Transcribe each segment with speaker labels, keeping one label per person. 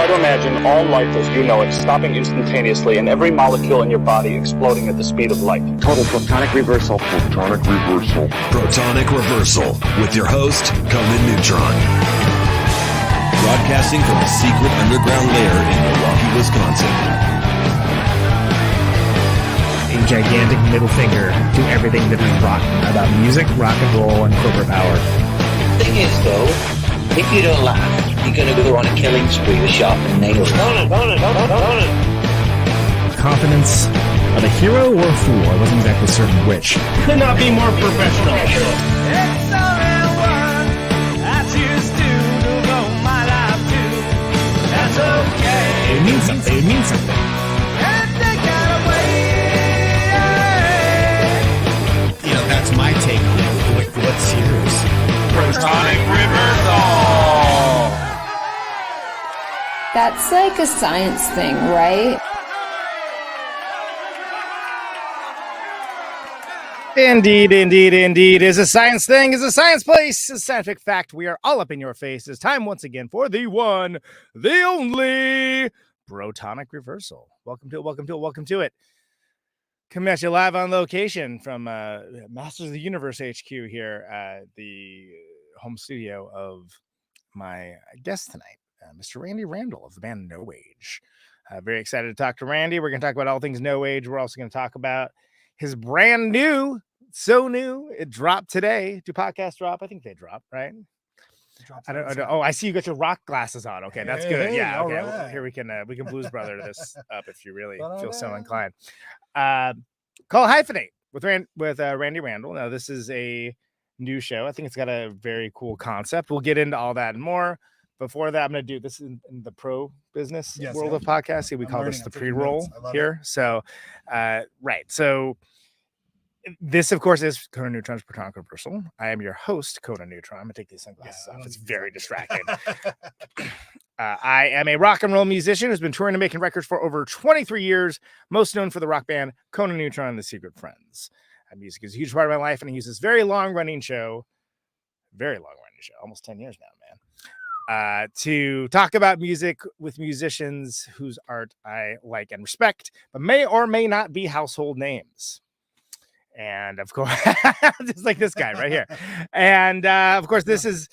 Speaker 1: Try to imagine all life as you know it stopping instantaneously and every molecule in your body exploding at the speed of light.
Speaker 2: Total protonic reversal.
Speaker 3: Protonic reversal.
Speaker 4: Protonic Reversal with your host, Conan Neutron. Broadcasting from a secret underground lair in Milwaukee, Wisconsin.
Speaker 5: A gigantic middle finger to everything that is rotten about music, rock and roll, and corporate power.
Speaker 6: The thing is, though, if you don't laugh, you're going to go on a killing spree with sharpened nails.
Speaker 5: Confidence of a hero or a fool. I wasn't exactly certain which.
Speaker 7: Could not be more professional.
Speaker 8: It's only one I choose to devote my life to. That's okay.
Speaker 5: It means something. It means something.
Speaker 8: And they got away.
Speaker 5: You know, that's my take on it. What's yours?
Speaker 7: Protonic Reversal.
Speaker 9: That's like a science thing, right?
Speaker 10: Indeed. Is a science thing, is a science place, is a scientific fact. We are all up in your face. It's time once again for the one, the only Protonic Reversal. Welcome to it. Coming at you live on location from Masters of the Universe HQ here, the home studio of my guest tonight, Mr. Randy Randall of the band No Age. Very excited to talk to Randy. We're going to talk about all things No Age. We're also going to talk about his brand new, so new, it dropped today. Do podcasts drop? I think they drop, right? I don't. Oh, I see you got your rock glasses on. Okay, that's good. Yeah. Okay. Right. Well, here we can Blues Brother this up if you really feel so inclined. Call Hyphenate with Randy Randall. Now, this is a new show. I think it's got a very cool concept. We'll get into all that and more. Before that, I'm going to do this in the pro business world of podcasting. We call this the pre-roll here. So, right. So, this, of course, is Conan Neutron's Protonic Reversal. I am your host, Conan Neutron. I'm going to take these sunglasses off. It's very distracting. I am a rock and roll musician who's been touring and making records for over 23 years, most known for the rock band Conan Neutron and the Secret Friends. Music is a huge part of my life, and I use this very long-running show, almost 10 years now, man, to talk about music with musicians whose art I like and respect, but may or may not be household names. And of course, just like this guy right here. And of course, this is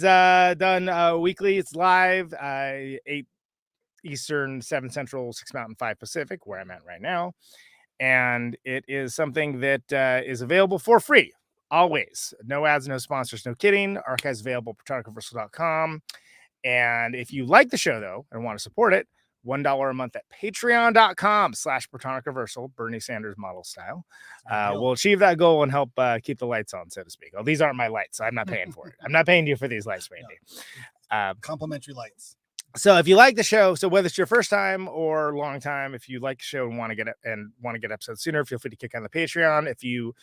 Speaker 10: done weekly. It's live, 8 Eastern, 7 Central, 6 Mountain, 5 Pacific, where I'm at right now. And it is something that is available for free. Always. No ads, no sponsors, no kidding. Archives available at protonicreversal.com. And if you like the show, though, and want to support it, $1 a month at patreon.com/protonicreversal, Bernie Sanders model style. We'll achieve that goal and help keep the lights on, so to speak. Oh, these aren't my lights, so I'm not paying for it. I'm not paying you for these lights, Randy.
Speaker 11: Complimentary lights.
Speaker 10: So if you like the show, so whether it's your first time or long time, if you like the show and want to get episodes sooner, feel free to kick on the Patreon. If you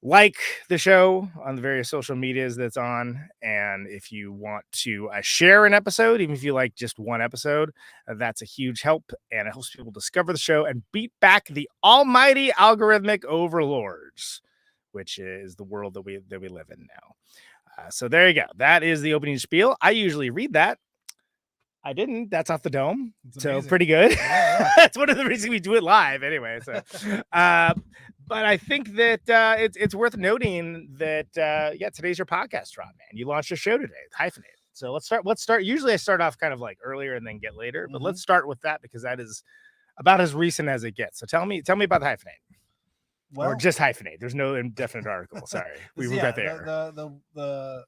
Speaker 10: like the show on the various social medias that's on, and if you want to share an episode, even if you like just one episode, that's a huge help, and it helps people discover the show and beat back the almighty algorithmic overlords, which is the world that we live in now. So there you go. That is the opening spiel. I usually read that. I didn't. That's off the dome. So pretty good. Yeah. That's one of the reasons we do it live anyway. So, but I think that it's worth noting that today's your podcast drop, man. You launched a show today, Hyphenate. So let's start. Usually I start off kind of like earlier and then get later, but let's start with that because that is about as recent as it gets. So tell me about the Hyphenate. Or just Hyphenate. There's no indefinite article. Sorry, we got there.
Speaker 11: The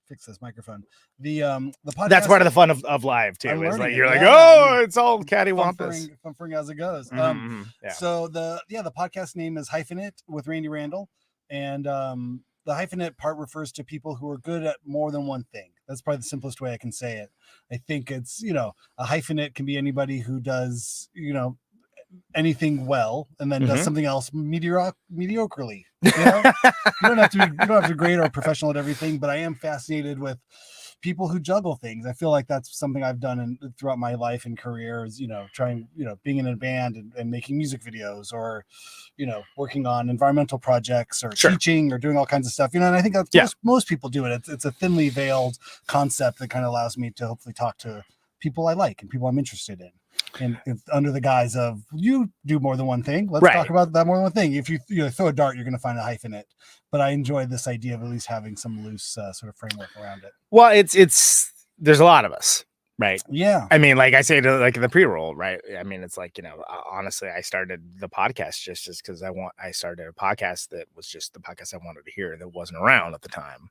Speaker 11: fix this microphone. The podcast.
Speaker 10: That's part of the fun of live too. Is like you're like, oh, it's all cattywampus.
Speaker 11: Fun as it goes. So the podcast name is Hyphenate with Randy Randall, and the hyphenate part refers to people who are good at more than one thing. That's probably the simplest way I can say it. I think it's a hyphenate can be anybody who does anything well and then does something else mediocrely. You don't have to be great or professional at everything, but I am fascinated with people who juggle things. I feel like that's something I've done throughout my life and career is, trying, being in a band and making music videos or, working on environmental projects or teaching or doing all kinds of stuff, and I think that's most people do it. It's a thinly veiled concept that kind of allows me to hopefully talk to people I like and people I'm interested in. And it's under the guise of you do more than one thing. Let's
Speaker 10: Right.
Speaker 11: talk about that more than one thing. If you throw a dart, you're going to find a hyphenate. But I enjoy this idea of at least having some loose sort of framework around it.
Speaker 10: Well, it's there's a lot of us, right?
Speaker 11: Yeah.
Speaker 10: I mean, like I say to like the pre-roll, right? I mean, it's like, honestly, I started the podcast just because I started a podcast that was just the podcast I wanted to hear that wasn't around at the time.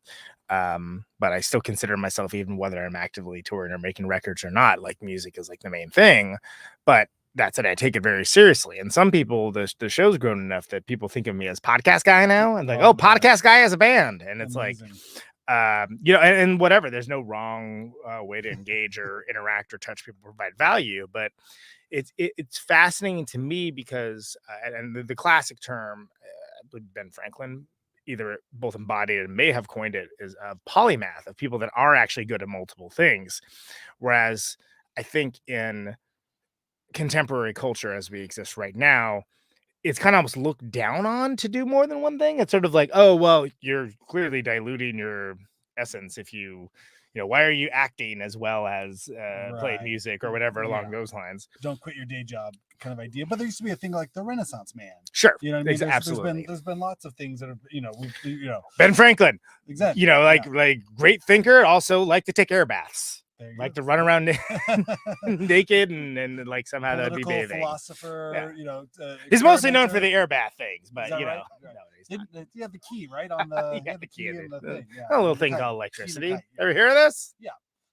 Speaker 10: But I still consider myself, even whether I'm actively touring or making records or not, like music is like the main thing. But that's it. I take it very seriously. And some people, the show's grown enough that people think of me as podcast guy now, and like, podcast guy has a band, and it's
Speaker 11: Amazing.
Speaker 10: like, and whatever. There's no wrong way to engage or interact or touch people, provide value, but it's fascinating to me because, and the classic term, Ben Franklin either both embodied and may have coined it, is a polymath, of people that are actually good at multiple things. Whereas I think in contemporary culture as we exist right now, it's kind of almost looked down on to do more than one thing. It's sort of like, oh, well, you're clearly diluting your essence if why are you acting as well as playing music or whatever along those lines?
Speaker 11: Don't quit your day job kind of idea. But there used to be a thing like the Renaissance man.
Speaker 10: Sure.
Speaker 11: You know what I mean?
Speaker 10: Absolutely.
Speaker 11: There's been lots of things that have,
Speaker 10: Ben Franklin.
Speaker 11: Exactly.
Speaker 10: Like great thinker, also like to take air baths. Like
Speaker 11: go.
Speaker 10: to run around naked and like somehow that'd be
Speaker 11: Political
Speaker 10: bathing.
Speaker 11: philosopher,
Speaker 10: he's mostly known for the air bath things, but
Speaker 11: right?
Speaker 10: nowadays
Speaker 11: you have the key, right? On the
Speaker 10: the key in the
Speaker 11: thing. Yeah.
Speaker 10: a little thing called electricity.
Speaker 11: Kite,
Speaker 10: Ever hear of this?
Speaker 11: Yeah.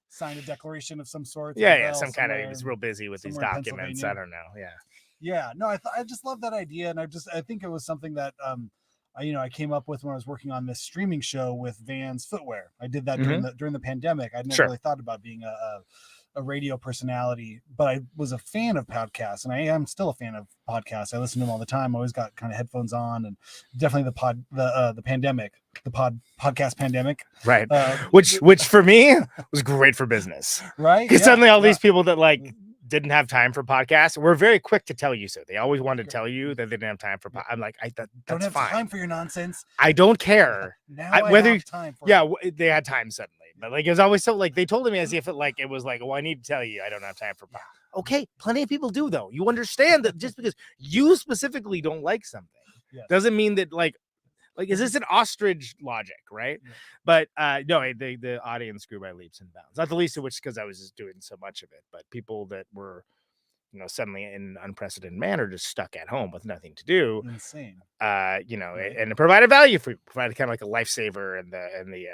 Speaker 11: Sign a declaration of some sort.
Speaker 10: Some kind of. He was real busy with these documents. I don't know.
Speaker 11: Yeah. No, I just love that idea, and I think it was something that I came up with when I was working on this streaming show with Vans Footwear. I did that during the pandemic. I'd never really thought about being a radio personality, but I was a fan of podcasts, and I am still a fan of podcasts. I listen to them all the time. I always got kind of headphones on, and definitely the podcast pandemic,
Speaker 10: right? Which for me was great for business,
Speaker 11: right?
Speaker 10: Because suddenly all these people that like didn't have time for podcasts were very quick to tell you so. They always wanted to tell you that they didn't have time for I'm like, that's
Speaker 11: don't have
Speaker 10: fine.
Speaker 11: Time for your nonsense.
Speaker 10: I don't care.
Speaker 11: Now I have time for it.
Speaker 10: They had time suddenly. But like it was always so like they told me as if it was like, well, I need to tell you I don't have time for okay, plenty of people do though. You understand that just because you specifically don't like something doesn't mean that like is this an ostrich logic, right? Yeah. But no, the audience grew by leaps and bounds. Not the least of which because I was just doing so much of it. But people that were, suddenly in an unprecedented manner just stuck at home with nothing to do.
Speaker 11: Insane.
Speaker 10: And it provided value for you. Provided kind of like a lifesaver in the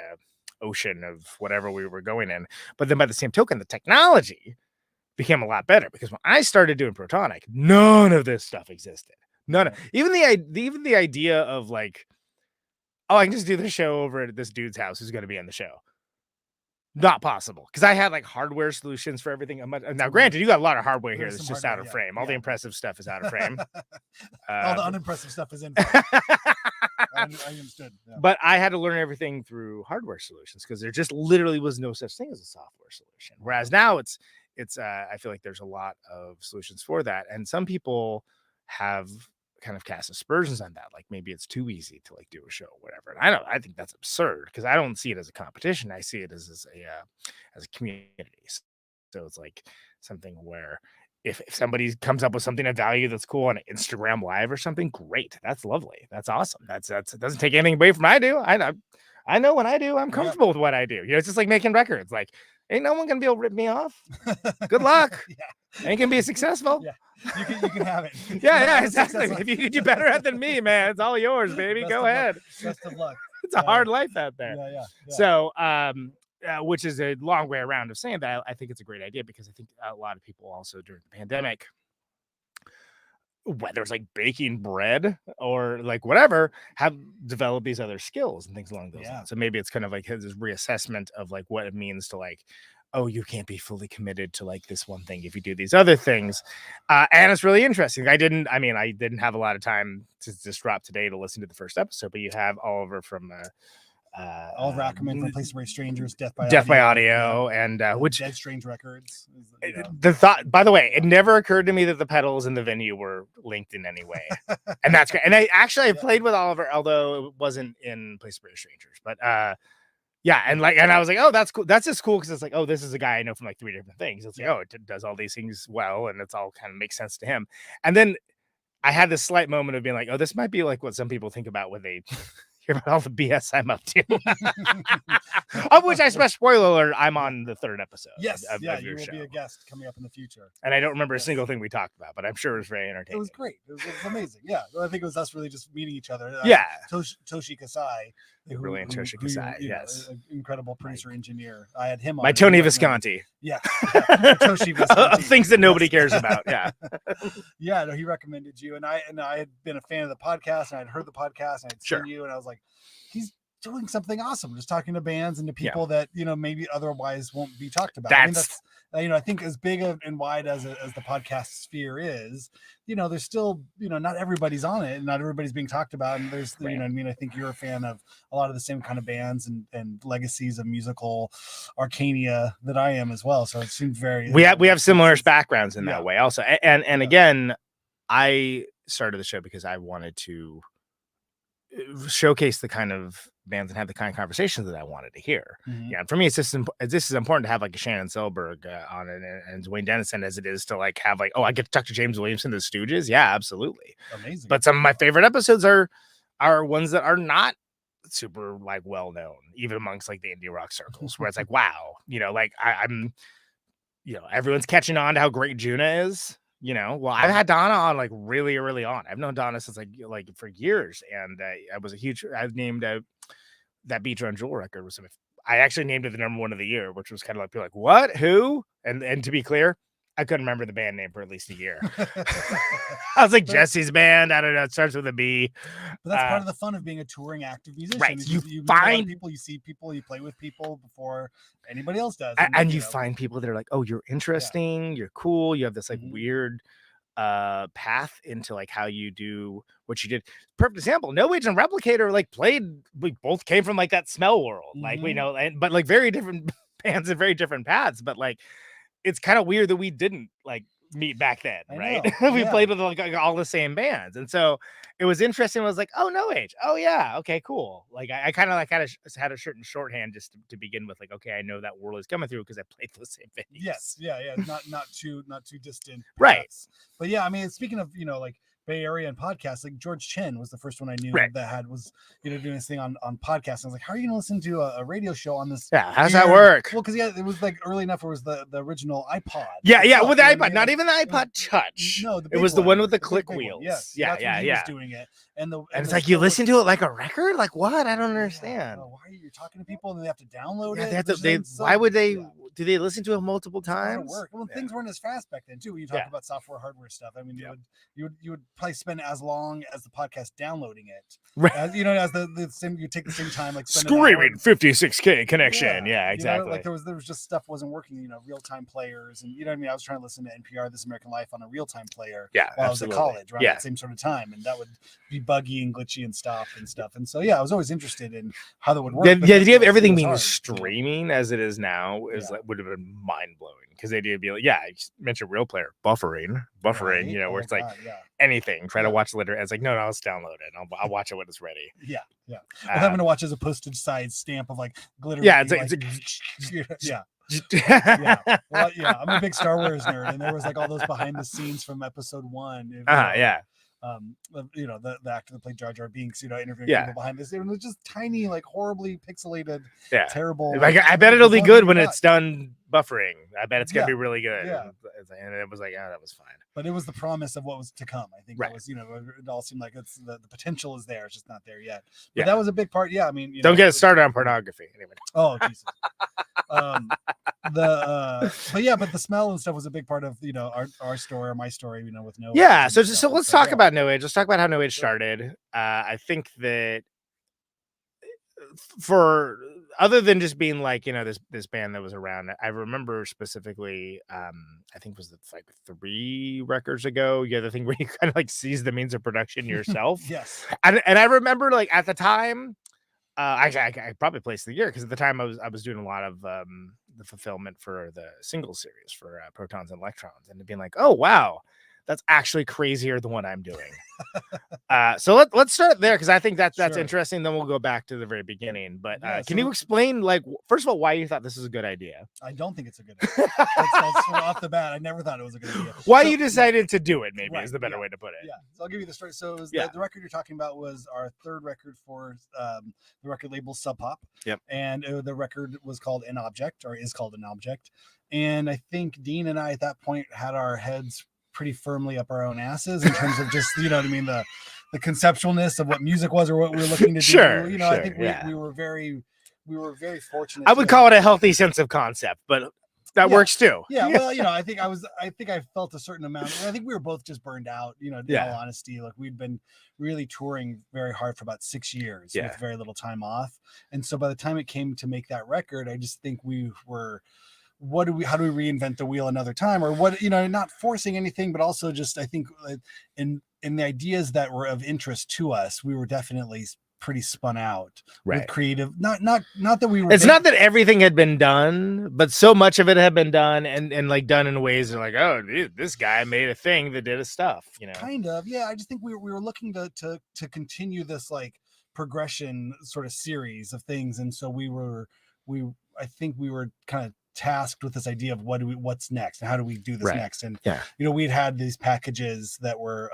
Speaker 10: ocean of whatever we were going in. But then by the same token, the technology became a lot better because when I started doing Protonic, none of this stuff existed. None of even the idea of like, oh, I can just do the show over at this dude's house who's going to be on the show. Not possible. Because I had like hardware solutions for everything. Now, granted, you got a lot of hardware here that's just out of frame. All the impressive stuff is out of frame.
Speaker 11: All the unimpressive stuff is in frame. I understood. Yeah.
Speaker 10: But I had to learn everything through hardware solutions because there just literally was no such thing as a software solution. Whereas now it's I feel like there's a lot of solutions for that. And some people have kind of cast aspersions on that, like maybe it's too easy to like do a show or whatever. And I think that's absurd because I don't see it as a competition. I see it as a community. So it's like something where if somebody comes up with something of value that's cool on Instagram Live or something, great. That's lovely. That's awesome. That doesn't take anything away from what I do. I know what I do. I'm comfortable with what I do. It's just like making records. Like, ain't no one gonna be able to rip me off. Good luck. Ain't gonna be successful.
Speaker 11: Yeah. You can have it.
Speaker 10: Yeah, exactly. If you could do better at than me, man, it's all yours, baby. Go ahead.
Speaker 11: Best of luck.
Speaker 10: It's a hard life out there.
Speaker 11: Yeah.
Speaker 10: So, which is a long way around of saying that. I think it's a great idea because I think a lot of people also during the pandemic, whether it's like baking bread or like whatever, have developed these other skills and things along those lines. So maybe it's kind of like this reassessment of like what it means to like, oh, you can't be fully committed to like this one thing if you do these other things. And it's really interesting. I didn't have a lot of time to just drop today to listen to the first episode, but you have Oliver from
Speaker 11: Oliver Ackerman from Place Where Strangers, Death by
Speaker 10: Audio, and which
Speaker 11: Dead Strange Records.
Speaker 10: The thought, by the way, it never occurred to me that the pedals in the venue were linked in any way, and that's great. And I played with Oliver, although it wasn't in Place Where Strangers, but Yeah, and I was like, oh, that's cool. That's just cool because it's like, oh, this is a guy I know from like 3 different things. It's like, oh, it does all these things well, and it's all kind of makes sense to him. And then I had this slight moment of being like, oh, this might be like what some people think about when they hear about all the BS I'm up to. Of which I special spoiler alert, I'm on the 3rd episode.
Speaker 11: Yes,
Speaker 10: of
Speaker 11: you
Speaker 10: your
Speaker 11: will
Speaker 10: show.
Speaker 11: be a guest coming up in the future.
Speaker 10: And I don't remember a single thing we talked about, but I'm sure it was very entertaining.
Speaker 11: It was great. It was amazing. Yeah, I think it was us really just meeting each other.
Speaker 10: Yeah,
Speaker 11: Toshi Kasai,
Speaker 10: brilliant Toshi Kasai. Yes,
Speaker 11: incredible producer engineer. I had him on.
Speaker 10: My Tony Visconti.
Speaker 11: Yeah, Toshi Visconti.
Speaker 10: Things that nobody cares about. Yeah,
Speaker 11: yeah. No, he recommended you, and I had been a fan of the podcast, and I'd heard the podcast, and I'd seen you, and I was like, he's doing something awesome, just talking to bands and to people that maybe otherwise won't be talked about. I mean, that's I think as big and wide as the podcast sphere is, there's still not everybody's on it and not everybody's being talked about, and there's I think you're a fan of a lot of the same kind of bands and legacies of musical arcania that I am as well, so it seems very
Speaker 10: we have similar backgrounds in that way also, and again, I started the show because I wanted to showcase the kind of bands and have the kind of conversations that I wanted to hear. Yeah, and for me, it's just this is important to have like a Shannon Selberg on it and Dwayne Dennison as it is to like have like, oh, I get to talk to James Williamson, the Stooges. Yeah, absolutely,
Speaker 11: amazing.
Speaker 10: But some of my favorite episodes are ones that are not super like well known, even amongst like the indie rock circles, where it's like, wow, like I'm everyone's catching on to how great Juna is. Well, I've had Donna on like really early on. I've known Donna since like for years, and I've named that Beach Run Jewel record was. I actually named it the #1 of the year, which was kind of like people like, what, who, and to be clear, I couldn't remember the band name for at least a year. I was like, Jesse's band. I don't know. It starts with a B.
Speaker 11: But that's part of the fun of being a touring active musician.
Speaker 10: Right.
Speaker 11: You find people, you see people, you play with people before anybody else does.
Speaker 10: And you find people that are like, oh, you're interesting. You're cool. You have this like weird path into like how you do what you did. Perfect example. No Age and Replicator we both came from like that smell world. Like we know, but like very different bands and very different paths. But like, it's kind of weird that we didn't like meet back then, right? We played with like all the same bands, and so it was interesting. I was like, oh, No Age, oh yeah, okay, cool. Like I kind of like had a certain shorthand just to begin with, like, okay, I know that world is coming through because I played those same venues.
Speaker 11: Yes, yeah, not too distant, perhaps.
Speaker 10: Right?
Speaker 11: But yeah, I mean, speaking of like Bay Area and podcasts, like George Chen was the first one I knew that was doing this thing on podcasts. I was like, how are you gonna listen to a radio show on this?
Speaker 10: Yeah, how's that work?
Speaker 11: Well, because it was like early enough. It was the original iPod.
Speaker 10: Yeah, with the iPod, not even the iPod Touch.
Speaker 11: No,
Speaker 10: it was the one with the click
Speaker 11: big
Speaker 10: wheels.
Speaker 11: Yes,
Speaker 10: yeah.
Speaker 11: He was doing it, and
Speaker 10: it's like you listen to it like a record. Like what? I don't understand.
Speaker 11: Why are you talking to people and they have to download it?
Speaker 10: They have to. Why would they? Do they listen to it multiple times?
Speaker 11: Work. Well, things weren't as fast back then too. When you talk about software, hardware stuff, I mean, you would probably spend as long as the podcast downloading it.
Speaker 10: Right.
Speaker 11: As the same, you take the same time like
Speaker 10: screaming 56K connection. Yeah, exactly.
Speaker 11: Like there was just stuff wasn't working. Real time players, and what I mean. I was trying to listen to NPR This American Life on a real time player.
Speaker 10: Yeah,
Speaker 11: while I was at college, right? At the same sort of time, and that would be buggy and glitchy and stuff. And so I was always interested in how that would work.
Speaker 10: The idea of everything being streaming as it is now would have been mind blowing, because the idea would be like, you mentioned real player buffering, where it's like anything. Try to watch later. It's like, no, let's download it. I'll watch it when it's ready.
Speaker 11: Yeah. Well, having to watch as a postage size stamp of like glitter.
Speaker 10: Yeah, it's
Speaker 11: yeah. Well, I'm a big Star Wars nerd, and there was like all those behind the scenes from episode 1. The actor that played Jar Jar Binks, interviewing people behind this. It was just tiny, like horribly pixelated, terrible.
Speaker 10: Like, I bet it'll be good when it's done buffering. I bet it's gonna be really good. Yeah. And it was like, that was fine.
Speaker 11: But it was the promise of what was to come. I think that was, it all seemed like it's the potential is there. It's just not there yet. But that was a big part. Yeah, I mean,
Speaker 10: don't get it started on pornography anyway.
Speaker 11: Oh Jesus. But the smell and stuff was a big part of our story, or my story, with No Age.
Speaker 10: So let's talk about No Age. Let's talk about how No Age started. I think that for other than just being like this band that was around, I remember specifically I think it was like 3 records ago, the thing where you kind of like seize the means of production yourself.
Speaker 11: Yes.
Speaker 10: And I remember like at the time, I probably placed the year, because at the time I was doing a lot of the fulfillment for the single series for Protons and Electrons, and being like, oh wow, that's actually crazier than what I'm doing. So let's start there, because I think that's
Speaker 11: Sure.
Speaker 10: interesting. Then we'll go back to the very beginning. But
Speaker 11: Yeah,
Speaker 10: can
Speaker 11: so-
Speaker 10: you explain, like, first of all, why you thought this is a good idea?
Speaker 11: I don't think it's a good idea. That's off the bat. I never thought it was a good idea.
Speaker 10: Why
Speaker 11: So-
Speaker 10: you decided to do it, maybe,
Speaker 11: Right,
Speaker 10: is the better
Speaker 11: yeah.
Speaker 10: way to put it.
Speaker 11: Yeah, so I'll give you the story. So it was
Speaker 10: Yeah.
Speaker 11: the record you're talking about was our third record for the record label Sub Pop.
Speaker 10: Yep.
Speaker 11: And the record was called An Object, or is called An Object. And I think Dean and I at that point had our heads pretty firmly up our own asses in terms of just, you know what I mean, the conceptualness of what music was or what we were looking to do.
Speaker 10: Sure,
Speaker 11: You know, I
Speaker 10: sure,
Speaker 11: think
Speaker 10: yeah.
Speaker 11: we were very fortunate.
Speaker 10: I would call it a healthy sense of concept, but that
Speaker 11: Yeah.
Speaker 10: works too.
Speaker 11: Yeah, well, you know, I think I felt a certain amount. I think we were both just burned out, you know, in
Speaker 10: Yeah.
Speaker 11: all honesty. Like, we'd been really touring very hard for about 6 years
Speaker 10: Yeah.
Speaker 11: with very little time off. And so by the time it came to make that record, I just think we were, how do we reinvent the wheel another time? Or what, you know, not forcing anything, but also just, I think in the ideas that were of interest to us, we were definitely pretty spun out with creative, not that we were,
Speaker 10: It's not that everything had been done, but so much of it had been done and like done in ways that like, oh, this guy made a thing that did his stuff, you know.
Speaker 11: Kind of, yeah. I just think we were looking to continue this like progression sort of series of things, and so I think we were kind of tasked with this idea of what's next and how do we do this next. And you know, we'd had these packages that were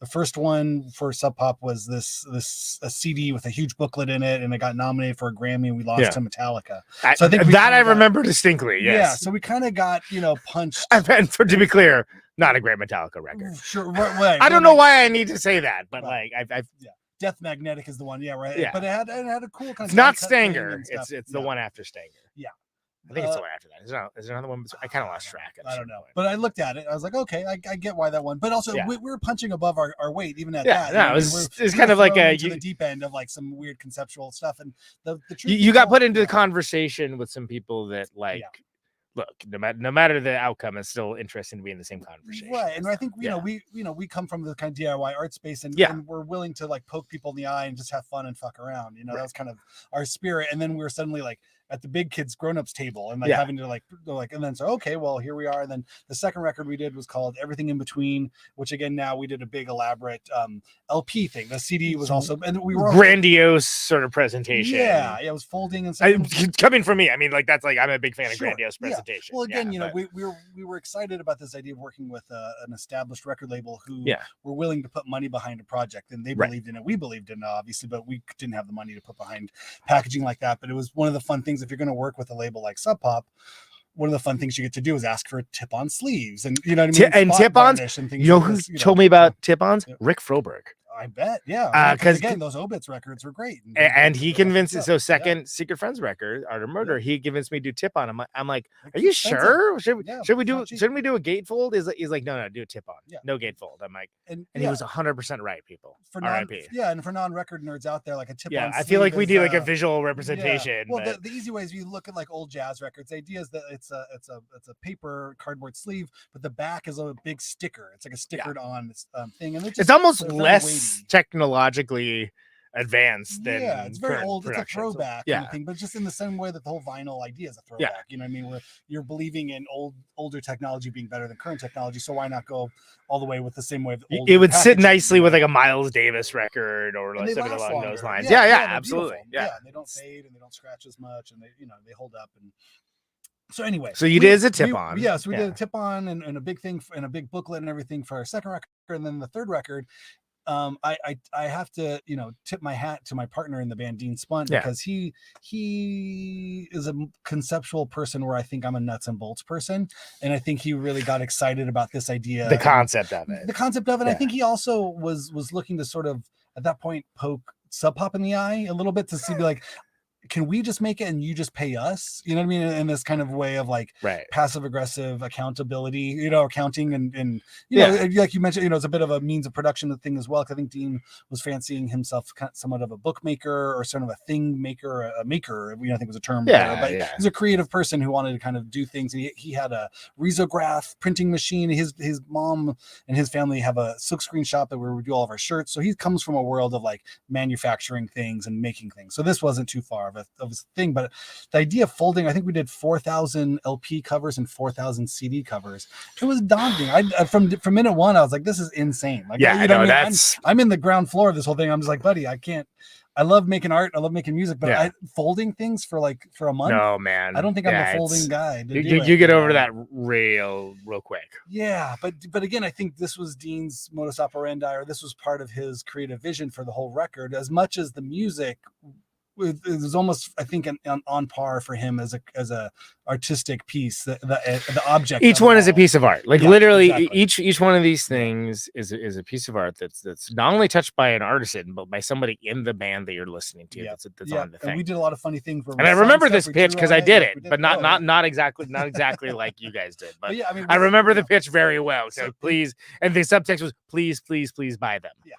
Speaker 11: the first one for Sub Pop was a CD with a huge booklet in it, and it got nominated for a Grammy, and we lost to Metallica. So I think
Speaker 10: that I remember distinctly. Yes.
Speaker 11: Yeah, so we kind of got, you know, punched.
Speaker 10: And to be clear, not a great Metallica record.
Speaker 11: Sure, right.
Speaker 10: I don't know why I need to say that, but like I've
Speaker 11: Death Magnetic is the one, yeah, right.
Speaker 10: Yeah.
Speaker 11: But it had a cool kind of.
Speaker 10: it's not
Speaker 11: die-cut thing
Speaker 10: Stanger.
Speaker 11: and stuff.
Speaker 10: It's the one after Stanger.
Speaker 11: Yeah.
Speaker 10: I think it's the one after that. Is there another one? I kind of lost track.
Speaker 11: I don't know, but I looked at it. I was like, okay, I get why that one. But also, we were punching above our weight even at that.
Speaker 10: No,
Speaker 11: you know,
Speaker 10: it's kind of like
Speaker 11: the deep end of like some weird conceptual stuff. And the truth
Speaker 10: you got put into the conversation with some people that like. Look, no matter the outcome, it's still interesting to be in the same conversation.
Speaker 11: Right. And I think, you know, we come from the kind of DIY art space, and we're willing to like poke people in the eye and just have fun and fuck around. You know, that was kind of our spirit. And then we were suddenly like at the big kids grown-ups table and like having to like, and then so, okay, well, here we are. And then the second record we did was called Everything in Between, which again, now we did a big elaborate LP thing. The CD was also, and we were
Speaker 10: grandiose sort of presentation.
Speaker 11: Yeah, it was folding and stuff.
Speaker 10: Coming from me, I mean, like that's like I'm a big fan of grandiose presentation.
Speaker 11: Well, again, you know, we were excited about this idea of working with an established record label who were willing to put money behind a project, and they believed in it. We believed in it, obviously, but we didn't have the money to put behind packaging like that. But it was one of the fun things if you're going to work with a label like Sub Pop. One of the fun things you get to do is ask for tip-on sleeves, and you know what I mean.
Speaker 10: And tip-ons. You know who told me about tip-ons? Rick Froberg.
Speaker 11: I bet, yeah.
Speaker 10: Because
Speaker 11: again, those Obits records were great,
Speaker 10: and he convinced. So second Secret Friends record, Art of Murder, he convinced me to do tip on. I'm like, are you sure? Should we do? Shouldn't we do a gatefold? He's like, no, do a tip on. No gatefold. I'm like, and he was 100% right. People, R.I.P.
Speaker 11: And for non-record nerds out there, like a tip on.
Speaker 10: I feel like we do like a visual representation.
Speaker 11: Well, the easy way is you look at like old jazz records. The idea is that it's a paper cardboard sleeve, but the back is a big sticker. It's like a stickered on thing, and
Speaker 10: it's almost less technologically advanced than
Speaker 11: it's very old. It's a throwback
Speaker 10: kind
Speaker 11: of thing, but just in the same way that the whole vinyl idea is a throwback. You know what I mean? Where you're believing in older technology being better than current technology, so why not go all the way with the same way?
Speaker 10: It would sit nicely with like a Miles Davis record or like something along those lines. Yeah, absolutely.
Speaker 11: Yeah, they don't fade and they don't scratch as much, and they hold up. And so anyway,
Speaker 10: so you did as a tip on.
Speaker 11: Yeah, so we did a tip on and a big thing and a big booklet and everything for our second record, and then the third record. I have to, you know, tip my hat to my partner in the band, Dean Spunt, because he is a conceptual person where I think I'm a nuts and bolts person, and I think he really got excited about this idea,
Speaker 10: the concept of it.
Speaker 11: I think he also was looking to sort of at that point poke Sub Pop in the eye a little bit to see, like, can we just make it and you just pay us? You know what I mean? In this kind of way of like passive aggressive accountability, you know, accounting and you know, like you mentioned, you know, it's a bit of a means of production thing as well. I think Dean was fancying himself somewhat of a bookmaker or sort of a thing maker, a maker, you know, I think was a term. But he's a creative person who wanted to kind of do things. He had a risograph printing machine. His mom and his family have a silkscreen shop that where we do all of our shirts. So he comes from a world of like manufacturing things and making things. So this wasn't too far of a thing. But the idea of folding, I think we did 4,000 LP covers and 4,000 CD covers. It was daunting. From minute one, I was like, this is insane. Like,
Speaker 10: yeah,
Speaker 11: you know,
Speaker 10: that's.
Speaker 11: I'm in the ground floor of this whole thing. I'm just like, buddy, I can't. I love making art. I love making music, but folding things for a month.
Speaker 10: No, man.
Speaker 11: I don't think I'm a folding guy.
Speaker 10: You get over that real quick.
Speaker 11: Yeah, but again, I think this was Dean's modus operandi, or this was part of his creative vision for the whole record. As much as the music, it was almost, I think, on par for him as a artistic piece. The object.
Speaker 10: Each one is a piece of art. Like literally,
Speaker 11: exactly.
Speaker 10: each one of these things is a piece of art that's not only touched by an artisan, but by somebody in the band that you're listening to. That's on the thing.
Speaker 11: And we did a lot of funny things.
Speaker 10: And I remember this pitch because I did it, but not exactly like you guys did. But
Speaker 11: yeah, I mean,
Speaker 10: I remember the pitch very well. So please, and the subtext was please buy them.
Speaker 11: Yeah.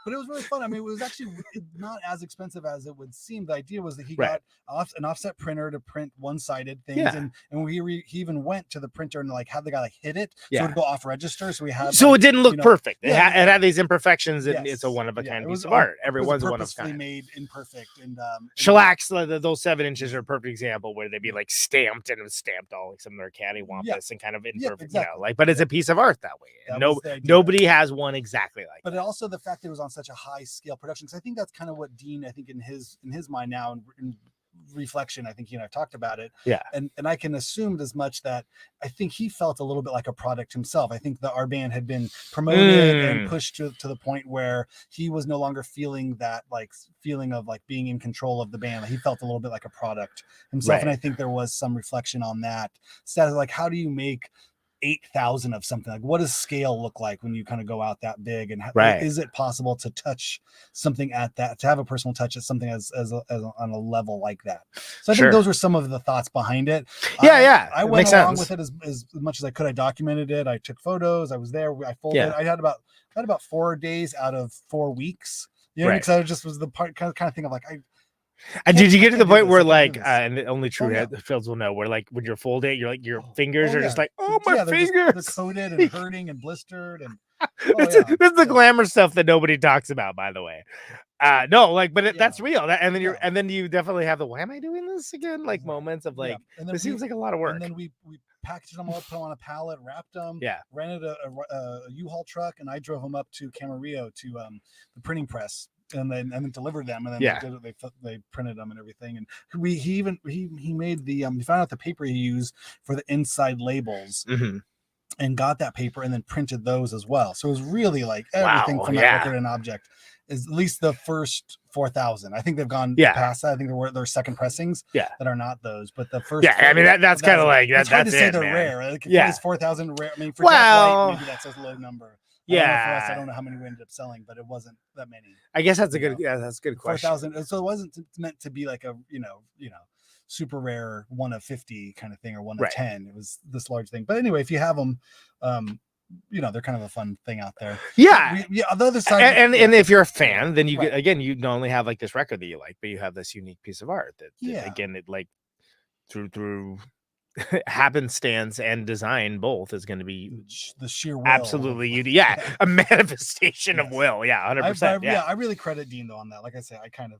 Speaker 11: But it was really fun. I mean, it was actually not as expensive as it would seem. The idea was that he got an offset printer to print one-sided things, and he even went to the printer and like had the guy like hit it, so it would go off register. So we had
Speaker 10: it didn't look perfect. It had these imperfections, and it's a one of a kind piece of art. Everyone's one of a kind.
Speaker 11: Made imperfect and
Speaker 10: shellacs. Those 7 inches are a perfect example where they'd be like stamped, and it was stamped all like some of their cattywampus and kind of imperfect. You know, like, but it's a piece of art that way. And nobody has one exactly like.
Speaker 11: But also the fact that it was on such a high scale production, because I think that's kind of what Dean, I think in his mind now, in reflection, I think I've talked about it, and I can assume as much that I think he felt a little bit like a product himself. I think our band had been promoted and pushed to the point where he was no longer feeling that feeling of like being in control of the band. Like, he felt a little bit like a product himself, and I think there was some reflection on that. So like, how do you make 8,000 of something? Like, what does scale look like when you kind of go out that big, and is it possible to touch something at that, to have a personal touch at something as on a level like that? So I think those were some of the thoughts behind it. I went along with it as much as I could. I documented it. I took photos. I was there. I folded. I had about 4 days out of 4 weeks. Because I just was the part kind of thing of like,
Speaker 10: and did you get to the point where like, and only true fields will know, where like when you're folding, you're like your fingers are just like, my fingers,
Speaker 11: they're coated and hurting and blistered, and
Speaker 10: this is the glamour stuff that nobody talks about, by the way. That's real. And then you definitely have the why am I doing this again? Like moments of like, this seems like a lot of work.
Speaker 11: And then we packaged them all, put them on a pallet, wrapped them, rented a U-Haul truck, and I drove them up to Camarillo to the printing press. And then delivered them, and then they printed them and everything. And he made the he found out the paper he used for the inside labels, and got that paper and then printed those as well. So it was really like everything from that record and object is at least the first 4,000. I think they've gone past that. I think there are second pressings that are not those, but the first.
Speaker 10: I mean that's kind of like
Speaker 11: it's hard to say they're rare. Like, it's 4,000 rare. I mean, for Jack White, maybe that's a low number. For us, I don't know how many we ended up selling, but it wasn't that many.
Speaker 10: I guess that's a good question.
Speaker 11: 4,000. So it wasn't meant to be like a super rare 1 of 50 kind of thing, or 1 of 10. It was this large thing. But anyway, if you have them, they're kind of a fun thing out there. The other side,
Speaker 10: and if you're a fan, then you get, again, you not only have like this record that you like, but you have this unique piece of art that again, it like through happenstance and design both is going to be
Speaker 11: the sheer will.
Speaker 10: Absolutely a manifestation of will. 100%.
Speaker 11: I really credit Dean though on that. Like I say, I kind of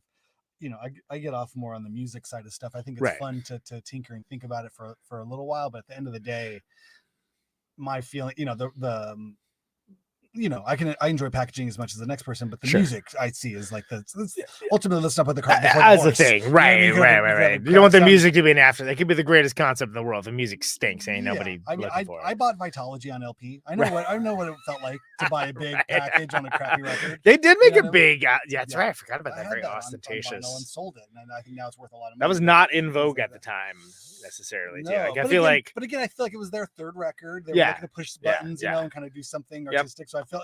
Speaker 11: I get off more on the music side of stuff. I think it's fun to tinker and think about it for a little while, but at the end of the day, my feeling, I enjoy packaging as much as the next person, but the music I see is like ultimately, let's not put the cart before the horse.
Speaker 10: That's the thing, right? You don't want the music to be an after. That could be the greatest concept in the world. The music stinks, ain't nobody looking for it.
Speaker 11: I bought Vitology on LP. I know what it felt like to buy a big package on a crappy record.
Speaker 10: They did make a big. That's right. I forgot about that. Very ostentatious.
Speaker 11: On vinyl and sold it, and I think now it's worth a lot of money.
Speaker 10: That was not in vogue at the time necessarily.
Speaker 11: No,
Speaker 10: I
Speaker 11: feel like it was their third record. They were looking to push the buttons, and kind of do something artistic. So I felt,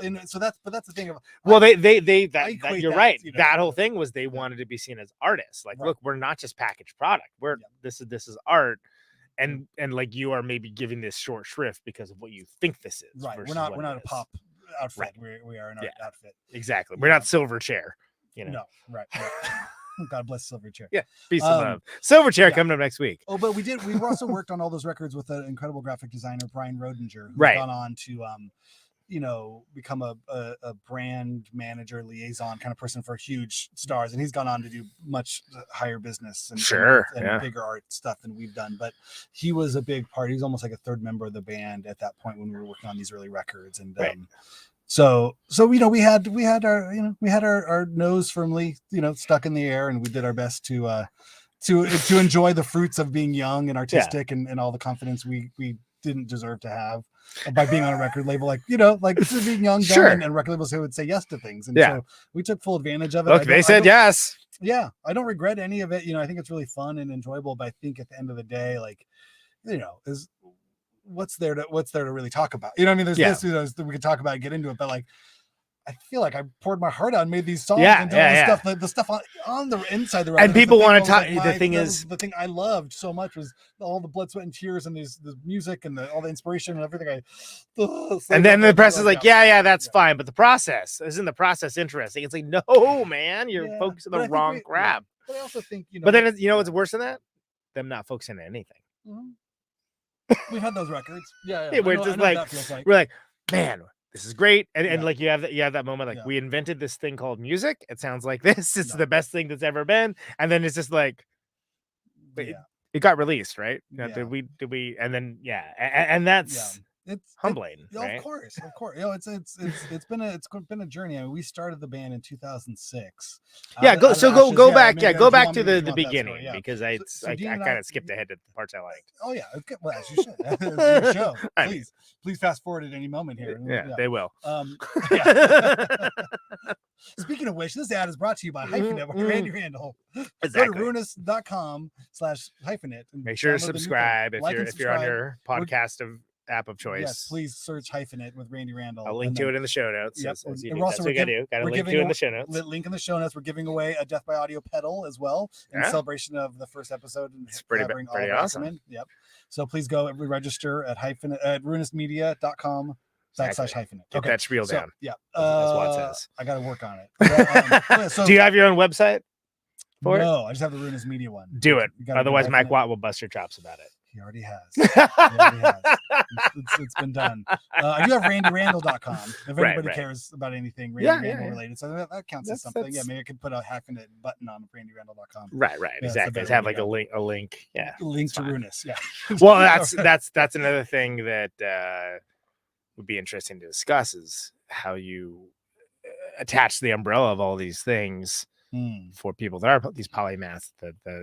Speaker 11: but that's the thing of.
Speaker 10: Well, you're right. That whole thing was they wanted to be seen as artists. Like, look, we're not just packaged product. This is art, and like you are maybe giving this short shrift because of what you think this is.
Speaker 11: Right. We're not a pop outfit. Right. We are an art outfit.
Speaker 10: Exactly. We're not Silverchair.
Speaker 11: No. Right. God bless Silverchair.
Speaker 10: Yeah, peace and love. Silverchair coming up next week.
Speaker 11: Oh, but we also worked on all those records with an incredible graphic designer, Brian Rodinger, who's gone on to become a brand manager liaison kind of person for huge stars, and he's gone on to do much higher business and bigger art stuff than we've done. But he was a big part. He was almost like a third member of the band at that point when we were working on these early records. And so we had our nose firmly stuck in the air, and we did our best to enjoy the fruits of being young and artistic and all the confidence we didn't deserve to have by being on a record label, like being young, dumb, and record labels who would say yes to things. And so we took full advantage of it.
Speaker 10: Look, they said yes.
Speaker 11: Yeah. I don't regret any of it. I think it's really fun and enjoyable, but I think at the end of the day, is what's there to really talk about? There's this, that we could talk about and get into it, but I feel like I poured my heart out and made these songs the stuff on the inside the record.
Speaker 10: And people want to talk. The thing is,
Speaker 11: the thing I loved so much was all the blood, sweat, and tears, and the music and all the inspiration and everything.
Speaker 10: And then the press is like, that's fine, but the process isn't the process interesting. It's like, no, man, you're focusing on the wrong crap.
Speaker 11: But I also think
Speaker 10: But then what's worse than that? Them not focusing on anything.
Speaker 11: We had those records.
Speaker 10: We're just like, we're like, man, this is great. And like you have that moment, we invented this thing called music. It sounds like this. It's the best thing that's ever been. And then it's just like, it got released, right? Did we? And then and that's it's humbling. Right?
Speaker 11: Of course. It's been a journey. I mean, we started the band in 2006.
Speaker 10: Go back to the beginning, because I kind of skipped ahead to the parts I liked.
Speaker 11: Oh yeah, okay. Well, as you should. It's your show. Please fast forward at any moment here.
Speaker 10: Yeah, they will.
Speaker 11: Speaking of which, this ad is brought to you by Hyphenate with Randy Randall.
Speaker 10: Exactly.
Speaker 11: Go to ruinous.com/hyphenate.
Speaker 10: Make sure to subscribe if you're on your podcast app of choice.
Speaker 11: Yes, please search Hyphenate with Randy Randall.
Speaker 10: I'll link to it in the show notes.
Speaker 11: Yep.
Speaker 10: That's what we gotta do. Gotta link to it in the show notes.
Speaker 11: Link in the show notes. We're giving away a Death by Audio pedal as well in celebration of the first episode.
Speaker 10: It's pretty awesome.
Speaker 11: Yep. So please go and register at ruinousmedia.com/hyphenate.
Speaker 10: Get that spiel down.
Speaker 11: Yeah.
Speaker 10: That's what it says.
Speaker 11: I got to work on it.
Speaker 10: Do you have your own website for it?
Speaker 11: No, I just have the Ruinous Media one.
Speaker 10: Do it. Otherwise, Mike Watt will bust your chops about it.
Speaker 11: He already has. It's been done. I do have randyrandall.com if anybody cares about anything Randy Randall related. So that counts as something. Yeah, maybe I could put a Hyphenate button on randyrandall.com.
Speaker 10: Right, exactly. Have like a link. Yeah.
Speaker 11: Link to Ruinous. Yeah.
Speaker 10: Well, that's another thing that would be interesting to discuss, is how you attach the umbrella of all these things for people that are these polymaths,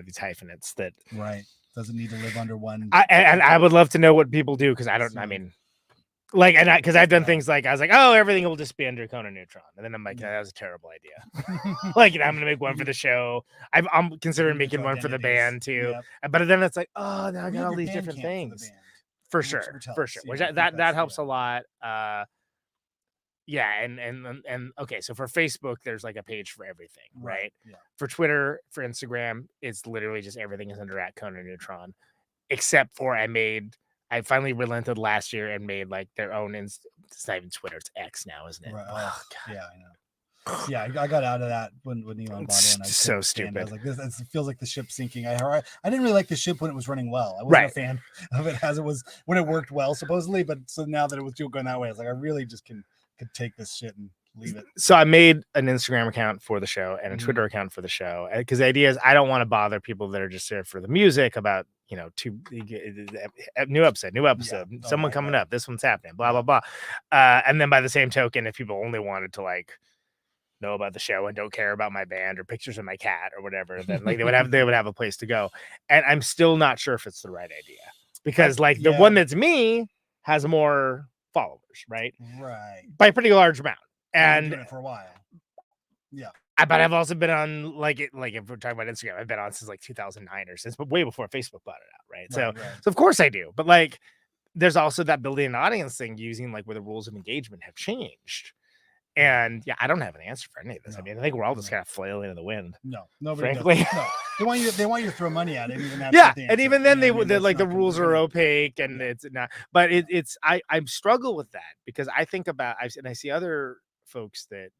Speaker 10: these hyphenates that
Speaker 11: doesn't need to live under one.
Speaker 10: And I would love to know what people do, because because I've done things like, I was like, oh, everything will just be under Conan Neutron, and then I'm like, that was a terrible idea. I'm gonna make one for the show. I'm considering making one for the band too. But then it's like, oh, now I got all these different things. For sure. Which that helps a lot. And okay, so for Facebook, there's like a page for everything, right? For Twitter, for Instagram, it's literally just everything is under @Conan Neutron, except for I finally relented last year and made like their own. It's not even Twitter; it's X now, isn't it?
Speaker 11: Right. Oh, yeah, I know. Yeah, I got out of that when Elon bought it. And I
Speaker 10: so stupid.
Speaker 11: I was like, this feels like the ship sinking. I didn't really like the ship when it was running well. I wasn't a fan of it as it was when it worked well, supposedly. But so now that it was going that way, I was like, I really just could take this shit and leave it.
Speaker 10: So I made an Instagram account for the show and a Twitter account for the show, because the idea is I don't want to bother people that are just there for the music about, new episode, someone coming up, this one's happening, blah blah blah. And then by the same token, if people only wanted to know about the show and don't care about my band or pictures of my cat or whatever, then they would have a place to go. And I'm still not sure if it's the right idea, because the one that's me has more followers, right, by a pretty large amount, and
Speaker 11: doing it for a while.
Speaker 10: But I've also been on if we're talking about Instagram, I've been on since 2009 or since, but way before Facebook bought it out, right? So of course I do, but there's also that building an audience thing, using where the rules of engagement have changed. And I don't have an answer for any of this. I think we're all just kind of flailing in the wind.
Speaker 11: No, nobody
Speaker 10: frankly.
Speaker 11: No. They want you to throw money at it. Even
Speaker 10: and even then the rules are opaque, and it's not. But I struggle with that, because I think about I see other folks that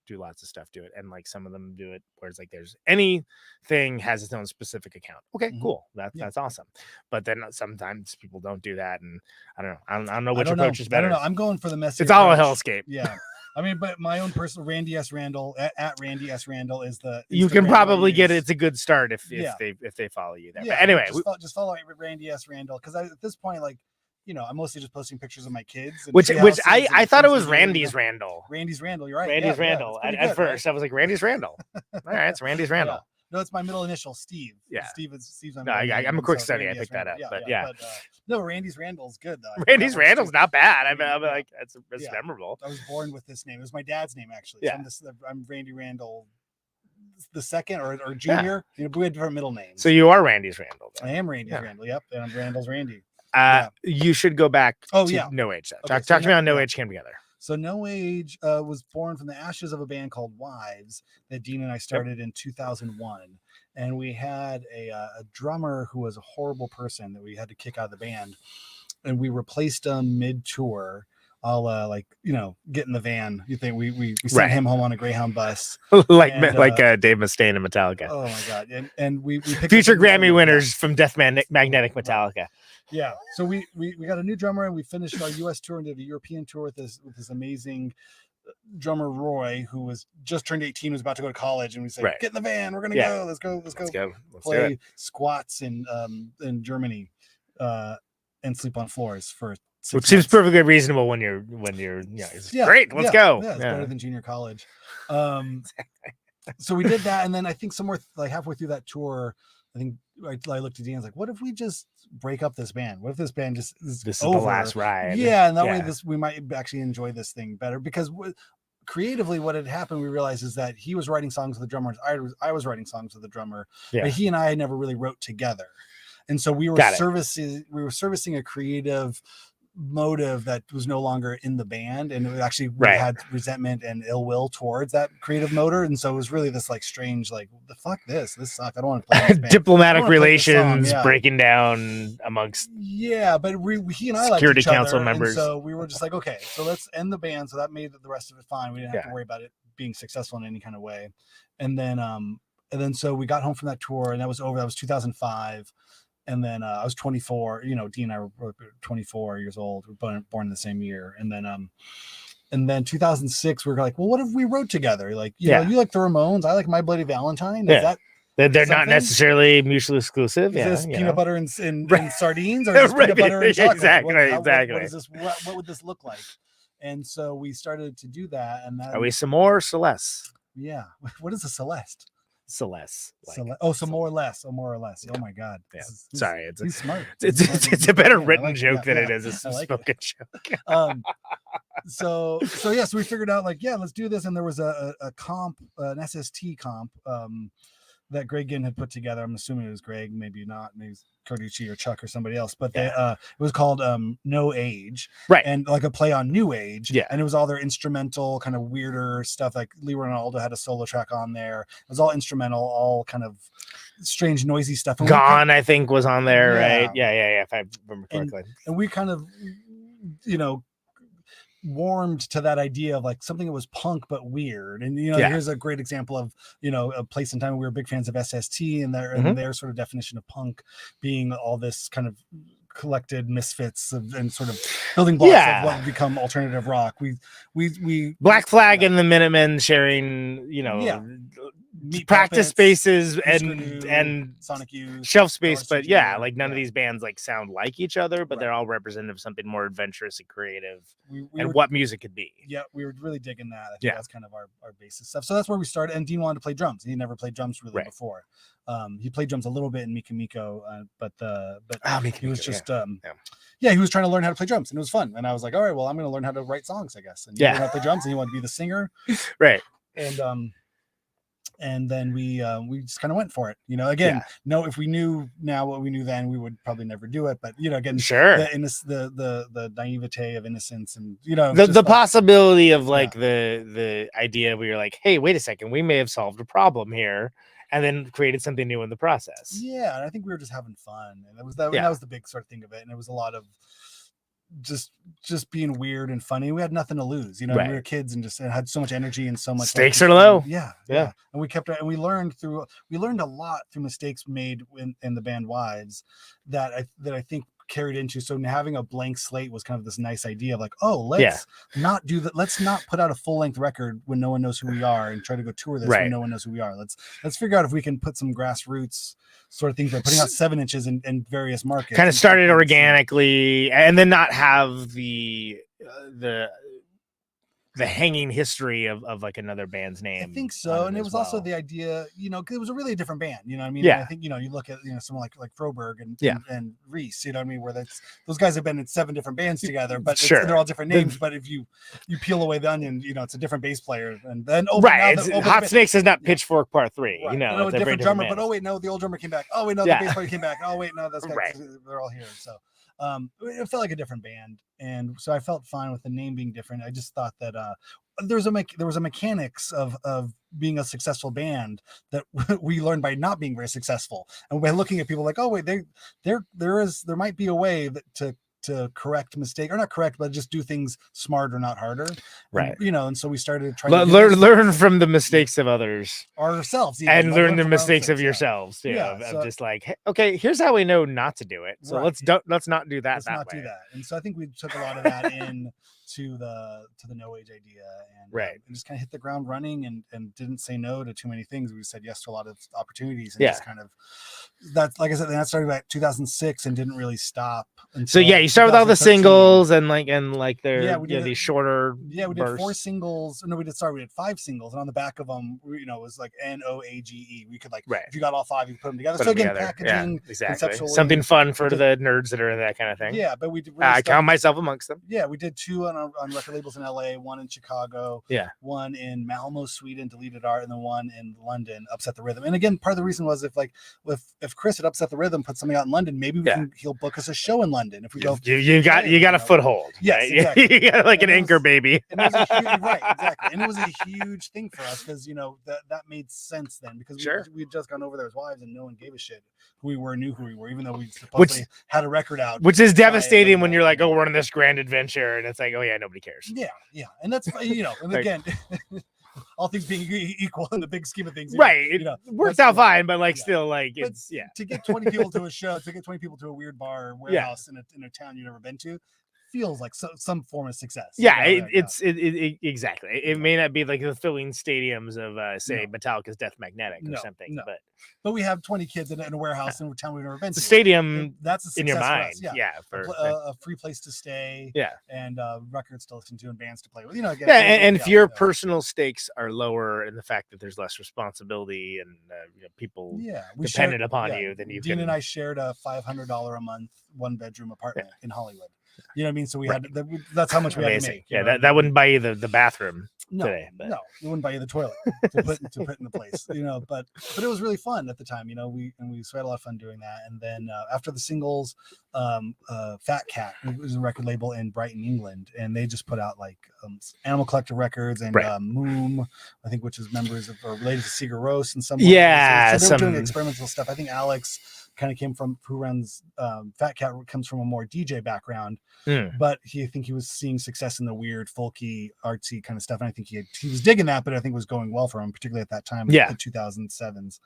Speaker 10: do lots of stuff to it, and like some of them do it where it's like there's anything has its own specific account. Okay, cool, that's awesome. But then sometimes people don't do that, and I don't know. I don't know which approach is better.
Speaker 11: I don't know. I'm going for the messy.
Speaker 10: It's all a hellscape.
Speaker 11: Yeah. I mean, but my own personal Randy S. Randall at Randy S. Randall is the.
Speaker 10: You can probably get it. It's a good start if they follow you there.
Speaker 11: Yeah,
Speaker 10: but anyway,
Speaker 11: just follow Randy S. Randall, because at this point, like, I'm mostly just posting pictures of my kids.
Speaker 10: Which I thought it was Randy's Randall.
Speaker 11: Randy's Randall. You're right.
Speaker 10: Randy's Randall. At first, I was like, Randy's Randall. All right, it's Randy's Randall.
Speaker 11: No, it's my middle initial, Steve.
Speaker 10: Yeah,
Speaker 11: Steve's
Speaker 10: no, I'm a quick study. I picked that up, but yeah.
Speaker 11: No, Randy's Randall's good though.
Speaker 10: Randy's Randall's not bad. I'm like, that's memorable.
Speaker 11: I was born with this name. It was my dad's name actually.
Speaker 10: Yeah.
Speaker 11: So I'm Randy Randall, the second or junior. We had different middle names.
Speaker 10: So you are Randy's Randall.
Speaker 11: I am Randy's Randall. Yep, and I'm Randall's Randy.
Speaker 10: You should go back. To No Age.
Speaker 11: Okay,
Speaker 10: talk to me on No Age came together.
Speaker 11: So No Age was born from the ashes of a band called Wives that Dean and I started in 2001. And we had a drummer who was a horrible person that we had to kick out of the band. And we replaced him mid-tour. I'll get in the van. You think we sent him home on a Greyhound bus.
Speaker 10: like Dave Mustaine and Metallica.
Speaker 11: Oh my God. And we picked
Speaker 10: future Grammy winners from Death Magnetic Metallica.
Speaker 11: Yeah. So we got a new drummer, and we finished our US tour and did a European tour with this amazing drummer Roy, who was just turned 18, was about to go to college, and we said, get in the van, we're gonna go. Let's go play squats in Germany and sleep on floors for 6
Speaker 10: which seems perfectly reasonable when you're great, let's go.
Speaker 11: It's better than junior college. So we did that, and then I think somewhere like halfway through that tour, I think I looked at Dean, I was like, what if we just break up this band? What if this band just is over?
Speaker 10: The last ride?
Speaker 11: Yeah, and that way we might actually enjoy this thing better, because creatively what had happened, we realized, is that he was writing songs with the drummer, I was writing songs with the drummer, but he and I never really wrote together. And so we were servicing a creative motive that was no longer in the band, and it actually had resentment and ill will towards that creative motor. And so it was really this like strange, like, the fuck this sucks, I don't want to play this band.
Speaker 10: Diplomatic relations breaking down amongst
Speaker 11: but he and I
Speaker 10: security
Speaker 11: liked each
Speaker 10: council
Speaker 11: other,
Speaker 10: members.
Speaker 11: and so we were just like, okay, so let's end the band. So that made the rest of it fine. We didn't have to worry about it being successful in any kind of way. And then so we got home from that tour, and that was over. That was 2005. And then I was 24. Dean and I were 24 years old. We were born in the same year. And then 2006, we were like, well, what if we wrote together? Like, you like the Ramones, I like My Bloody Valentine. Is that
Speaker 10: they're not necessarily mutually exclusive?
Speaker 11: Is this peanut butter and sardines, or is this peanut butter and chocolate?
Speaker 10: Exactly.
Speaker 11: What is this? What would this look like? And so we started to do that. And then,
Speaker 10: are we some more Celeste?
Speaker 11: Yeah. What is a Celeste?
Speaker 10: Celeste.
Speaker 11: Some more or less. Oh my God.
Speaker 10: Yeah. Sorry,
Speaker 11: he's smart.
Speaker 10: It's a better written joke than it is a spoken joke.
Speaker 11: So we figured out, like, let's do this. And there was a comp, an SST comp that Greg Ginn had put together. I'm assuming it was Greg, maybe not, maybe Carducci or Chuck or somebody else, but it was called No Age, and like a play on New Age, and it was all their instrumental kind of weirder stuff. Like Lee Ronaldo had a solo track on there. It was all instrumental, all kind of strange noisy stuff. And
Speaker 10: Gone, I think, was on there, right? Yeah, if I remember correctly.
Speaker 11: And we kind of warmed to that idea of like something that was punk but weird. And here's a great example of a place and time. We were big fans of SST and their sort of definition of punk being all this kind of collected misfits and sort of building blocks of what would become alternative rock. We
Speaker 10: Black Flag and the Minutemen sharing practice spaces and
Speaker 11: Sonic Youth,
Speaker 10: shelf space, but like none of these bands like sound like each other, but they're all representative of something more adventurous and creative what music could be.
Speaker 11: We were really digging that. I think that's kind of our basis stuff. So that's where we started. And Dean wanted to play drums. He never played drums really before. He played drums a little bit in Mika Miko, but he was just he was trying to learn how to play drums, and it was fun. And I was like, all right, well, I'm going to learn how to write songs, I guess. And he learned how to play drums, and he wanted to be the singer,
Speaker 10: right?
Speaker 11: And then we just kind of went for it. If we knew now what we knew then, we would probably never do it. But again, the naivete of innocence, and
Speaker 10: the possibility of like the idea where you're like, hey, wait a second, we may have solved a problem here, and then created something new in the process.
Speaker 11: And I think we were just having fun, and that was the big sort of thing of it. And it was a lot of just being weird and funny. We had nothing to lose, we were kids and just had so much energy and so much
Speaker 10: stakes are low.
Speaker 11: Yeah. And we learned a lot through mistakes made in the band Wives that I think carried into. So having a blank slate was kind of this nice idea of like, let's not do that. Let's not put out a full length record when no one knows who we are and try to go tour this when no one knows who we are. Let's figure out if we can put some grassroots sort of things by putting out 7 inches in various markets.
Speaker 10: Kind of started organically and then not have the hanging history of like another band's name.
Speaker 11: I think so. And it was also the idea, it was a really different band, you know what I mean?
Speaker 10: Yeah.
Speaker 11: And I think, you look at, someone like Froberg and Reese, you know what I mean? Where those guys have been in 7 different bands together, but they're all different names. But if you peel away the onion, it's a different bass player. And then,
Speaker 10: Hot Snakes is not Pitchfork Part 3,
Speaker 11: right.
Speaker 10: It's
Speaker 11: a different drummer, but the old drummer came back. Oh, wait, no, the bass player came back. Oh, wait, no, that's they're all here. So it felt like a different band, and so I felt fine with the name being different. I just thought that there was a mechanics of being a successful band that we learned by not being very successful, and by looking at people like, oh wait, there might be a way to correct mistake, or not correct, but just do things smarter, not harder.
Speaker 10: Right.
Speaker 11: And so we started trying
Speaker 10: to learn from the mistakes of others
Speaker 11: ourselves,
Speaker 10: and learn the mistakes of yourselves too. Of just like, hey, okay, here's how we know not to do it. So let's not do that. Do that.
Speaker 11: And so I think we took a lot of that in to the No Age idea, and just kind of hit the ground running and didn't say no to too many things. We said yes to a lot of opportunities, and just kind of that's, like I said, that started about 2006 and didn't really stop.
Speaker 10: So you start with all the singles and these shorter.
Speaker 11: Yeah, we did 4 singles. No, we did 5 singles, and on the back of them, it was like NOAGE. We could if you got all 5, you put them together. So again, packaging,
Speaker 10: exactly, something fun for the nerds that are into that kind of thing.
Speaker 11: Yeah, but we did.
Speaker 10: I count myself amongst them.
Speaker 11: Yeah, we did 2 on record labels in LA, 1 in Chicago, 1 in Malmo, Sweden, Deleted Art, and then 1 in London, Upset the Rhythm. And again, part of the reason was if Chris had Upset the Rhythm put something out in London, maybe he'll book us a show in London. If we go,
Speaker 10: you got a foothold.
Speaker 11: Yes,
Speaker 10: right?
Speaker 11: Exactly.
Speaker 10: You got like an anchor baby.
Speaker 11: And it was a huge, right, exactly. And it was a huge thing for us because that made sense then, because we had just gone over there as Wives and no one gave a shit who we were, knew who we were, even though we supposedly had a record out.
Speaker 10: Which is devastating when you're like, oh, we're on this grand adventure, and it's like, oh yeah, nobody cares.
Speaker 11: Yeah, and that's and again, all things being equal in the big scheme of things,
Speaker 10: right? It works out fine, but still, it's
Speaker 11: to get 20 people to a show, to get 20 people to a weird bar or warehouse in a town you've never been to, feels like some form of success.
Speaker 10: It's exactly. It may not be like the filling stadiums of say Metallica's Death Magnetic or something,
Speaker 11: but we have 20 kids in a warehouse in a town we've never been to.
Speaker 10: The stadium,
Speaker 11: that's a success
Speaker 10: in your mind,
Speaker 11: for us. A free place to stay, and records to listen to and bands to play with. Again,
Speaker 10: and if your personal stakes are lower in the fact that there's less responsibility and people dependent upon you, then
Speaker 11: Dean and I shared a $500 a month 1-bedroom apartment in Hollywood. You know what I mean? So we had that's how much we had to make.
Speaker 10: Yeah, that wouldn't buy you the bathroom today. But.
Speaker 11: No, it wouldn't buy you the toilet to put in the place. But it was really fun at the time. We had a lot of fun doing that. And then after the singles, Fat Cat was a record label in Brighton, England, and they just put out Animal Collector Records and Moom, I think, which is members of or related to Sigur Rós and some.
Speaker 10: Yeah,
Speaker 11: so they were doing experimental stuff. I think Alex kind of came from who runs Fat Cat comes from a more DJ background, but I think he was seeing success in the weird folky artsy kind of stuff, and I think he was digging that, but I think it was going well for him, particularly at that time, the 2007s.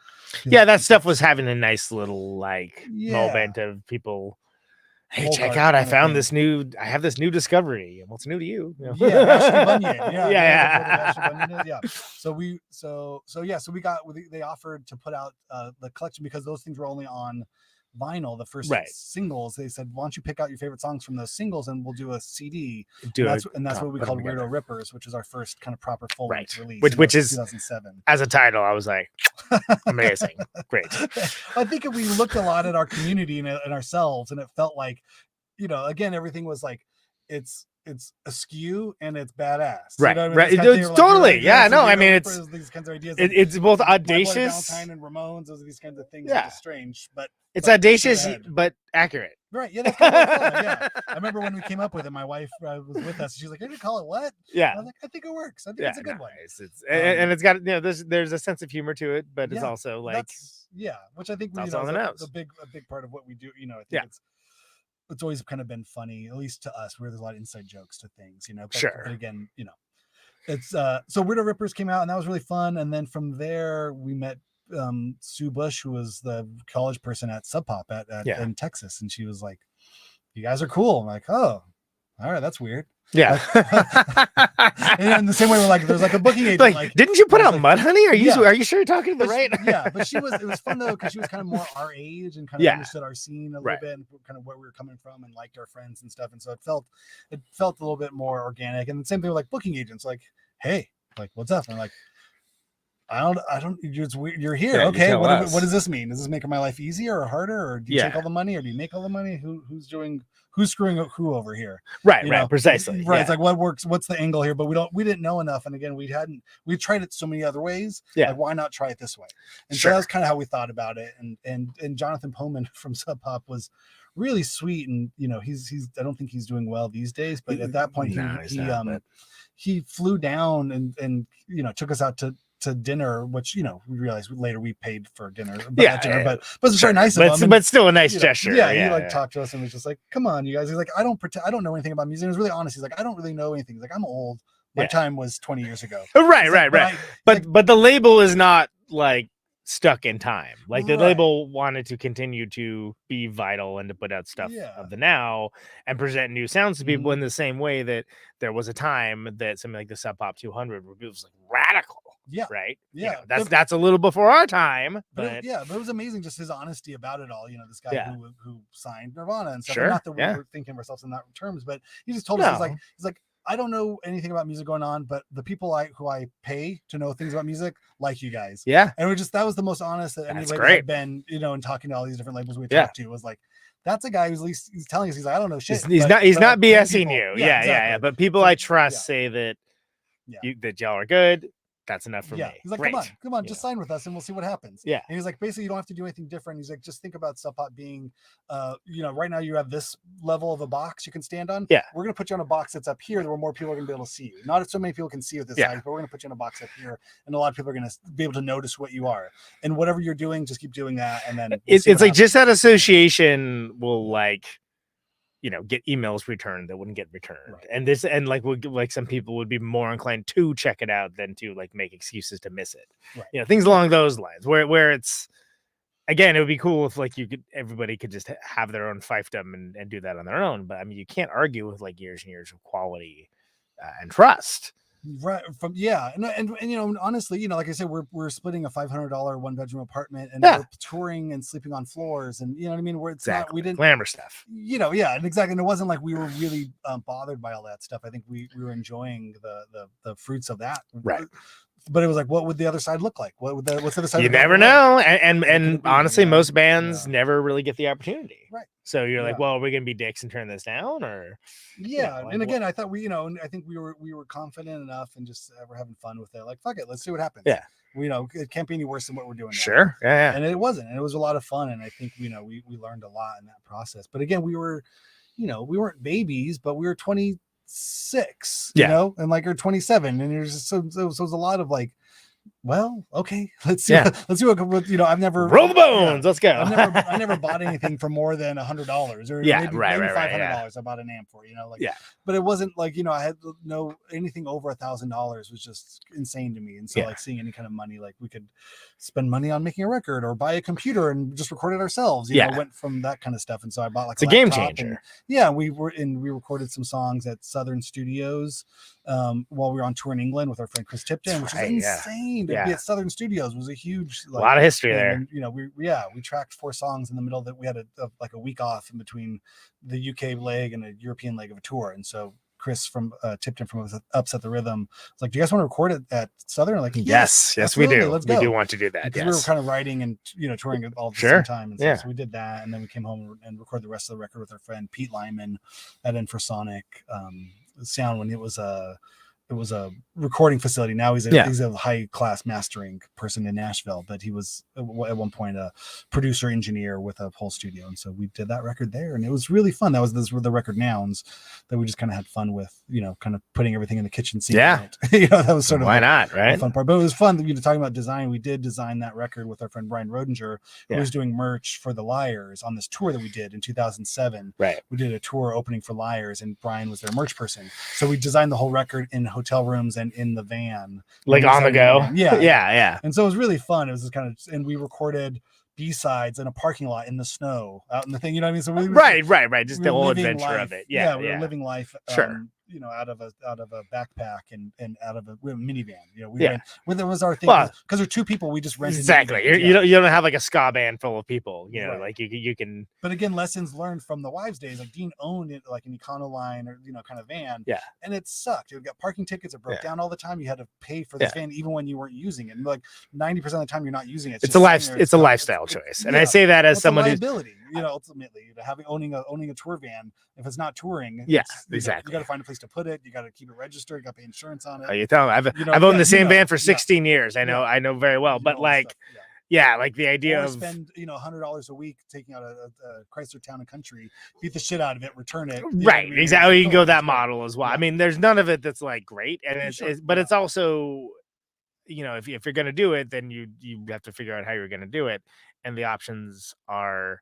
Speaker 10: That stuff was having a nice little moment of people. Hey, check out! I have this new discovery. What's new to you?
Speaker 11: Ashley Bunyan. So we got. They offered to put out the collection because those things were only on vinyl. The first singles. They said, "Why don't you pick out your favorite songs from those singles, and we'll do a CD." That's what we called Weirdo Rippers, which is our first kind of proper full length release.
Speaker 10: Which is
Speaker 11: 2007.
Speaker 10: As a title, I was like, amazing, great.
Speaker 11: I think we looked a lot at our community and ourselves, and it felt like, again, everything was like it's askew and it's badass.
Speaker 10: Right.
Speaker 11: You know
Speaker 10: right. It's totally. I mean,
Speaker 11: it's these kinds of ideas.
Speaker 10: It's both audacious.
Speaker 11: Valentine and Ramones, those are these kinds of things that are strange, but
Speaker 10: it's audacious but accurate.
Speaker 11: Right. Yeah. That's kind of fun. Yeah. I remember when we came up with it, my wife was with us. She's like, "You're gonna call it what?"
Speaker 10: Yeah.
Speaker 11: I was like, "I think it works. I think it's a good one."
Speaker 10: And it's got there's a sense of humor to it, but it's also
Speaker 11: which I think
Speaker 10: a big
Speaker 11: a big part of what we do. I think it's always kind of been funny, at least to us, where there's a lot of inside jokes to things, you know. But again, you know, it's so Weirdo Rippers came out and that was really fun. And then from there we met Sue Bush, who was the college person at Sub Pop in Texas, and she was like, "You guys are cool." I'm like, "Oh, all right, that's weird."
Speaker 10: Yeah.
Speaker 11: And in the same way, we're like, there's like a booking agent.
Speaker 10: Like, didn't you put out Mudhoney? Are you sure you're talking to the right?
Speaker 11: Yeah, but it was fun though, because she was kind of more our age and kind of understood our scene a little bit and kind of where we were coming from and liked our friends and stuff. And so it felt a little bit more organic. And the same thing with like booking agents, like, "Hey, like, what's up?" And I'm like, I don't. It's weird. You're here. Okay. What does this mean? Is this making my life easier or harder? Or do you take all the money, or do you make all the money? Who's screwing who over here?
Speaker 10: Right. Precisely.
Speaker 11: Right. It's like, what works? What's the angle here? But we didn't know enough. And again, we tried it so many other ways. Yeah. Like, why not try it this way? And so that was kind of how we thought about it. And Jonathan Poman from Sub Pop was really sweet. And, you know, I don't think he's doing well these days, but at that point he flew down and, you know, took us out to dinner, which, you know, we realized later we paid for dinner. But it's very nice of him.
Speaker 10: But still a nice gesture.
Speaker 11: He talked to us and was just like, "Come on, you guys." He's like, I don't know anything about music. He was really honest. He's like, "I don't really know anything." He's like, "I'm old. My time was 20 years ago."
Speaker 10: Right. But the label is not like stuck in time. Like the label wanted to continue to be vital and to put out stuff of the now and present new sounds to people in the same way that there was a time that something like the Sub Pop 200 where people was like radical.
Speaker 11: Yeah.
Speaker 10: Right.
Speaker 11: Yeah.
Speaker 10: You know, that's a little before our time. But
Speaker 11: but it was amazing just his honesty about it all. You know, this guy who signed Nirvana and stuff.
Speaker 10: Sure.
Speaker 11: Not that we were thinking of ourselves in that terms, but he just told us, he's like, "I don't know anything about music going on, but the people who I pay to know things about music like you guys."
Speaker 10: Yeah.
Speaker 11: And that was the most honest that anybody had been, you know, and talking to all these different labels we talked to was like, that's a guy who's at least he's telling us, he's like, "I don't know shit."
Speaker 10: He's not BSing you. Yeah. But people I trust say that that y'all are good. That's enough for me.
Speaker 11: He's like, come on, just sign with us and we'll see what happens. Yeah. And he's like, basically, you don't have to do anything different. He's like, just think about Sub Pop being, you know, right now you have this level of a box you can stand on. Yeah. We're going to put you on a box that's up here where more people are going to be able to see you. Not so many people can see you at this size, but we're going to put you in a box up here. And a lot of people are going to be able to notice what you are. And whatever you're doing, just keep doing that. And then
Speaker 10: it's like just that association will like, you know, get emails returned that wouldn't get returned. And like some people would be more inclined to check it out than to like make excuses to miss it. You know, things along those lines where it's, again, it would be cool if like everybody could just have their own fiefdom and do that on their own. But I mean, you can't argue with like years and years of quality and trust.
Speaker 11: Right. And you know, honestly, you know, like I said, we're splitting a $500 1-bedroom apartment and we're touring and sleeping on floors, and you know what I mean, where it's not, we didn't
Speaker 10: glamour stuff,
Speaker 11: you know. And exactly. And it wasn't like we were really bothered by all that stuff. I think we were enjoying the fruits of that. Right. But it was like, what would the other side look like? What's the other side? You
Speaker 10: never know. And honestly, most bands never really get the opportunity.
Speaker 11: Right.
Speaker 10: So you're like, well, are we going to be dicks and turn this down, or?
Speaker 11: Yeah. And again, I thought I think we were confident enough and just we're having fun with it. Like, fuck it, let's see what happens. Yeah. You know, it can't be any worse than what we're doing now.
Speaker 10: Sure. Yeah.
Speaker 11: And it wasn't. And it was a lot of fun. And I think, you know, we learned a lot in that process. But again, we weren't babies, but we were 26, you know, and like, or 27. And there's so it was a lot of like, well, okay, let's see what, you know, I've never
Speaker 10: roll the bones. Let's go.
Speaker 11: I never bought anything for more than $100 or maybe $500. I bought an amp for, you know, like, but it wasn't like, you know, I had anything over $1,000 was just insane to me. And so like seeing any kind of money, like we could spend money on making a record or buy a computer and just record it ourselves. You know, went from that kind of stuff. And so I bought like
Speaker 10: it's a game changer.
Speaker 11: And, we recorded some songs at Southern Studios while we were on tour in England with our friend Chris Tipton, which is insane. To be at Southern Studios was a huge,
Speaker 10: like, a lot of history there.
Speaker 11: And, you know, we tracked 4 songs in the middle that we had a week off in between the UK leg and a European leg of a tour. And so Chris from Tipton from Upset the Rhythm was like, "Do you guys want to record it at Southern?" Like,
Speaker 10: yes, we do. We do want to do that.
Speaker 11: Because we were kind of writing and, you know, touring all at the same time. And so we did that, and then we came home and recorded the rest of the record with our friend Pete Lyman at Infrasonic Sound when it was it was a recording facility. Now he's a high class mastering person in Nashville, but he was at one point a producer engineer with a whole studio. And so we did that record there, and it was really fun. Those were the record nouns that we just kind of had fun with, kind of putting everything in the kitchen sink.
Speaker 10: Yeah.
Speaker 11: That was sort of
Speaker 10: why not, right?
Speaker 11: The fun part, but it was fun. Talking about design, we did design that record with our friend Brian Rodinger, who was doing merch for the Liars on this tour that we did in 2007.
Speaker 10: Right.
Speaker 11: We did a tour opening for Liars, and Brian was their merch person. So we designed the whole record in hotel rooms and in the van,
Speaker 10: like on the go.
Speaker 11: Yeah. And so it was really fun. It was just kind of, and we recorded B-sides in a parking lot in the snow out in the thing. You know what I mean? So
Speaker 10: right. Just the whole adventure
Speaker 11: life.
Speaker 10: of it. Yeah.
Speaker 11: We were living life.
Speaker 10: Sure.
Speaker 11: Out of a backpack and out of a minivan. There was our thing because we're two people. We just rented.
Speaker 10: Exactly. You don't have like a ska band full of people. Like you can.
Speaker 11: But again, lessons learned from the Wives days. Like Dean owned it, like an Econoline or kind of van.
Speaker 10: Yeah.
Speaker 11: And it sucked. You got parking tickets. It broke down all the time. You had to pay for this van even when you weren't using it. And like 90% of the time you're not using it.
Speaker 10: It's a lifestyle choice, and I say that as someone who's
Speaker 11: liability. Ultimately, owning a tour van, if it's not touring,
Speaker 10: exactly.
Speaker 11: You got to find a place to put it. You got to keep it registered. You got to pay insurance on it.
Speaker 10: Oh, you tell them. I've owned the same van for 16 years. I know very well. But like, like the idea of
Speaker 11: spend $100 a week taking out a Chrysler Town and Country, beat the shit out of it, return it.
Speaker 10: Right, exactly. You can go that model as well. I mean, there's none of it that's like great, and it's also, if you're gonna do it, then you have to figure out how you're gonna do it, and the options are.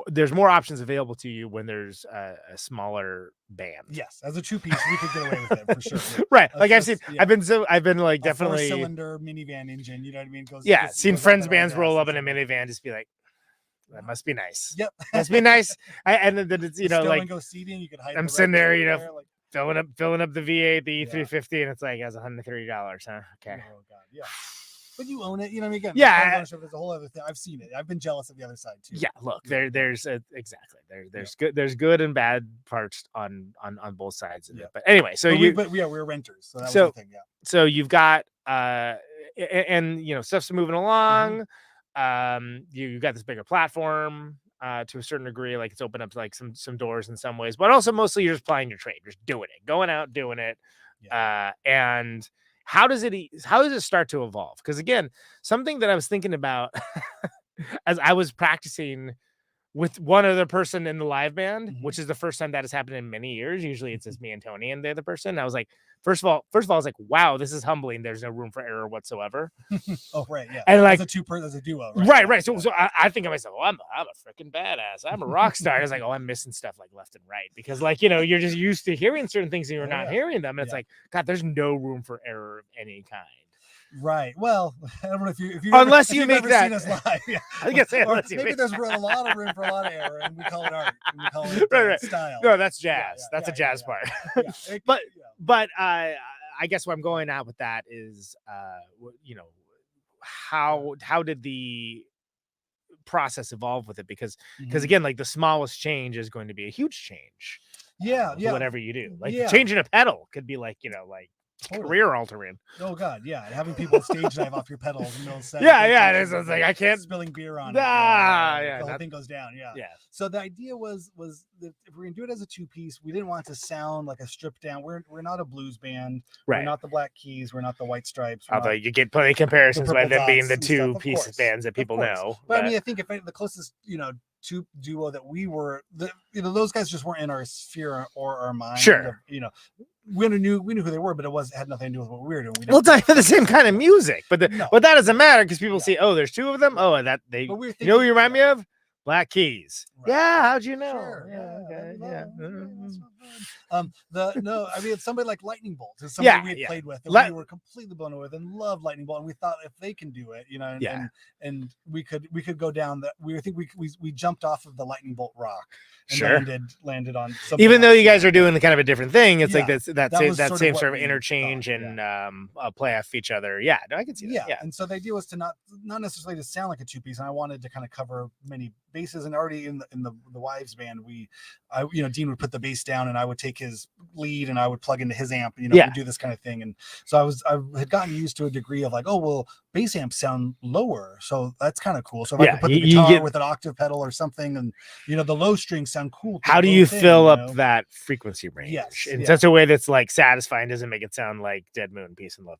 Speaker 10: There's more options available to you when there's a smaller band.
Speaker 11: Yes, as a 2-piece, we could get away with it for sure.
Speaker 10: Right, like I've been like definitely
Speaker 11: 4-cylinder minivan engine. You know what I mean?
Speaker 10: Seen friends bands roll up in a minivan, just be like, that must be nice.
Speaker 11: Yep,
Speaker 10: must be nice. And then it's like
Speaker 11: go seating. You could hide.
Speaker 10: I'm sitting there, filling up the V8, the E350, and it's like, it has $130, huh? Okay. Oh God,
Speaker 11: yeah. But you own it, you know what I mean? Again, ownership is a whole other thing. I've seen it. I've been jealous of the other side too.
Speaker 10: Yeah, look, there's good and bad parts on both sides of it. But anyway, so
Speaker 11: we're renters, so that was the thing. Yeah.
Speaker 10: So you've got stuff's moving along. You got this bigger platform to a certain degree, like it's opened up like some doors in some ways, but also mostly you're just plying your trade, just doing it, going out doing it, and. How does it start to evolve? Because again, something that I was thinking about as I was practicing with one other person in the live band, which is the first time that has happened in many years. Usually it's just me and Tony and the other person. I was like, first of all, I was like, wow, this is humbling. There's no room for error whatsoever.
Speaker 11: Oh, right. Yeah.
Speaker 10: And like
Speaker 11: as a duo.
Speaker 10: Right. So I think of myself, I'm a freaking badass. I'm a rock star. I was like, I'm missing stuff like left and right because like, you're just used to hearing certain things and you're not hearing them. And it's like, God, there's no room for error of any kind.
Speaker 11: Right. Well, I don't know if you
Speaker 10: unless you make that.
Speaker 11: Seen us live. Yeah.
Speaker 10: I guess
Speaker 11: maybe there's a lot of room for a lot of error, and we call it art. And we call it
Speaker 10: right.
Speaker 11: style.
Speaker 10: No, that's jazz. That's a jazz part. But I guess where I'm going at with that is, how did the process evolve with it? Because again, like the smallest change is going to be a huge change. Whatever you do, like changing a pedal could be like career altering.
Speaker 11: Oh God, yeah. Having people stage dive off your pedals, set.
Speaker 10: It is. It's like I can't
Speaker 11: spilling beer on it.
Speaker 10: The
Speaker 11: whole thing goes down. Yeah. So the idea was that if we're gonna do it as a 2-piece, we didn't want it to sound like a stripped down. We're not a blues band.
Speaker 10: Right.
Speaker 11: We're not the Black Keys. We're not the White Stripes.
Speaker 10: Although you get plenty of comparisons by them being the 2-piece bands that people know.
Speaker 11: But I mean, I think if the closest duo that we were, those guys just weren't in our sphere or our mind.
Speaker 10: Sure.
Speaker 11: We knew who they were, but it had nothing to do with what we were doing.
Speaker 10: It's not the same kind of music, but that doesn't matter because people see, there's 2 of them. Oh, that they. But you know who you remind me of? Black Keys. Right. Yeah, how'd you know?
Speaker 11: Sure.
Speaker 10: Yeah.
Speaker 11: It's somebody like Lightning Bolt. It's somebody we had played with, and we were completely blown away with, and loved Lightning Bolt, and we thought if they can do it, and we could go down that. We jumped off of the Lightning Bolt rock. And landed on something.
Speaker 10: Even though you guys are doing kind of a different thing, it's like that same sort of interchange and play off each other. Yeah, no, I can see that.
Speaker 11: Yeah, and so the idea was to not necessarily to sound like a 2-piece, and I wanted to kind of cover many bases. And already in the Wives band, Dean would put the bass down, and I I would take his lead and I would plug into his amp, we'd do this kind of thing. And so I had gotten used to a degree of like, oh, well, bass amps sound lower, so that's kind of cool. So if I could put the guitar with an octave pedal or something, and the low strings sound cool.
Speaker 10: How do you fill up that frequency range in such a way that's like satisfying, doesn't make it sound like Dead Moon, peace and love,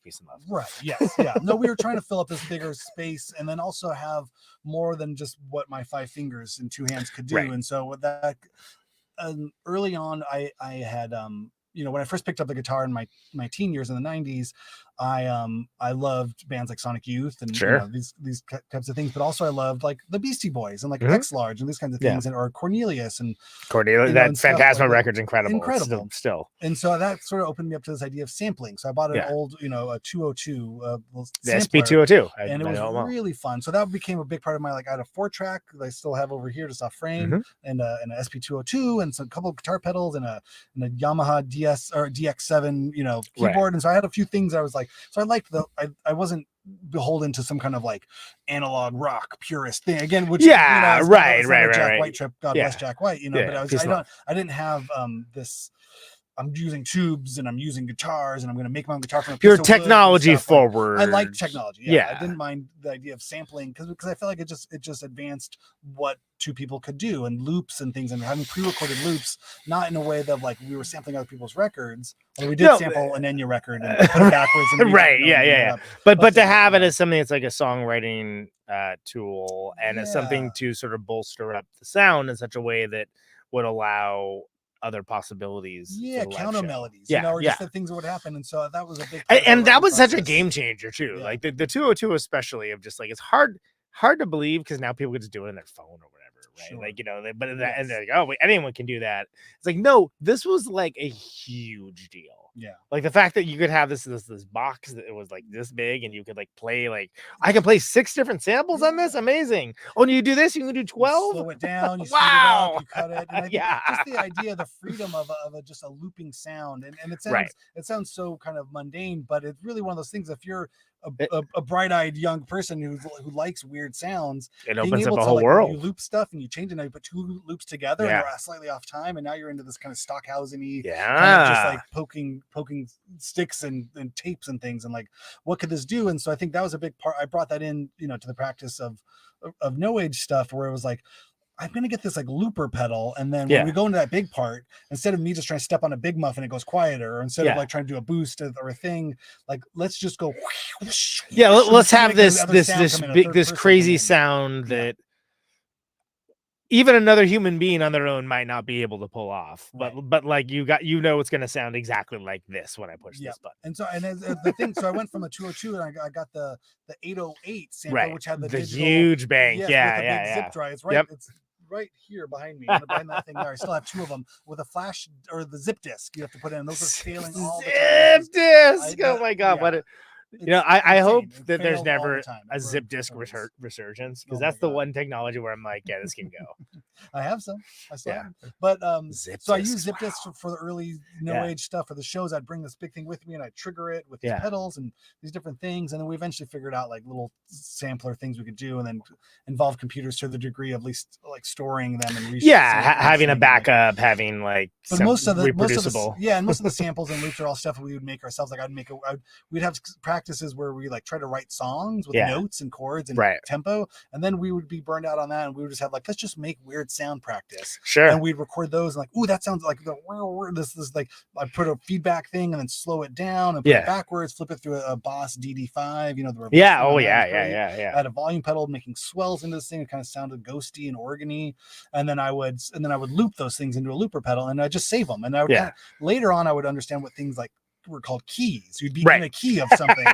Speaker 11: right? Yes, yeah. No, we were trying to fill up this bigger space and then also have more than just what my 5 fingers and 2 hands could do. And so with that, early on, I had when I first picked up the guitar in my teen years in the 90s, I loved bands like Sonic Youth and these types of things, but also I loved like the Beastie Boys and like X Large and these kinds of things, and or Cornelius and
Speaker 10: that Phantasma record's incredible still.
Speaker 11: And so that sort of opened me up to this idea of sampling. So I bought an old a 202
Speaker 10: the SP202,
Speaker 11: and it was really fun. So that became a big part of my I had a 4-track that I still have over here just off frame, and an SP202 and some couple of guitar pedals and a Yamaha DS or DX7 keyboard. And so I had a few things I was like, so I liked I wasn't beholden to some kind of like analog rock purist thing again, which
Speaker 10: right.
Speaker 11: Jack White trip, God bless Jack White, but I didn't have this. I'm using tubes and I'm using guitars and I'm going to make my own guitar from a piece
Speaker 10: You're
Speaker 11: of
Speaker 10: technology
Speaker 11: wood
Speaker 10: forward.
Speaker 11: I like technology. I didn't mind the idea of sampling because I feel like it just advanced what 2 people could do, and loops and things, and having pre-recorded loops, not in a way that like we were sampling other people's records. Or we did sample an Enya record and put it backwards. And
Speaker 10: But to have it as something that's like a songwriting tool and as something to sort of bolster up the sound in such a way that would allow other possibilities,
Speaker 11: counter melodies, or just the things that would happen. And so that was a big
Speaker 10: and that was such a game changer too. Like the 202 especially, of just like, it's hard to believe because now people can just do it on their phone or whatever, right? And they're like, oh wait, anyone can do that. It's like, no, this was like a huge deal. Like the fact that you could have this box that it was like this big and you could like play, like I can play 6 different samples on this. Amazing. Oh, and you do this, you can do 12.
Speaker 11: Slow it down, you speed it up, you cut it. And just the idea, the freedom of just a looping sound, and it sounds so kind of mundane, but it's really one of those things. If you're a bright-eyed young person who likes weird sounds,
Speaker 10: it opens up a whole world.
Speaker 11: You loop stuff and you change it, and you put 2 loops together and you're slightly off time, and now you're into this kind of Stockhausen-y, kind of just like poking sticks and tapes and things, and like, what could this do? And so I think that was a big part. I brought that in, to the practice of no age stuff, where it was like, I'm going to get this like looper pedal. And then when we go into that big part, instead of me just trying to step on a big muff and it goes quieter, or instead of like trying to do a boost or a thing, like, let's just go.
Speaker 10: Let's have this crazy sound that even another human being on their own might not be able to pull off, but like it's going to sound exactly like this when I push this button.
Speaker 11: And so, and the thing, so I went from a 202 and I got the 808 sample, which had the digital,
Speaker 10: huge bank,
Speaker 11: zip drive. It's right. It's right here behind me, behind that thing there. I still have 2 of them with a flash or the zip disc you have to put in. Those are failing all the time.
Speaker 10: Zip disc. Oh my god, what? I hope that there's never a zip disk resurgence, because that's the one technology where I'm like, yeah, this can go.
Speaker 11: I have some. I still have. But so I use zip disks for the early age stuff. For the shows, I'd bring this big thing with me and I'd trigger it with these pedals and these different things. And then we eventually figured out like little sampler things we could do, and then involve computers to the degree of at least like storing them and
Speaker 10: having a backup, having like
Speaker 11: but most of the reproducible. And most of the samples and loops are all stuff we would make ourselves. Like we'd have practices where we like try to write songs with notes and chords and tempo, and then we would be burned out on that, and we would just have like, let's just make weird sound practice.
Speaker 10: And
Speaker 11: we'd record those and like, ooh, that sounds like this is like, I put a feedback thing and then slow it down and put it backwards, flip it through a Boss DD5, the reverse. I had a volume pedal making swells into this thing. It kind of sounded ghosty and organy, and then I would loop those things into a looper pedal, and I just save them, and I would later on I would understand what things like were called keys. You'd be in a key of something.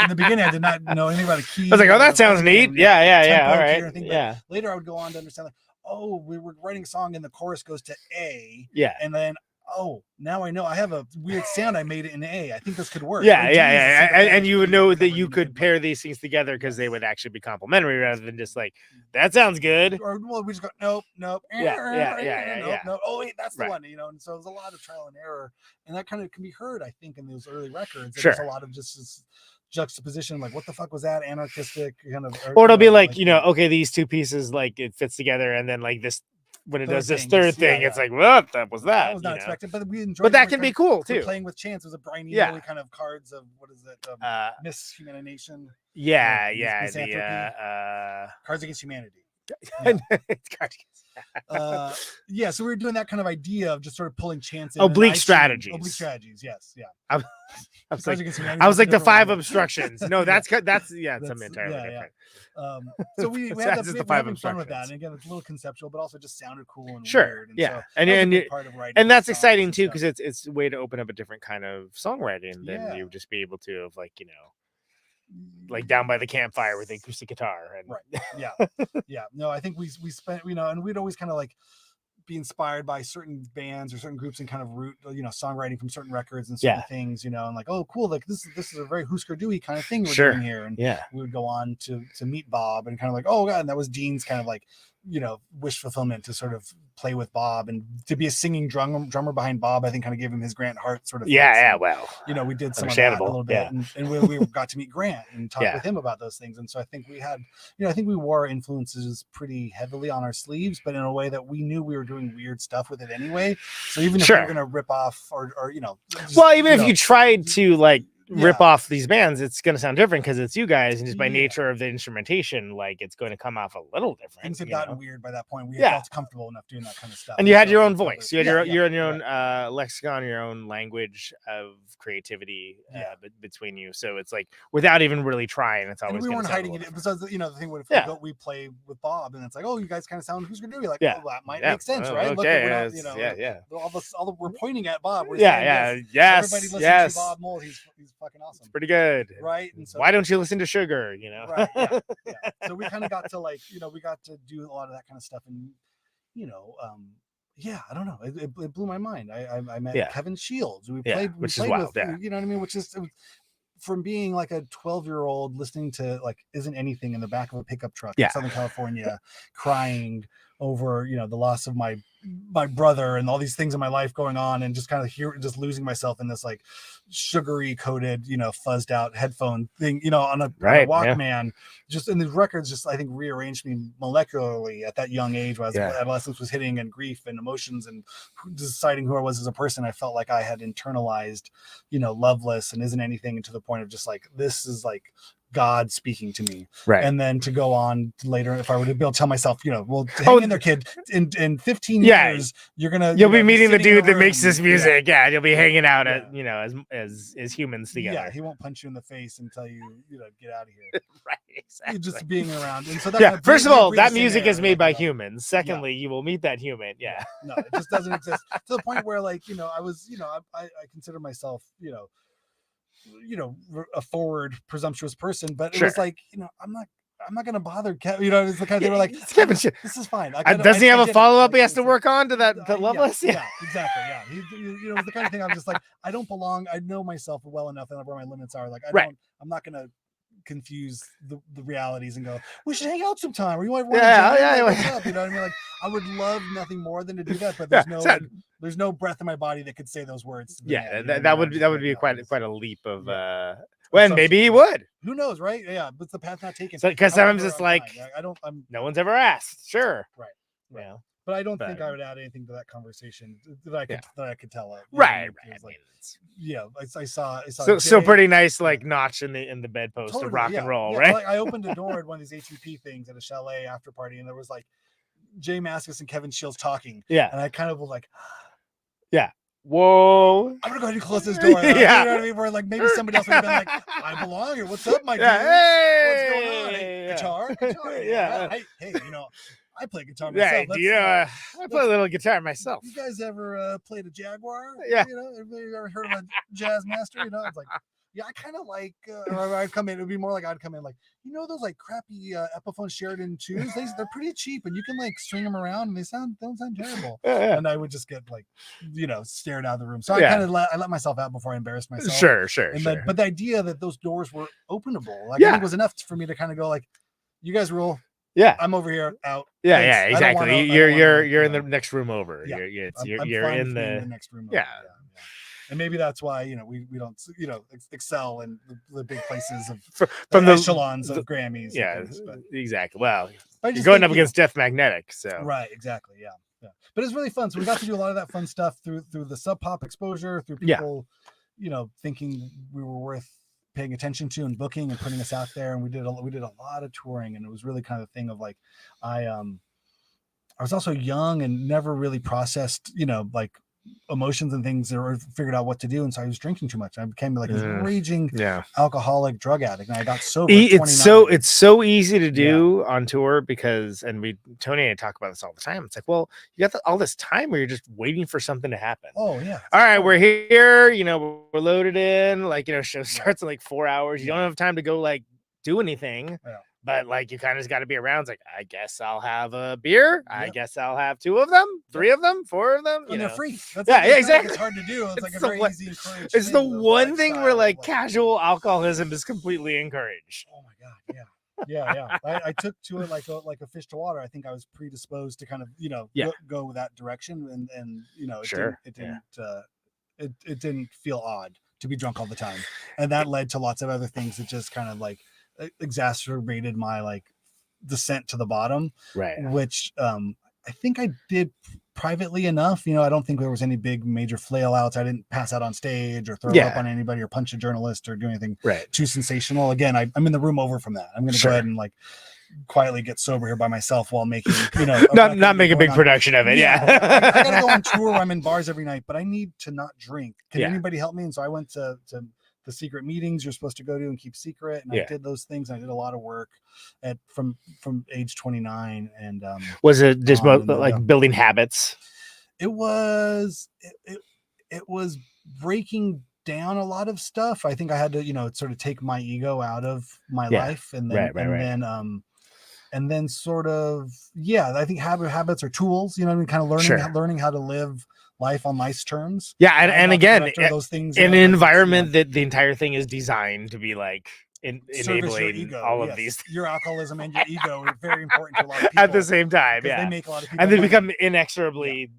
Speaker 11: In the beginning, I did not know anything about a key.
Speaker 10: I was like, oh, that sounds neat. Yeah. All right.
Speaker 11: Later, I would go on to understand, like, oh, we were writing a song and the chorus goes to A. And then, oh, now I know I have a weird sound. I made it in A. I think this could work.
Speaker 10: And you would know that you could pair these things together because they would actually be complementary rather than just like, that sounds good.
Speaker 11: Or well, we just go, nope. Nope. Oh wait, that's the one. And so it was a lot of trial and error, and that kind of can be heard, I think, in those early records. There's a lot of just this juxtaposition, like, what the fuck was that? Anarchistic kind of.
Speaker 10: Or it'll be like, okay, these 2 pieces, like, it fits together, and then like this when it
Speaker 11: third
Speaker 10: does this
Speaker 11: thing,
Speaker 10: third thing,
Speaker 11: yeah,
Speaker 10: it's like, what was that?
Speaker 11: That was not expected, but we enjoyed.
Speaker 10: But that can be cool too.
Speaker 11: Playing with chance. It was a Brian
Speaker 10: Yeah.
Speaker 11: Eno kind of cards of what is it? Mishumanation.
Speaker 10: Yeah,
Speaker 11: Misanthropy. Cards Against Humanity. Yeah, so we were doing that kind of idea of just sort of pulling chance in.
Speaker 10: Oblique strategies.
Speaker 11: Oblique strategies, yes, yeah.
Speaker 10: I was like the 5 obstructions. No, that's something entirely different.
Speaker 11: So we
Speaker 10: That's
Speaker 11: had
Speaker 10: just the
Speaker 11: we're
Speaker 10: 5
Speaker 11: having fun with that,
Speaker 10: obstructions.
Speaker 11: and again, it's a little conceptual, but also just sounded cool and
Speaker 10: Sure,
Speaker 11: weird. And
Speaker 10: yeah,
Speaker 11: so
Speaker 10: and
Speaker 11: that was a
Speaker 10: and
Speaker 11: big
Speaker 10: you-
Speaker 11: part of writing
Speaker 10: and that's
Speaker 11: songs
Speaker 10: exciting
Speaker 11: and
Speaker 10: too
Speaker 11: stuff.
Speaker 10: because it's a way to open up a different kind of songwriting than
Speaker 11: Yeah.
Speaker 10: you just be able to of like like down by the campfire with acoustic guitar and
Speaker 11: Right. Yeah. No, I think we spent, and we'd always kind of like be inspired by certain bands or certain groups and kind of root, songwriting from certain records and certain things, and like, oh, cool, like this is a very Husker Du kind of thing we're doing here. And we would go on to meet Bob and kind of like, oh god, and that was Dean's kind of like, wish fulfillment to sort of play with Bob and to be a singing drummer behind Bob. I think kind of gave him his Grant Hart sort of
Speaker 10: well,
Speaker 11: we did some of that a little bit, and we got to meet Grant and talk with him about those things. And so I think we had, I think we wore our influences pretty heavily on our sleeves, but in a way that we knew we were doing weird stuff with it anyway. So even if we were going to rip off or
Speaker 10: if you tried to like rip off these bands, it's going to sound different because it's you guys, and just by nature of the instrumentation, like it's going to come off a little different.
Speaker 11: Things had gotten weird by that point. We had felt comfortable enough doing that kind of stuff,
Speaker 10: and you had your own voice. You had your own lexicon, your own language of creativity between you. So it's like without even really trying, it's always.
Speaker 11: And we weren't hiding it. Besides, the thing would we play with Bob, and it's like, oh, you guys kind of sound Who's Gonna Do? Like, well, that might make sense, right?
Speaker 10: Okay,
Speaker 11: look, we're pointing at Bob. We're
Speaker 10: yes,
Speaker 11: everybody listens to Bob Mould. He's fucking awesome.
Speaker 10: It's pretty good,
Speaker 11: right? And so
Speaker 10: why don't you listen to Sugar?
Speaker 11: Right? Yeah. So we kind of got to we got to do a lot of that kind of stuff, and I don't know, it blew my mind. I met Kevin Shields. We played,
Speaker 10: which is wild,
Speaker 11: you know what I mean? Which is from being like a 12-year-old listening to like Isn't Anything in the back of a pickup truck in Southern California, crying over the loss of my brother and all these things in my life going on, and just kind of just losing myself in this like sugary coated fuzzed out headphone thing on a Walkman. Just in these records, just I think rearranged me molecularly at that young age, as adolescence was hitting, and grief and emotions and deciding who I was as a person. I felt like I had internalized Loveless and Isn't Anything, and to the point of just like, this is like God speaking to me, right? And then to go on later, if I were to be able to tell myself, well, hang in there, kid. In 15 years, you'll
Speaker 10: be meeting the dude that makes this music. Yeah, you'll be hanging out at as humans together.
Speaker 11: Yeah, he won't punch you in the face and tell you get out of here.
Speaker 10: Right, exactly.
Speaker 11: Just being around. And so that
Speaker 10: first of all, that music is made by humans. Secondly, you will meet that human. Yeah.
Speaker 11: No, it just doesn't exist to the point where I was I consider myself a forward presumptuous person, but it was like I'm not gonna bother Kevin. It's the kind of they were like, this is fine.
Speaker 10: Doesn't he have a follow-up he has to work on to that Loveless?
Speaker 11: Yeah, exactly. Yeah, it's the kind of thing I'm just like, I don't belong. I know myself well enough and where my limits are. Like I'm not gonna confuse the realities and go, we should hang out sometime, or you might want to what's up? You know what I mean? Like, I would love nothing more than to do that, but there's no breath in my body that could say those words.
Speaker 10: That would be quite a leap of when maybe he would.
Speaker 11: Who knows, right? Yeah, but the path not taken.
Speaker 10: Because sometimes it's like
Speaker 11: I'm
Speaker 10: no one's ever asked. Sure.
Speaker 11: Right. Yeah. But I don't think I would add anything to that conversation that I could tell it.
Speaker 10: Right.
Speaker 11: I saw
Speaker 10: so pretty nice, like notch in the bedpost of rock and roll, right?
Speaker 11: Like, I opened a door at one of these HVP things at a chalet after party, and there was like Jay Mascis and Kevin Shields talking. Yeah. And I kind of was like, whoa, I'm gonna go ahead and close this door. You know what I mean? Where like maybe somebody else would have been like, I belong here. What's up, my dude? What's going on? Hey, guitar? Hey, I play guitar myself.
Speaker 10: I play a little guitar myself.
Speaker 11: You guys ever played a Jaguar?
Speaker 10: Yeah.
Speaker 11: Everybody ever heard of a jazz master? It's like, yeah, I kind of like, or I'd come in, it would be more like I'd come in like, those like crappy Epiphone Sheridan 2s, they're pretty cheap and you can like string them around and they don't sound terrible. And I would just get like, stared out of the room. So I kind of let myself out before I embarrassed myself.
Speaker 10: Sure.
Speaker 11: But the idea that those doors were openable, I think was enough for me to kind of go like, you guys rule.
Speaker 10: Yeah,
Speaker 11: I'm over here out.
Speaker 10: Yeah, exactly. You're in the next room over. Yeah. You're in the
Speaker 11: next room. Yeah. And maybe that's why we don't excel in the big places of from the echelons of Grammys.
Speaker 10: Yeah, exactly. Well, you're going up against Death Magnetic, so
Speaker 11: right, exactly. Yeah. But it's really fun. So we got to do a lot of that fun stuff through the Sub Pop exposure, through people, thinking we were worth paying attention to and booking and putting us out there. And we did a lot of touring, and it was really kind of a thing of like, I was also young and never really processed, like emotions and things, or figured out what to do, and so I was drinking too much. I became like this raging alcoholic drug addict, and I got sober.
Speaker 10: It's so easy to do on tour because, and Tony and I talk about this all the time. It's like, well, you got all this time where you're just waiting for something to happen.
Speaker 11: Oh yeah.
Speaker 10: All right, we're here. We're loaded in. Like, show starts in like 4 hours. You don't have time to go like do anything. Yeah. But like, you kind of got to be around. It's like, I guess I'll have a beer. Yep. I guess I'll have 2 of them, 3 of them, 4 of them.
Speaker 11: And they're free.
Speaker 10: Exactly.
Speaker 11: It's hard to do. It's like a very easy encouraged.
Speaker 10: It's the one thing where like casual alcoholism is completely encouraged.
Speaker 11: Oh my god, yeah. I took to it like a fish to water. I think I was predisposed to kind of go that direction, and it didn't feel odd to be drunk all the time, and that led to lots of other things that just kind of like exacerbated my like descent to the bottom, right? Which I think I did privately enough. I don't think there was any big major flail outs. I didn't pass out on stage or throw up on anybody or punch a journalist or do anything too sensational. Again, I'm in the room over from that. I'm going to go ahead and like quietly get sober here by myself while making
Speaker 10: not make a big production of it.
Speaker 11: I gotta go on tour where I'm in bars every night, but I need to not drink. Can anybody help me? And so I went to the secret meetings you're supposed to go to and keep secret, and I did those things. I did a lot of work from age 29, and
Speaker 10: was it just like building habits?
Speaker 11: It was breaking down a lot of stuff. I think I had to sort of take my ego out of my life, and then and then sort of I think habits are tools, kind of learning how to live life on nice terms.
Speaker 10: And again,
Speaker 11: those things
Speaker 10: in an environment that the entire thing is designed to be like enabling all of these.
Speaker 11: Your alcoholism and your ego are very important to a lot of people
Speaker 10: at the same time.
Speaker 11: They make a lot of people
Speaker 10: and they become inexorably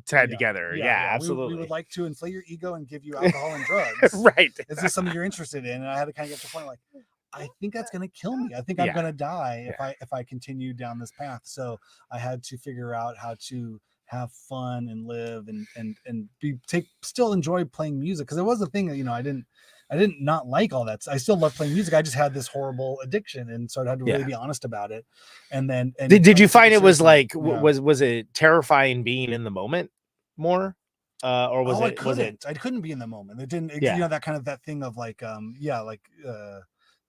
Speaker 10: tied together. Absolutely.
Speaker 11: We would like to inflate your ego and give you alcohol and drugs.
Speaker 10: Right.
Speaker 11: Is this something you're interested in? And I had to kind of get to the point like, I think that's going to kill me. I think I'm going to die if I continue down this path. So I had to figure out how to have fun and live and still enjoy playing music, because it was a thing that I didn't not like all that. I still love playing music. I just had this horrible addiction, and so I had to really be honest about it. And then
Speaker 10: did you find it was like was it terrifying being in the moment more? Or was it
Speaker 11: I couldn't be in the moment. It didn't that kind of that thing of like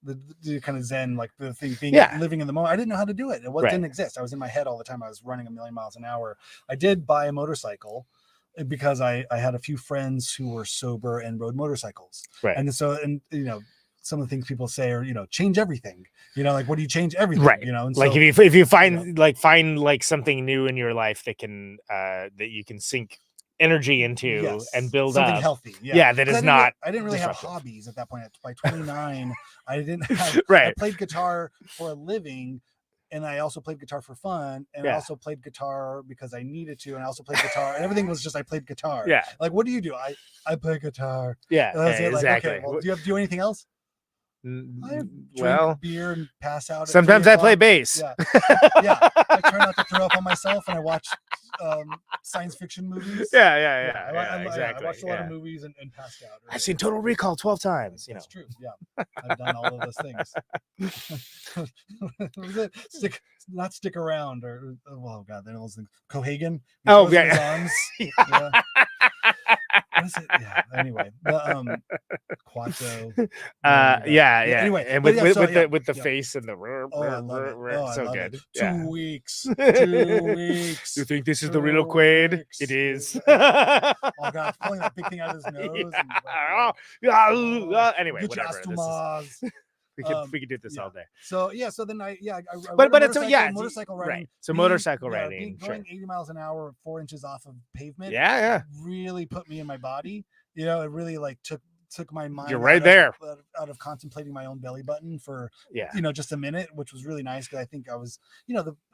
Speaker 11: the kind of zen, like the thing being living in the moment. I didn't know how to do it. It didn't exist. I was in my head all the time. I was running 1,000,000 miles an hour. I did buy a motorcycle because I had a few friends who were sober and rode motorcycles. Right. And so, some of the things people say are, change everything, like, what do you change everything? Right. And
Speaker 10: like, so, if you find like something new in your life that can, that you can sink energy into and build
Speaker 11: something
Speaker 10: up
Speaker 11: healthy.
Speaker 10: That is not.
Speaker 11: I didn't really have hobbies at that point. By 29, I didn't have. I played guitar for a living, and I also played guitar for fun, and I also played guitar because I needed to, and I also played guitar, and everything was just I played guitar. Yeah. Like, what do you do? I play guitar.
Speaker 10: Yeah.
Speaker 11: Exactly.
Speaker 10: Like, okay,
Speaker 11: well, do you do anything else? I drink beer and pass out.
Speaker 10: Sometimes I play bass.
Speaker 11: Yeah. I try not to throw up on myself, and I watch science fiction movies.
Speaker 10: Exactly.
Speaker 11: I watched a lot of movies and passed out.
Speaker 10: I've seen Total Recall 12 times.
Speaker 11: That's true. Yeah, I've done all of those things. Not stick around, or those things. Cohagen.
Speaker 10: Arms.
Speaker 11: What is it? Yeah. Anyway, the Quattro.
Speaker 10: Anyway, and with the face and the so good.
Speaker 11: 2 weeks. 2 weeks.
Speaker 10: You think this is the real Quaid? It is.
Speaker 11: Oh God, pulling that big thing out of his nose.
Speaker 10: Anyway, whatever. We could do this all day.
Speaker 11: So then I
Speaker 10: but it's
Speaker 11: motorcycle riding.
Speaker 10: Right. So motorcycle riding,
Speaker 11: going 80 miles an hour, 4 inches off of pavement.
Speaker 10: Yeah.
Speaker 11: Really put me in my body. It really like took took my mind
Speaker 10: You're right there.
Speaker 11: out of contemplating my own belly button for
Speaker 10: Yeah.
Speaker 11: just a minute, which was really nice, because I think I was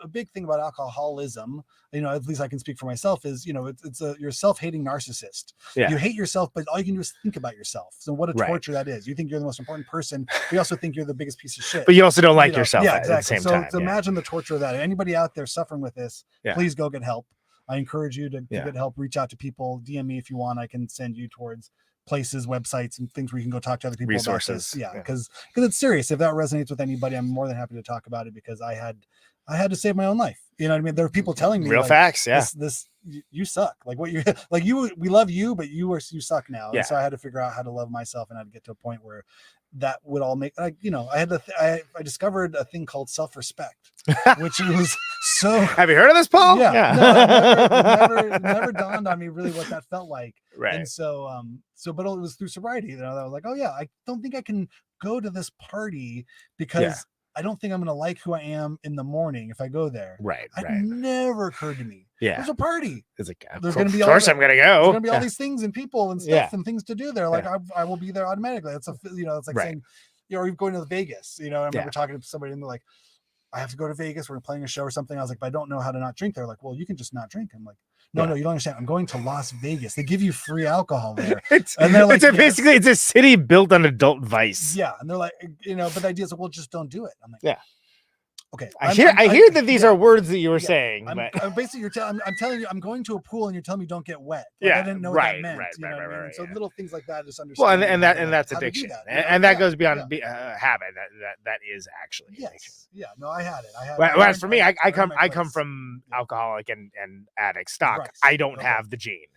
Speaker 11: a big thing about alcoholism, at least I can speak for myself, is you're a self-hating narcissist.
Speaker 10: Yeah.
Speaker 11: You hate yourself, but all you can do is think about yourself. So what a torture that is. You think you're the most important person, but you also think you're the biggest piece of shit,
Speaker 10: but you also don't like yourself
Speaker 11: yeah,
Speaker 10: at the
Speaker 11: exactly.
Speaker 10: same
Speaker 11: So
Speaker 10: time.
Speaker 11: to imagine the torture of that. Anybody out there suffering with this, please go get help. I encourage you to get help. Reach out to people. DM me if you want. I can send you towards places, websites, and things where you can go talk to other people.
Speaker 10: Resources.
Speaker 11: About this. Because it's serious. If that resonates with anybody, I'm more than happy to talk about it, because I had to save my own life. You know what I mean? There are people telling me
Speaker 10: real facts. Yeah.
Speaker 11: This you suck. Like what you like you. We love you, but you suck now.
Speaker 10: Yeah.
Speaker 11: And so I had to figure out how to love myself, and I had to get to a point where that would all make I discovered a thing called self-respect, which was so.
Speaker 10: Have you heard of this, Paul?
Speaker 11: Yeah. No, never dawned on me really what that felt like.
Speaker 10: Right.
Speaker 11: And so but it was through sobriety that I was like, oh yeah, I don't think I can go to this party because I don't think I'm gonna like who I am in the morning if I go there.
Speaker 10: Right.
Speaker 11: It never occurred to me.
Speaker 10: Yeah.
Speaker 11: There's a party.
Speaker 10: It's like,
Speaker 11: There's
Speaker 10: of
Speaker 11: gonna be
Speaker 10: course I'm gonna go.
Speaker 11: There's gonna be all these things and people and stuff and things to do there. Like I will be there automatically. It's it's like saying, or going to Vegas. I remember talking to somebody and they're like, I have to go to Vegas. We're playing a show or something. I was like, but I don't know how to not drink. They're like, well, you can just not drink. I'm like, no, you don't understand. I'm going to Las Vegas. They give you free alcohol there. And they're like,
Speaker 10: basically it's a city built on adult vice.
Speaker 11: Yeah. And they're like, but the idea is like, well, just don't do it. I'm like, okay.
Speaker 10: I hear that these are words that you were saying. But
Speaker 11: I'm basically I'm telling you, I'm going to a pool and you're telling me don't get wet.
Speaker 10: Like,
Speaker 11: I didn't know what that meant.
Speaker 10: Right.
Speaker 11: So little things like that, just understand.
Speaker 10: Well, and that's addiction, and that goes beyond habit. That is actually addiction.
Speaker 11: Yeah. No, I had it.
Speaker 10: Whereas for me, I come from alcoholic and addict stock.
Speaker 11: Right.
Speaker 10: I don't have the gene,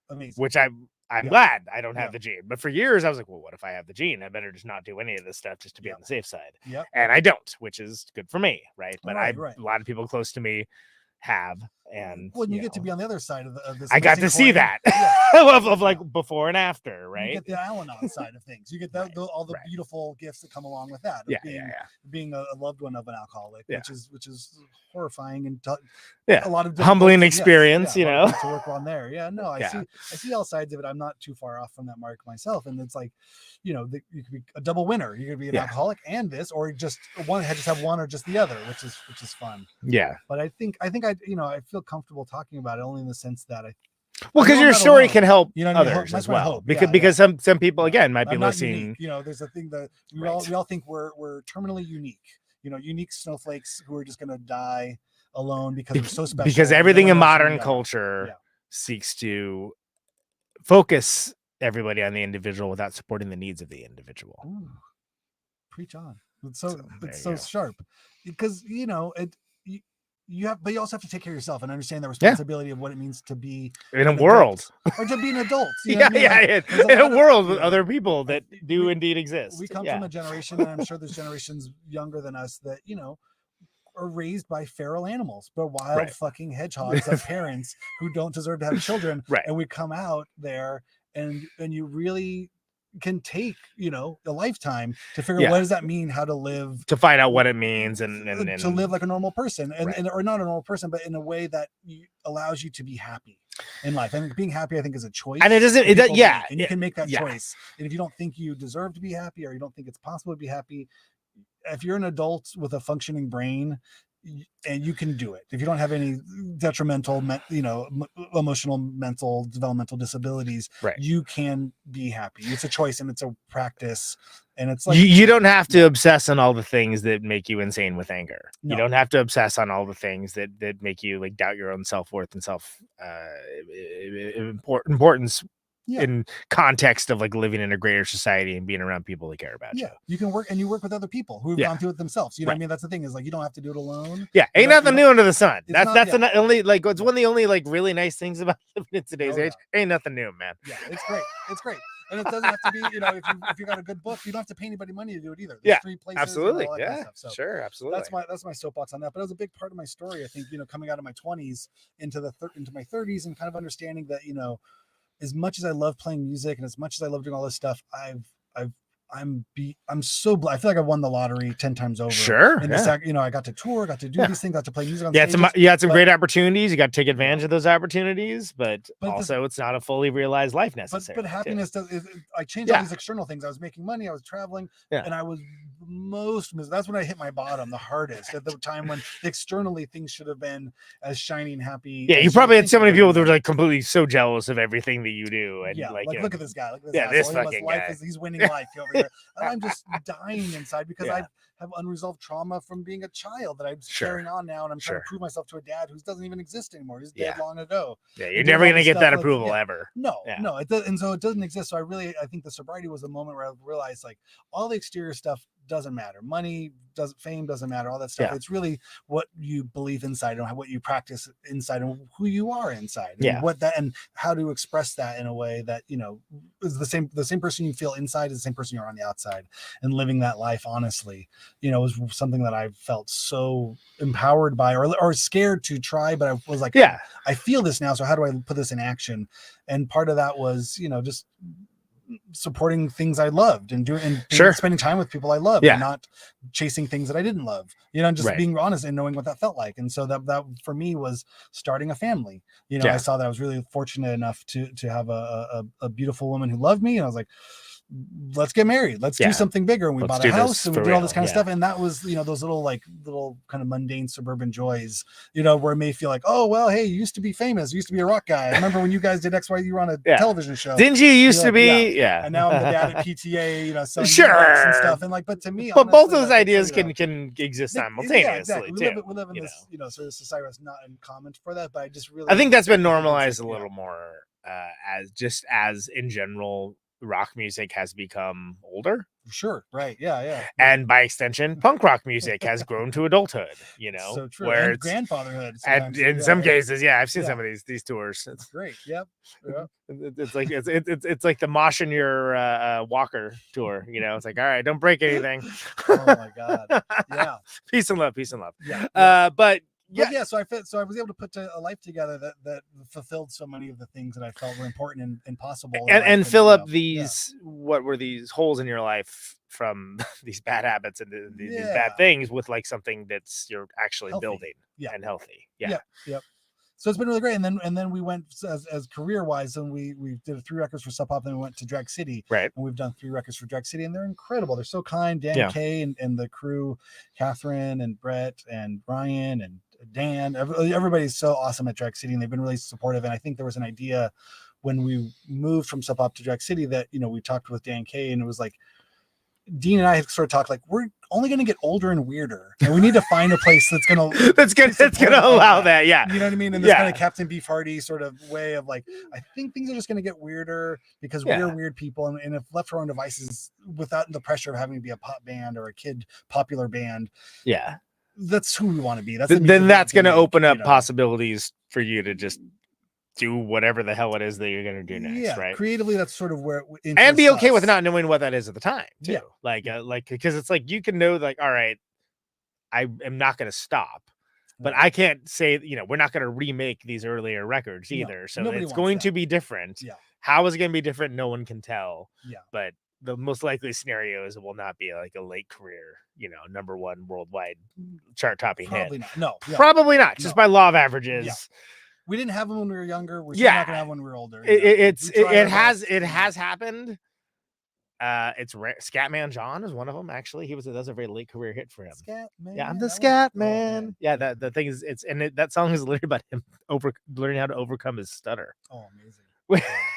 Speaker 11: amazing.
Speaker 10: which I'm glad I don't have the gene. But for years I was like, well, what if I have the gene? I better just not do any of this stuff just to be on the safe side.
Speaker 11: Yep.
Speaker 10: And I don't, which is good for me, right? But
Speaker 11: right.
Speaker 10: a lot of people close to me have, and
Speaker 11: when you get to be on the other side of this,
Speaker 10: I got to see that of like before and after, right?
Speaker 11: You get the Al-Anon side of things. You get all the beautiful gifts that come along with that. Being a loved one of an alcoholic, which is horrifying and a lot of
Speaker 10: humbling experience.
Speaker 11: To work on there. Yeah, no, I see all sides of it. I'm not too far off from that mark myself, and it's like, you could be a double winner. You could be an alcoholic and this, or just have one or just the other, which is fun.
Speaker 10: Yeah,
Speaker 11: but I think I feel comfortable talking about it only in the sense that
Speaker 10: because your story can help others
Speaker 11: that's
Speaker 10: as
Speaker 11: my
Speaker 10: well.
Speaker 11: hope.
Speaker 10: Because some people again might be listening.
Speaker 11: There's a thing that we all think we're terminally unique. Unique snowflakes who are just going to die alone because we're so special.
Speaker 10: Because everything in modern culture seeks to focus everybody on the individual without supporting the needs of the individual.
Speaker 11: Ooh, preach on. It's so sharp, because but you also have to take care of yourself and understand the responsibility of what it means to be
Speaker 10: in a world,
Speaker 11: or to be an adult.
Speaker 10: In a world with other people that do indeed exist.
Speaker 11: We come from a generation, and I'm sure there's generations younger than us that are raised by feral animals, but wild fucking hedgehogs of parents who don't deserve to have children. And we come out there, and you really can take a lifetime to figure out what does that mean, how to live,
Speaker 10: to find out what it means, and
Speaker 11: to live like a normal person, and or not a normal person, but in a way that allows you to be happy in life. And being happy, I think, is a choice,
Speaker 10: and and
Speaker 11: you can make that choice. And if you don't think you deserve to be happy, or you don't think it's possible to be happy, if you're an adult with a functioning brain, and you can do it, if you don't have any detrimental emotional, mental, developmental disabilities, you can be happy. It's a choice, and it's a practice, and it's like
Speaker 10: you don't have to obsess on all the things that make you insane with anger. You don't have to obsess on all the things that make you like doubt your own self-worth and self importance in context of like living in a greater society and being around people that care about you.
Speaker 11: You can work, and you work with other people who've gone through it themselves. What I mean? That's the thing, is like, you don't have to do it alone.
Speaker 10: Ain't nothing new under the sun. That's the only, like, it's one of the only like really nice things about living in today's age. Ain't nothing new, man.
Speaker 11: Yeah, it's great. And it doesn't have to be, if you got a good book, you don't have to pay anybody money to do it either. There's free places,
Speaker 10: absolutely.
Speaker 11: And all that kind of stuff. So
Speaker 10: sure, absolutely.
Speaker 11: That's my soapbox on that. But it was a big part of my story, I think, coming out of my 20s into my 30s, and kind of understanding that, as much as I love playing music, and as much as I love doing all this stuff, I'm so I feel like I won the lottery 10 times over.
Speaker 10: Sure.
Speaker 11: And I got to tour, got to do these things, got to play music on
Speaker 10: stages.
Speaker 11: stages.
Speaker 10: You had some great opportunities. You got to take advantage of those opportunities, but also it's not a fully realized life necessarily.
Speaker 11: But happiness I changed all these external things. I was making money, I was traveling, and I was that's when I hit my bottom the hardest, at the time when externally things should have been as shiny and happy.
Speaker 10: Yeah, you probably had so many people that were like completely so jealous of everything that you do. And
Speaker 11: look at this guy. Look at this
Speaker 10: yeah, this fucking guy.
Speaker 11: He's winning life over here. And I'm just dying inside because I have unresolved trauma from being a child that I'm carrying on now, and I'm trying to prove myself to a dad who doesn't even exist anymore. He's dead long ago.
Speaker 10: Yeah, you're never gonna get that approval ever.
Speaker 11: No, it does, and so it doesn't exist. So I think the sobriety was the moment where I realized like all the exterior stuff doesn't matter. Money fame doesn't matter. All that stuff. It's really what you believe inside and what you practice inside and who you are inside. And what that and how to express that in a way that is the same person you feel inside is the same person you're on the outside, and living that life honestly, was something that I felt so empowered by or scared to try, but I was like, I feel this now. So how do I put this in action? And part of that was, just supporting things I loved and spending time with people I loved and not chasing things that I didn't love, and just being honest and knowing what that felt like. And so that for me was starting a family. I saw that I was really fortunate enough to have a beautiful woman who loved me. And I was like, let's get married. Let's do something bigger. And we bought a house and we did all this kind of stuff. And that was, those little kind of mundane suburban joys, where it may feel like, oh, well, hey, you used to be famous. You used to be a rock guy. I remember when you guys did XY, you were on a television show.
Speaker 10: Didn't you used to be? Yeah.
Speaker 11: And now I'm the dad at PTA, selling books and stuff. And but to me,
Speaker 10: but both those ideas can exist simultaneously.
Speaker 11: Yeah, exactly. We live in this, sort of society that's not in common for that, but
Speaker 10: I think that's been normalized a little more as in general, rock music has become older.
Speaker 11: Sure. Right. Yeah.
Speaker 10: And by extension, punk rock music has grown to adulthood,
Speaker 11: So true.
Speaker 10: Where
Speaker 11: and grandfatherhood.
Speaker 10: And in some cases, I've seen some of these tours.
Speaker 11: It's great. Yep.
Speaker 10: It's like it's like the Mosh in your Walker tour, It's like, all right, don't break anything.
Speaker 11: Oh my God. Yeah.
Speaker 10: Peace and love.
Speaker 11: Yeah.
Speaker 10: But
Speaker 11: so I was able to put a life together that fulfilled so many of the things that I felt were important and possible,
Speaker 10: and fill up these what were these holes in your life from these bad habits and these bad things with like something that's you're actually
Speaker 11: healthy.
Speaker 10: Building and healthy.
Speaker 11: Yep. So it's been really great. And then we went as career wise, and we did 3 records for Sub Pop. Then we went to Drag City,
Speaker 10: right?
Speaker 11: And we've done 3 records for Drag City, and they're incredible. They're so kind. Dan Kay and the crew, Catherine and Brett and Brian and Dan, everybody's so awesome at Drag City, and they've been really supportive. And I think there was an idea when we moved from Sub Pop to Drag City that we talked with Dan Kay, and it was like Dean and I had sort of talked like we're only going to get older and weirder, and we need to find a place that's gonna
Speaker 10: allow that. Yeah,
Speaker 11: you know what I mean. And this kind of Captain Beefhearty sort of way of like, I think things are just going to get weirder because we're weird people, and if left to our own devices without the pressure of having to be a pop band or a kid popular band, that's who we want to be.
Speaker 10: Then that's going to open up possibilities for you to just do whatever the hell it is that you're going to do next, right?
Speaker 11: Creatively, that's sort of where
Speaker 10: and be okay with not knowing what that is at the time too. Like because it's like you can know like, all right, I am not going to stop, but I can't say we're not going to remake these earlier records either. So it's going to be different. How is it going to be different? No one can tell. But the most likely scenario is it will not be like a late career, #1 worldwide chart topping hit. Probably not. Just by law of averages.
Speaker 11: We didn't have them when we were younger. We're still not gonna have when we were older.
Speaker 10: It has happened. It's Scatman John is one of them. Actually, that was a very late career hit for him.
Speaker 11: Scatman.
Speaker 10: Yeah, I'm the Scatman. Yeah, the thing is, that song is literally about him learning how to overcome his stutter.
Speaker 11: Oh, amazing.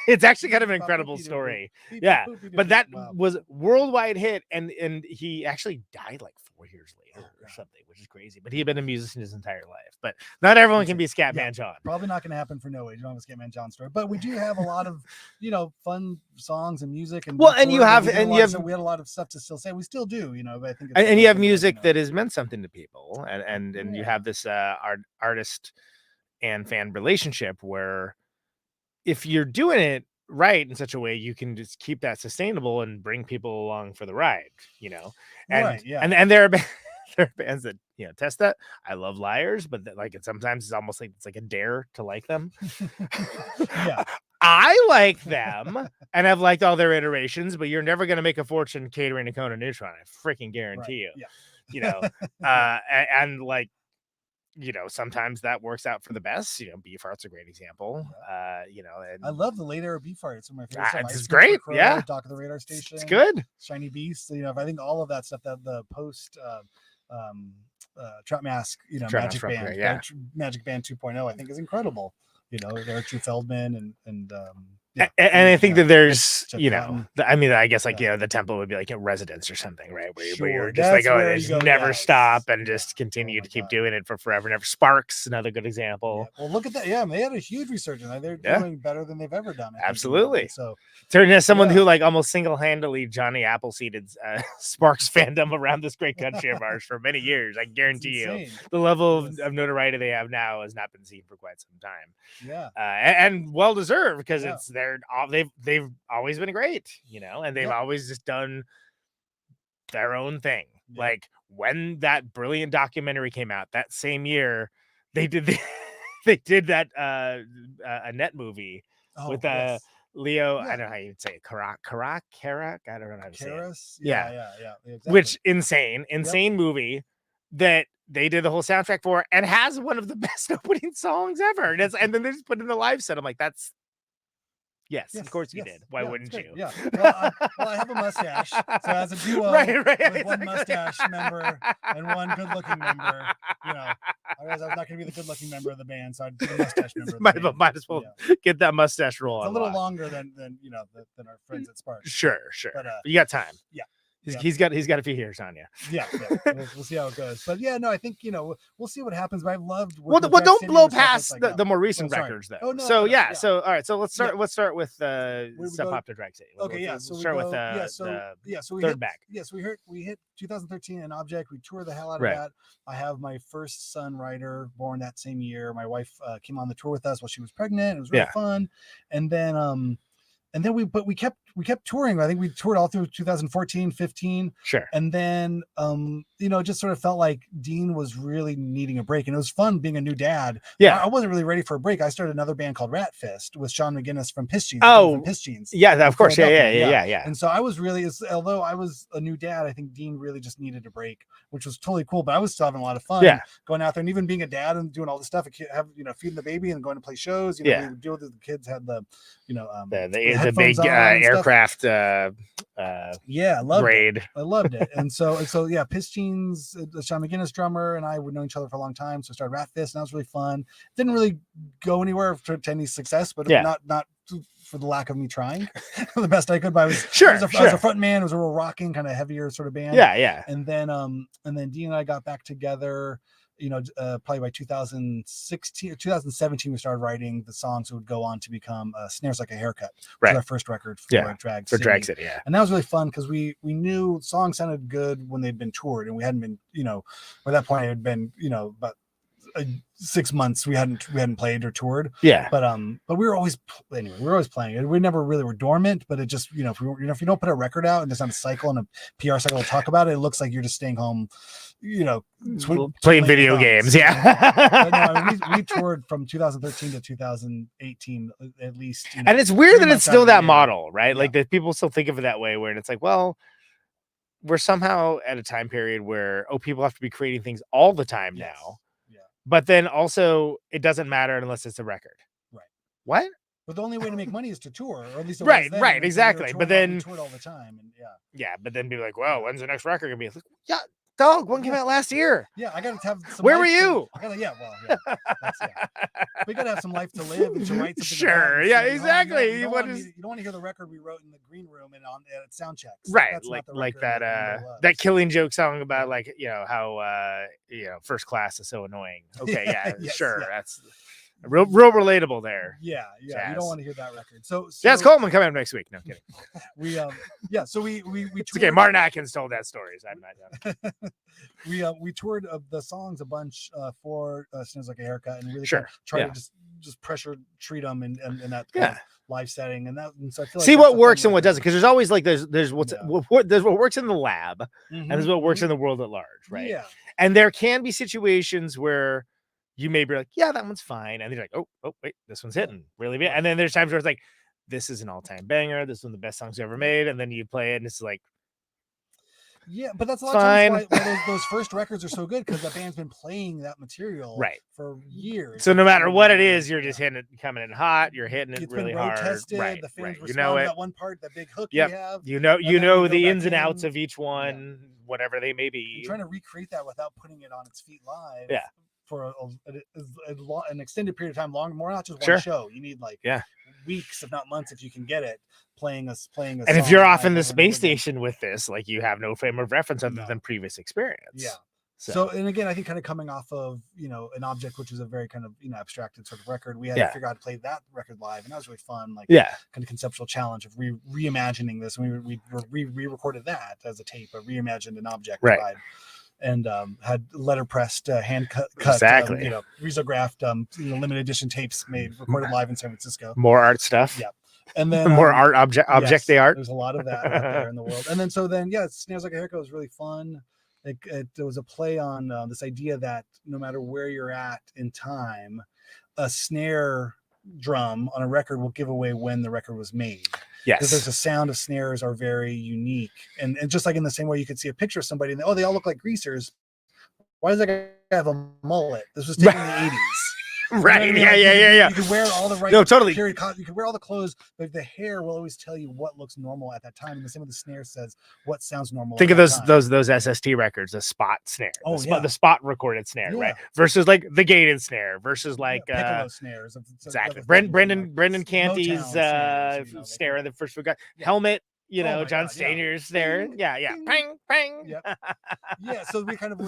Speaker 10: It's actually kind of an incredible story. Yeah, but that was worldwide hit, and he actually died like 4 years later or something, which is crazy. But he had been a musician his entire life. But not everyone can be Scatman John.
Speaker 11: Probably not going to happen for no age. You don't have a Scatman John story, but we do have a lot of fun songs and music. And
Speaker 10: we had
Speaker 11: a lot of stuff to still say. We still do, But I think
Speaker 10: and you have music that has meant something to people, and you have this artist and fan relationship where, if you're doing it right in such a way, you can just keep that sustainable and bring people along for the ride, and there are bands that test that. I love Liars, but sometimes it's almost like it's like a dare to like them. I like them and I've liked all their iterations, but you're never going to make a fortune catering to Conan Neutron. I freaking guarantee you.
Speaker 11: Yeah.
Speaker 10: You know, and like, you know, sometimes that works out for the best. You know, Beefheart's a great example. You know, and
Speaker 11: I love the late era Beefheart. It's one of my favorite stuff.
Speaker 10: It's great.
Speaker 11: Crow,
Speaker 10: Yeah.
Speaker 11: Dock of the Radar Station.
Speaker 10: It's good.
Speaker 11: Shiny Beast. You know, I think all of that stuff, that the post Trap Mask, you know,
Speaker 10: Trap
Speaker 11: Magic
Speaker 10: Mask,
Speaker 11: Band,
Speaker 10: yeah.
Speaker 11: Magic Band 2.0, I think is incredible. You know, Eric True Feldman and
Speaker 10: I think that there's,
Speaker 11: Chuck
Speaker 10: you know,
Speaker 11: Cotton.
Speaker 10: I mean, I guess like, you know, the temple would be like a residence or something, right? Where
Speaker 11: Sure,
Speaker 10: you're just
Speaker 11: that's
Speaker 10: like, oh,
Speaker 11: where
Speaker 10: just
Speaker 11: you go,
Speaker 10: never
Speaker 11: yeah.
Speaker 10: stop and just continue
Speaker 11: my
Speaker 10: to keep
Speaker 11: God.
Speaker 10: doing it for forever and ever. Sparks, another good example.
Speaker 11: Well, look at that. Yeah, they had a huge resurgence. They're
Speaker 10: Yeah.
Speaker 11: doing better than they've ever done. I think,
Speaker 10: Absolutely.
Speaker 11: you know? So
Speaker 10: Turning as someone
Speaker 11: Yeah.
Speaker 10: who like almost single-handedly Johnny Appleseeded Sparks fandom around this great country of ours for many years, I
Speaker 11: it's
Speaker 10: guarantee you
Speaker 11: insane.
Speaker 10: the level
Speaker 11: Yes.
Speaker 10: of notoriety they have now has not been seen for quite some time.
Speaker 11: Yeah.
Speaker 10: And well deserved, because
Speaker 11: Yeah.
Speaker 10: it's they've always been great, you know, and they've
Speaker 11: Yeah.
Speaker 10: always just done their own thing.
Speaker 11: Yeah.
Speaker 10: Like when that brilliant documentary came out that same year, they did they did that a net movie
Speaker 11: Oh,
Speaker 10: with
Speaker 11: yes.
Speaker 10: Leo.
Speaker 11: Yeah.
Speaker 10: I don't know how you'd say it. Karak. I don't know how to say it.
Speaker 11: Karis?
Speaker 10: Yeah.
Speaker 11: Yeah. Exactly.
Speaker 10: Which insane movie that they did the whole soundtrack for and has one of the best opening songs ever. And then they just put in the live set. I'm like, that's yes, of course you
Speaker 11: yes.
Speaker 10: did. Why
Speaker 11: Yeah,
Speaker 10: wouldn't
Speaker 11: it's
Speaker 10: you?
Speaker 11: great. Yeah. Well, I have a mustache. So as a duo
Speaker 10: Right,
Speaker 11: with one
Speaker 10: exactly.
Speaker 11: mustache member and one good-looking member, you know, I realized I was not going to be the good-looking member of the band, so I'd be the mustache member of the band.
Speaker 10: Might as well
Speaker 11: Yeah.
Speaker 10: get that mustache roll
Speaker 11: It's a
Speaker 10: on.
Speaker 11: little
Speaker 10: lock.
Speaker 11: longer than you know than our friends at Sparks.
Speaker 10: Sure.
Speaker 11: But,
Speaker 10: You got time.
Speaker 11: yeah.
Speaker 10: He's got a few years on you.
Speaker 11: Yeah. We'll see how it goes. But yeah, no, I think, you know, we'll see what happens. But I loved.
Speaker 10: Well,
Speaker 11: working with
Speaker 10: don't
Speaker 11: City
Speaker 10: blow
Speaker 11: and stuff. It's
Speaker 10: past
Speaker 11: like,
Speaker 10: the,
Speaker 11: no.
Speaker 10: the more recent
Speaker 11: sorry.
Speaker 10: records though.
Speaker 11: Oh, no,
Speaker 10: so
Speaker 11: no,
Speaker 10: yeah,
Speaker 11: yeah.
Speaker 10: so all right, so let's start.
Speaker 11: Yeah.
Speaker 10: Let's start with
Speaker 11: We
Speaker 10: Step
Speaker 11: go-
Speaker 10: Up to Drag City.
Speaker 11: Okay, yeah.
Speaker 10: Let's
Speaker 11: So we
Speaker 10: start
Speaker 11: go,
Speaker 10: with
Speaker 11: so we
Speaker 10: third
Speaker 11: hit,
Speaker 10: back.
Speaker 11: Yes, we hit 2013 an Object. We toured the hell out of
Speaker 10: Right.
Speaker 11: that. I have my first son, Ryder, born that same year. My wife came on the tour with us while she was pregnant. It was really
Speaker 10: Yeah.
Speaker 11: fun. And then we kept touring. I think we toured all through 2014, 15.
Speaker 10: Sure.
Speaker 11: And then, you know, it just sort of felt like Dean was really needing a break, and it was fun being a new dad.
Speaker 10: Yeah.
Speaker 11: I wasn't really ready for a break. I started another band called Rat Fist with Sean McGinnis from Pixies.
Speaker 10: Oh,
Speaker 11: from Pixies.
Speaker 10: Yeah, of course.
Speaker 11: Philadelphia,
Speaker 10: Yeah.
Speaker 11: And so I was really, although I was a new dad, I think Dean really just needed a break, which was totally cool. But I was still having a lot of fun.
Speaker 10: Yeah.
Speaker 11: Going out there and even being a dad and doing all this stuff, feeding the baby and going to play shows. You know,
Speaker 10: Yeah.
Speaker 11: we would deal with the kids had the, you know,
Speaker 10: The
Speaker 11: headphones
Speaker 10: big
Speaker 11: on and stuff.
Speaker 10: aircraft
Speaker 11: Yeah, I loved it.
Speaker 10: raid.
Speaker 11: I loved it. And so yeah, Pixies, Sean McGinnis drummer and I would know each other for a long time. So I started Rat Fist, and that was really fun. Didn't really go anywhere to any success, but
Speaker 10: Yeah.
Speaker 11: not for the lack of me trying the best I could. But I was
Speaker 10: Sure,
Speaker 11: I was a front man. It was a real rocking, kind of heavier sort of band.
Speaker 10: Yeah.
Speaker 11: And then Dean and I got back together. You know, probably by 2016 or 2017, we started writing the songs that would go on to become Snares Like a Haircut. Which was
Speaker 10: Right.
Speaker 11: our first record for
Speaker 10: Yeah,
Speaker 11: Drag
Speaker 10: For
Speaker 11: City.
Speaker 10: Drag City, yeah.
Speaker 11: And that was really fun because we knew songs sounded good when they'd been toured, and we hadn't been, you know, by that point it had been, you know, about 6 months we hadn't played or toured.
Speaker 10: Yeah.
Speaker 11: But we were always we were always playing it. We never really were dormant, but it just, you know, if you don't put a record out and there's not a cycle and a PR cycle to talk about it, it looks like you're just staying home, you know,
Speaker 10: Playing video games. Yeah.
Speaker 11: But no, I mean, we toured from 2013 to 2018 at least. You know,
Speaker 10: And it's weird
Speaker 11: 3
Speaker 10: that it's
Speaker 11: months out
Speaker 10: still
Speaker 11: of the
Speaker 10: that
Speaker 11: year.
Speaker 10: model, right?
Speaker 11: Yeah.
Speaker 10: Like that people still think of it that way, where it's like, well, we're somehow at a time period where people have to be creating things all the time
Speaker 11: Yes.
Speaker 10: now.
Speaker 11: Yeah.
Speaker 10: But then also it doesn't matter unless it's a record.
Speaker 11: Right.
Speaker 10: What?
Speaker 11: But the only way to make money is to tour, or at least it
Speaker 10: Right,
Speaker 11: was then.
Speaker 10: right,
Speaker 11: And we were
Speaker 10: exactly.
Speaker 11: touring
Speaker 10: But then-
Speaker 11: we toured all the time, and yeah,
Speaker 10: Yeah, but then be like, well, when's the next record gonna be? It's like, yeah, dog, one came out last year.
Speaker 11: yeah. I got to have. Some
Speaker 10: Where
Speaker 11: life
Speaker 10: were you?
Speaker 11: We got to have some life to live and to write something.
Speaker 10: Sure,
Speaker 11: about.
Speaker 10: yeah,
Speaker 11: So,
Speaker 10: exactly.
Speaker 11: You
Speaker 10: You
Speaker 11: don't
Speaker 10: want
Speaker 11: want
Speaker 10: to-
Speaker 11: to hear the record we wrote in the green room and on at sound checks.
Speaker 10: Right,
Speaker 11: That's not
Speaker 10: like
Speaker 11: the
Speaker 10: that
Speaker 11: record everybody loves.
Speaker 10: that Killing Joke song about like, you know, how you know, First Class is so annoying. Okay, yeah,
Speaker 11: Yes,
Speaker 10: sure.
Speaker 11: yeah.
Speaker 10: That's real relatable there.
Speaker 11: Yeah, you
Speaker 10: Jazz.
Speaker 11: don't want to hear that record. So
Speaker 10: Jazz Coleman coming up next week. No kidding.
Speaker 11: we so we
Speaker 10: It's okay. Martin Atkins told that story. So I'm not
Speaker 11: we toured the songs a bunch for Snares Like a Haircut, and really
Speaker 10: Sure,
Speaker 11: kind of try
Speaker 10: yeah.
Speaker 11: to just pressure treat them in that kind
Speaker 10: Yeah.
Speaker 11: of live setting, and so I feel like
Speaker 10: see
Speaker 11: that's
Speaker 10: what
Speaker 11: the fun
Speaker 10: works and
Speaker 11: way
Speaker 10: what
Speaker 11: to do
Speaker 10: doesn't, because there's always like there's
Speaker 11: Yeah.
Speaker 10: there's what works in the lab
Speaker 11: it.
Speaker 10: and there's what works in the world at large, right?
Speaker 11: Yeah,
Speaker 10: And there can be situations where you may be like, yeah, that one's fine. And they're like, oh, wait, this one's hitting really big. And then there's times where it's like, this is an all-time banger. This is one of the best songs ever made. And then you play it and it's like,
Speaker 11: yeah, but that's a lot of times why those first records are so good, because the band's been playing that material for years.
Speaker 10: So no matter what it is, you're just hitting it, coming in hot. You're hitting it really hard.
Speaker 11: Tested,
Speaker 10: right,
Speaker 11: the fans
Speaker 10: you know it.
Speaker 11: that one part, that big hook
Speaker 10: yep.
Speaker 11: you have.
Speaker 10: You know the ins and outs of each one, whatever they may be.
Speaker 11: You're trying to recreate that without putting it on its feet live.
Speaker 10: Yeah.
Speaker 11: For an extended period of time, more not just one show. You need weeks, if not months, if you can get it playing a. And
Speaker 10: if you're off in the space station with this, like, you have no frame of reference other than previous experience.
Speaker 11: Yeah. So, and again, I think kind of coming off of an Object, which is a very kind of abstracted sort of record, we had to figure out how to play that record live, and that was really fun. Like, kind of conceptual challenge of reimagining this. And we re-recorded that as a tape, but reimagined an Object live. And had letterpressed, hand cut, risographed, limited edition tapes recorded live in San Francisco.
Speaker 10: More art stuff.
Speaker 11: Yeah. And then
Speaker 10: more art object they art.
Speaker 11: There's a lot of that out there in the world. And then Snares Like a Haircut was really fun. It was a play on this idea that no matter where you're at in time, a snare drum on a record will give away when the record was made.
Speaker 10: Yes.
Speaker 11: Because there's a sound of snares are very unique. And just like in the same way you could see a picture of somebody and they all look like greasers. Why does that guy have a mullet? This was taken in the 80s.
Speaker 10: Right.
Speaker 11: You know what I mean?
Speaker 10: Yeah.
Speaker 11: You can wear all the right period. You can wear all the clothes, but the hair will always tell you what looks normal at that time. And the same with the snare says what sounds normal.
Speaker 10: Think of those SST records, the spot snare, the spot recorded snare, right? Versus like the gated snare, versus like
Speaker 11: piccolo snares.
Speaker 10: Exactly. Brendan Canty's snare in the first got Helmet. John Steiner's there. Yeah. Pang, pang.
Speaker 11: Yep. Yeah. So we kind of, we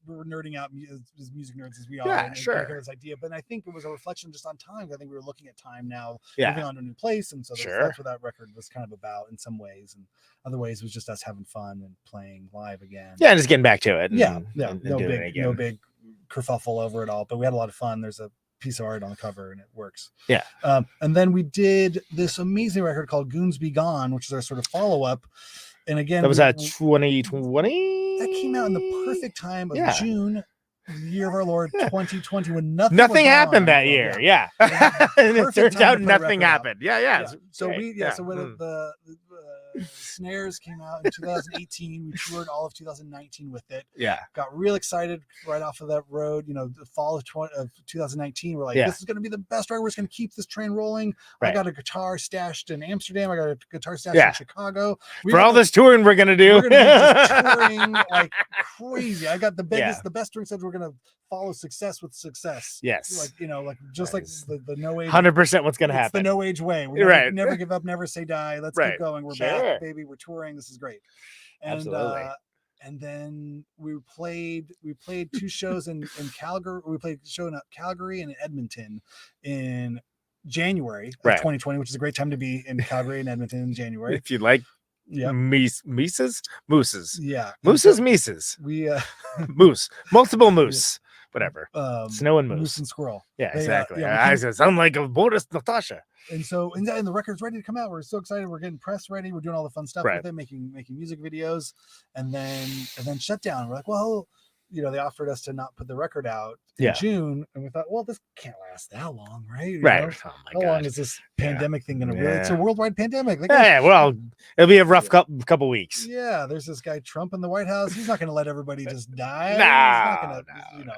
Speaker 11: were nerding out as music nerds as we are.
Speaker 10: Yeah, sure.
Speaker 11: This idea, but I think it was a reflection just on time. I think we were looking at time now,
Speaker 10: moving
Speaker 11: on to a new place, and so that's what that record was kind of about in some ways, and other ways was just us having fun and playing live again.
Speaker 10: Yeah, just getting back to it.
Speaker 11: No big kerfuffle over it all, but we had a lot of fun. There's a piece of art on the cover and it works.
Speaker 10: Yeah.
Speaker 11: And then we did this amazing record called Goons Be Gone, which is our sort of follow-up. And again,
Speaker 10: that was 2020.
Speaker 11: That came out in the perfect time of June, the year of our Lord 2020, when
Speaker 10: nothing happened that year. Yeah. And it turns out nothing happened. Yeah.
Speaker 11: So when the Snares came out in 2018, we toured all of 2019 with it.
Speaker 10: Yeah.
Speaker 11: Got real excited right off of that road. The fall of 2019, we're like, this is going to be the best record. We're just going to keep this train rolling.
Speaker 10: Right.
Speaker 11: I got a guitar stashed in Amsterdam. I got a guitar stashed in Chicago.
Speaker 10: For all this touring we're going to do.
Speaker 11: We're going to be just touring like crazy. I got the best touring said we're going to follow success with success.
Speaker 10: Yes.
Speaker 11: Like the no age.
Speaker 10: 100% what's going to happen.
Speaker 11: The no age way. We never give up, never say die. Let's keep going. We're back, baby. We're touring. This is great. And and then we played 2 shows in Calgary. We played a show in Calgary and in Edmonton in January of 2020, which is a great time to be in Calgary and Edmonton in January.
Speaker 10: If you like mooses.
Speaker 11: Yeah.
Speaker 10: Mises.
Speaker 11: We
Speaker 10: multiple moose. Whatever. Snow and moose
Speaker 11: and squirrel.
Speaker 10: Yeah, exactly. I sound like a Boris Natasha.
Speaker 11: And so, and the record's ready to come out. We're so excited. We're getting press ready. We're doing all the fun stuff with it, making music videos, and then shut down. We're like, well, they offered us to not put the record out in June, and we thought, well, this can't last that long, right?
Speaker 10: Oh my
Speaker 11: How long is this pandemic thing going to really? It's a worldwide pandemic.
Speaker 10: Well, it'll be a rough couple weeks.
Speaker 11: Yeah, there's this guy Trump in the White House. He's not going to let everybody just die.
Speaker 10: No.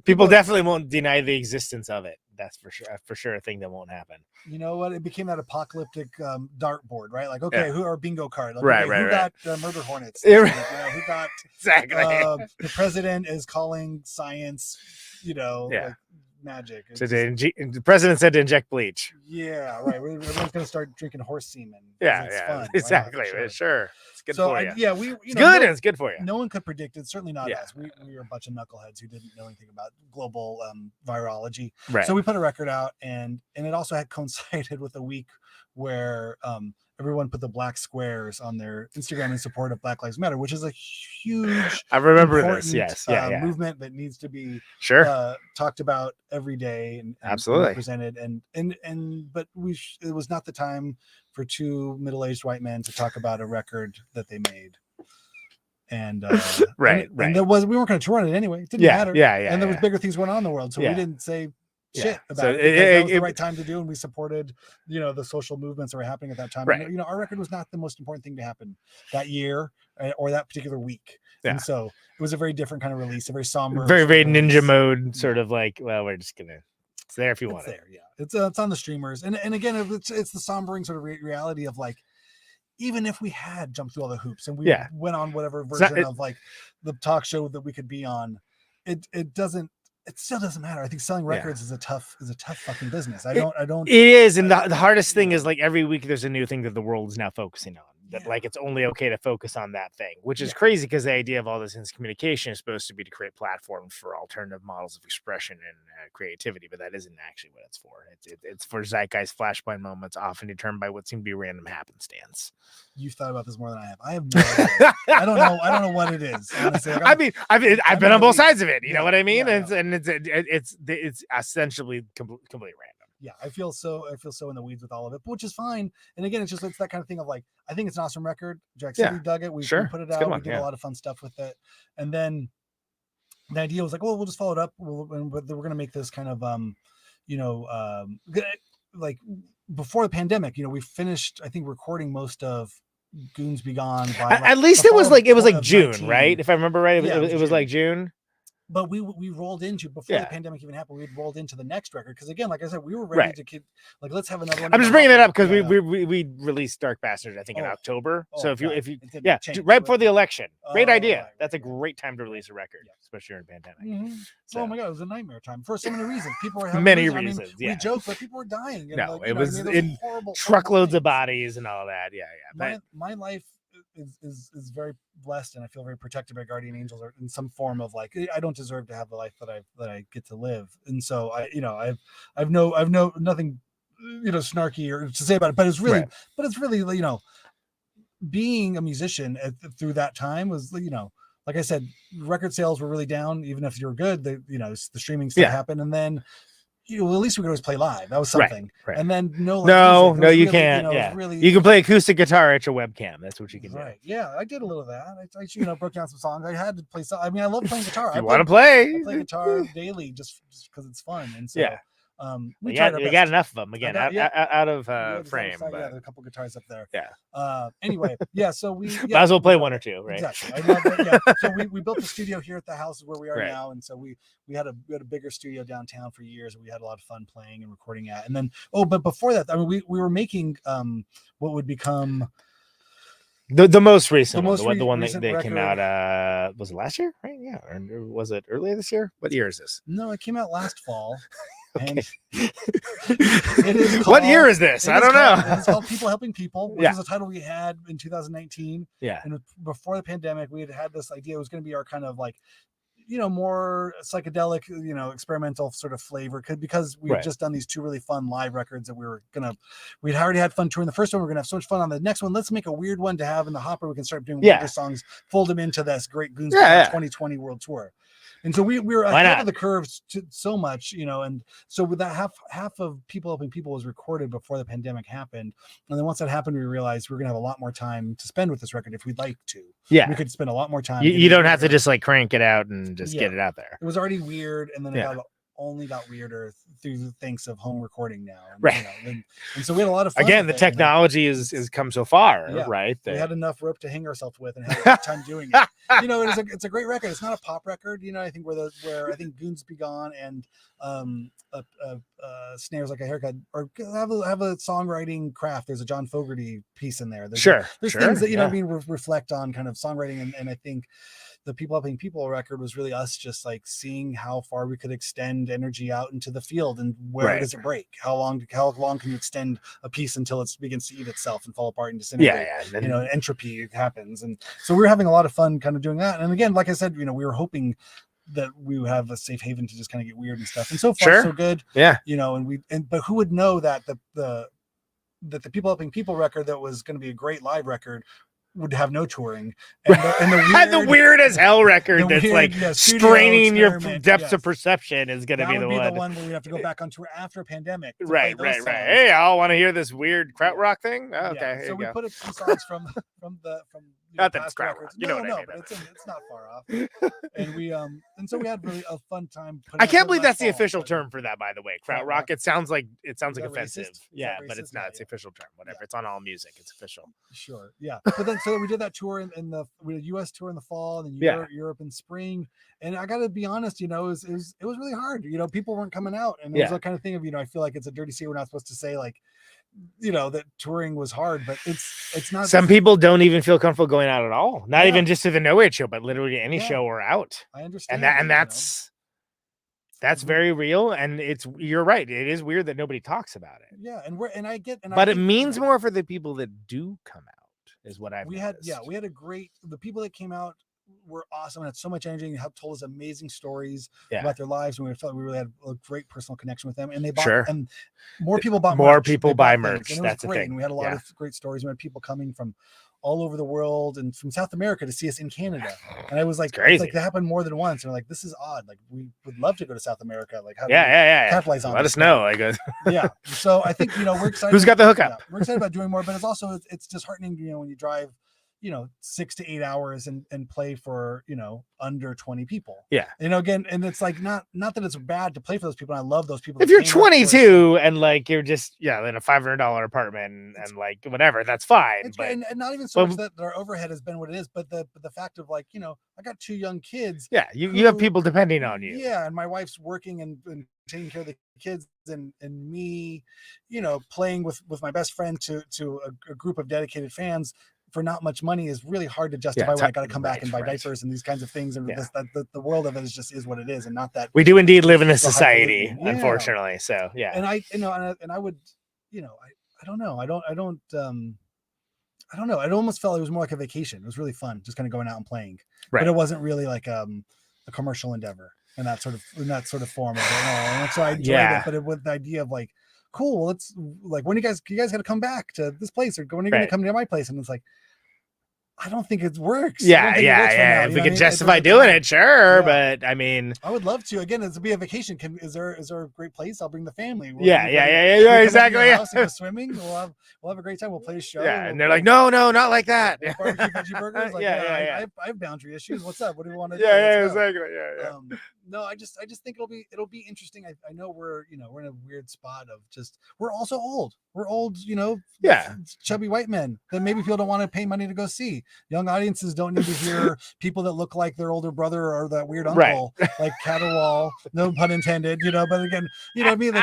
Speaker 10: People definitely won't deny the existence of it. That's for sure a thing that won't happen.
Speaker 11: You know what? It became that apocalyptic dartboard, right? Like, okay, who are bingo card? Like,
Speaker 10: right.
Speaker 11: Who got murder hornets?
Speaker 10: Who
Speaker 11: got
Speaker 10: exactly?
Speaker 11: The president is calling science, like magic.
Speaker 10: The president said to inject bleach.
Speaker 11: Yeah, right. Everyone's going to start drinking horse semen.
Speaker 10: It's fun, exactly. Sure. It's good for you.
Speaker 11: Yeah,
Speaker 10: it's good and it's good for you.
Speaker 11: No one could predict it. Certainly not us. We were a bunch of knuckleheads who didn't know anything about global virology.
Speaker 10: Right.
Speaker 11: So we put a record out, and it also had coincided with a week where everyone put the black squares on their Instagram in support of Black Lives Matter, which is a huge
Speaker 10: I remember this. Yes.
Speaker 11: Movement that needs to be talked about every day and
Speaker 10: absolutely
Speaker 11: presented. But it was not the time for 2 middle-aged white men to talk about a record that they made. And
Speaker 10: right.
Speaker 11: And we weren't going to tour on it anyway. It didn't matter. And there was bigger things going on in the world, so we didn't say shit about it. That was the right time to do, and we supported, the social movements that were happening at that time.
Speaker 10: Right.
Speaker 11: And, our record was not the most important thing to happen that year or that particular week. And so it was a very different kind of release, a very somber,
Speaker 10: very ninja mode, sort of like, well, we're just gonna. It's there if you want it.
Speaker 11: It's on the streamers, and again, it's the sombering sort of reality of like, even if we had jumped through all the hoops and we went on whatever version of like the talk show that we could be on, it still doesn't matter. I think selling records is a tough fucking business. I don't.
Speaker 10: It is, and the hardest thing is like every week there's a new thing that the world is now focusing on. That like it's only okay to focus on that thing, which is crazy because the idea of all this communication is supposed to be to create platforms for alternative models of expression and creativity, but that isn't actually what it's for. It's for zeitgeist flashpoint moments, often determined by what seem to be random happenstance.
Speaker 11: You've thought about this more than I have. I have no idea. I don't know what it is. Honestly. Like,
Speaker 10: I've been on both sides of it. You know what I mean? And it's essentially completely random.
Speaker 11: Yeah, I feel so in the weeds with all of it, which is fine. And again, it's that kind of thing of like, I think it's an awesome record. Jack City dug it. We put it out. We did a lot of fun stuff with it. And then the idea was like, well, we'll just follow it up. We're going to make this kind of, like before the pandemic, we finished, I think, recording most of Goons Be Gone.
Speaker 10: At least it was like June, 19. Right? If I remember right, it was like June.
Speaker 11: But we rolled into before the pandemic even happened. We rolled into the next record because again, like I said, we were ready to let's have another one.
Speaker 10: I'm just bringing that up because we released Dark Bastards I think in October. So if you right before the election, great idea. That's a great time to release a record, especially during pandemic.
Speaker 11: Mm-hmm. So, oh my god, it was a nightmare time for so many reasons. People were having
Speaker 10: many reasons.
Speaker 11: We joke, but people were dying. And
Speaker 10: it was in truckloads of bodies and all that.
Speaker 11: My life is very blessed, and I feel very protected by guardian angels or in some form of like, I don't deserve to have the life that I get to live. And so I've nothing, snarky or to say about it, but it's really, being a musician through that time was, like I said, record sales were really down, even if you're good, the streaming stuff happened. And then, at least we could always play live. That was something. Right. And then
Speaker 10: you can't. You can play acoustic guitar at your webcam. That's what you can do.
Speaker 11: Right. Yeah, I did a little of that. I broke down some songs. I had to play some. I mean, I love playing guitar.
Speaker 10: I play
Speaker 11: guitar daily just because it's fun. And so
Speaker 10: we got enough of them again out of frame.
Speaker 11: But... there's a couple guitars up there.
Speaker 10: Anyway,
Speaker 11: so we
Speaker 10: might as well play one or two, right?
Speaker 11: Exactly. I love it. So we built the studio here at the house where we are now, and so we had a bigger studio downtown for years, and we had a lot of fun playing and recording at. And then but before that, I mean, we were making what would become
Speaker 10: the most recent one, the one that came out was it last year, right? Yeah, or was it earlier this year? What year is this?
Speaker 11: No, it came out last fall.
Speaker 10: Okay. It is called, what year is this? I don't know.
Speaker 11: It's called People Helping People, which is a title we had in 2019.
Speaker 10: Yeah.
Speaker 11: And before the pandemic, we had this idea it was going to be our kind of like, more psychedelic, experimental sort of flavor because we had just done these two really fun live records that we'd already had fun touring the first one. We're going to have so much fun on the next one. Let's make a weird one to have in the hopper. We can start doing weirder songs, fold them into this great Goons 2020 world tour. And so we were ahead of the curve so much, and so with that half of People Helping People was recorded before the pandemic happened. And then once that happened, we realized we were going to have a lot more time to spend with this record if we'd like to. Yeah. We could spend a lot more time.
Speaker 10: You don't have to just like crank it out and just get it out there.
Speaker 11: It was already weird. And then it only got weirder through the thanks of home recording now. And,
Speaker 10: right.
Speaker 11: And so we had a lot of fun.
Speaker 10: Again, the technology is come so far, right?
Speaker 11: We had enough rope to hang ourselves with and had a good time doing it. It's a great record. It's not a pop record, I think where I think Goons Be Gone and Snares Like a Haircut or have a songwriting craft. There's a John Fogerty piece in there. There's things that reflect on kind of songwriting, and I think the People Helping People record was really us just like seeing how far we could extend energy out into the field and where does it break? How long can you extend a piece until it begins to eat itself and fall apart and disintegrate? Entropy happens. And so we were having a lot of fun kind of doing that. And again, like I said, we were hoping that we would have a safe haven to just kind of get weird and stuff. And so far so good. Yeah. But who would know that the People Helping People record that was going to be a great live record would have no touring, and
Speaker 10: the weird as hell record that's like straining your depths of perception is going to be the one
Speaker 11: where we have to go back on tour after a pandemic.
Speaker 10: Right. Hey, I want to hear this weird krautrock thing. Oh, okay.
Speaker 11: So we put up some songs from
Speaker 10: Not that it's
Speaker 11: past
Speaker 10: crowd
Speaker 11: records.
Speaker 10: rock, you know
Speaker 11: No,
Speaker 10: what I mean.
Speaker 11: but it's not far off. And we and so we had really a fun time.
Speaker 10: I can't believe that's the
Speaker 11: fall,
Speaker 10: official
Speaker 11: but-
Speaker 10: term for that, by the way. Krautrock.
Speaker 11: Krautrock.
Speaker 10: It sounds like
Speaker 11: Is
Speaker 10: offensive.
Speaker 11: that racist? Is
Speaker 10: Yeah,
Speaker 11: that
Speaker 10: but it's
Speaker 11: racist?
Speaker 10: not.
Speaker 11: Yeah,
Speaker 10: It's the
Speaker 11: yeah.
Speaker 10: official term. Whatever.
Speaker 11: Yeah.
Speaker 10: It's on all music. It's official.
Speaker 11: Sure, yeah. But then so we did that tour in the we did U.S. tour in the fall, and then
Speaker 10: Yeah.
Speaker 11: Europe in spring. And I got to be honest, it was really hard. People weren't coming out, and it was
Speaker 10: Yeah.
Speaker 11: that kind of thing of I feel like it's a dirty secret. We're not supposed to say like that touring was hard, but it's not.
Speaker 10: Some people don't even feel comfortable going out at all. Not
Speaker 11: Yeah.
Speaker 10: even just to the No Wait show, but literally any
Speaker 11: Yeah.
Speaker 10: show or out.
Speaker 11: I understand,
Speaker 10: And that's very real. And you're right. It is weird that nobody talks about it.
Speaker 11: yeah.
Speaker 10: But it means more for the people that do come out, is what I've
Speaker 11: we
Speaker 10: noticed.
Speaker 11: had the people that came out were awesome and had so much energy and told us amazing stories
Speaker 10: Yeah.
Speaker 11: about their lives, and we felt we really had a great personal connection with them, and they bought
Speaker 10: Sure.
Speaker 11: and more people bought
Speaker 10: More
Speaker 11: merch.
Speaker 10: people
Speaker 11: They
Speaker 10: buy
Speaker 11: bought things,
Speaker 10: merch.
Speaker 11: and it was
Speaker 10: That's the
Speaker 11: great.
Speaker 10: thing.
Speaker 11: And we had a lot
Speaker 10: Yeah.
Speaker 11: of great stories. We had people coming from all over the world and from South America to see us in Canada, and I was like,
Speaker 10: crazy.
Speaker 11: it's like that happened more than once, and we're like, this is odd, like we would love to go to South America, like how do we
Speaker 10: Yeah.
Speaker 11: capitalize on
Speaker 10: Let
Speaker 11: this?
Speaker 10: us know. Like,
Speaker 11: Yeah, so I think we're excited.
Speaker 10: Who's got the hookup?
Speaker 11: Yeah, we're excited about doing more, but it's also it's disheartening, when you drive 6 to 8 hours and play for under 20 people.
Speaker 10: Yeah.
Speaker 11: Again, and it's like not that it's bad to play for those people, and I love those people.
Speaker 10: If
Speaker 11: that
Speaker 10: you're
Speaker 11: came up for us.
Speaker 10: 22 and like you're just in a $500 apartment and like whatever, that's fine.
Speaker 11: It's
Speaker 10: But
Speaker 11: great, and not even so
Speaker 10: but-
Speaker 11: much that our overhead has been what it is, but the fact of like I got 2 young kids.
Speaker 10: yeah, you have
Speaker 11: who-
Speaker 10: people depending on you.
Speaker 11: Yeah, and my wife's working and taking care of the kids, and me, playing with my best friend to a group of dedicated fans for not much money is really hard to justify when I got to come back and buy diapers and these kinds of things. And the world of it is what it is, and not that
Speaker 10: We do indeed live in this
Speaker 11: Well,
Speaker 10: society,
Speaker 11: absolutely. Yeah.
Speaker 10: unfortunately. So yeah.
Speaker 11: And I would, I don't know. I don't know. It almost felt it was more like a vacation. It was really fun, just kind of going out and playing.
Speaker 10: Right.
Speaker 11: But it wasn't really like a commercial endeavor in that sort of form of it. And so I enjoyed
Speaker 10: Yeah.
Speaker 11: it, but with the idea of like, cool, well, let's like, when you guys got to come back to this place, or when are you going to come to my place? And it's like, I don't think it works. I don't
Speaker 10: Yeah.
Speaker 11: think it works right now,
Speaker 10: If
Speaker 11: you
Speaker 10: we
Speaker 11: know
Speaker 10: can
Speaker 11: what I mean?
Speaker 10: justify
Speaker 11: It's
Speaker 10: doing
Speaker 11: like-
Speaker 10: it, sure.
Speaker 11: Yeah.
Speaker 10: But I mean,
Speaker 11: I would love to. Again, it's be a vacation. Is there a great place? I'll bring the family.
Speaker 10: Yeah,
Speaker 11: We'll
Speaker 10: yeah,
Speaker 11: come up to
Speaker 10: exactly,
Speaker 11: your
Speaker 10: yeah.
Speaker 11: house and go swimming. We'll have a great time. We'll play a show.
Speaker 10: yeah.
Speaker 11: We'll-
Speaker 10: And they're like, no, not like that.
Speaker 11: we'll barbecue veggie burgers. Like,
Speaker 10: Yeah.
Speaker 11: I have boundary issues. What's up? What do you want to do?
Speaker 10: Yeah,
Speaker 11: Let's go.
Speaker 10: exactly. Yeah.
Speaker 11: No, I just think it'll be interesting. I know we're in a weird spot of just, we're also old. We're old,
Speaker 10: Yeah.
Speaker 11: chubby white men that maybe people don't want to pay money to go see. Young audiences don't need to hear people that look like their older brother or that weird uncle, like Caterwall, no pun intended, but again, what I mean?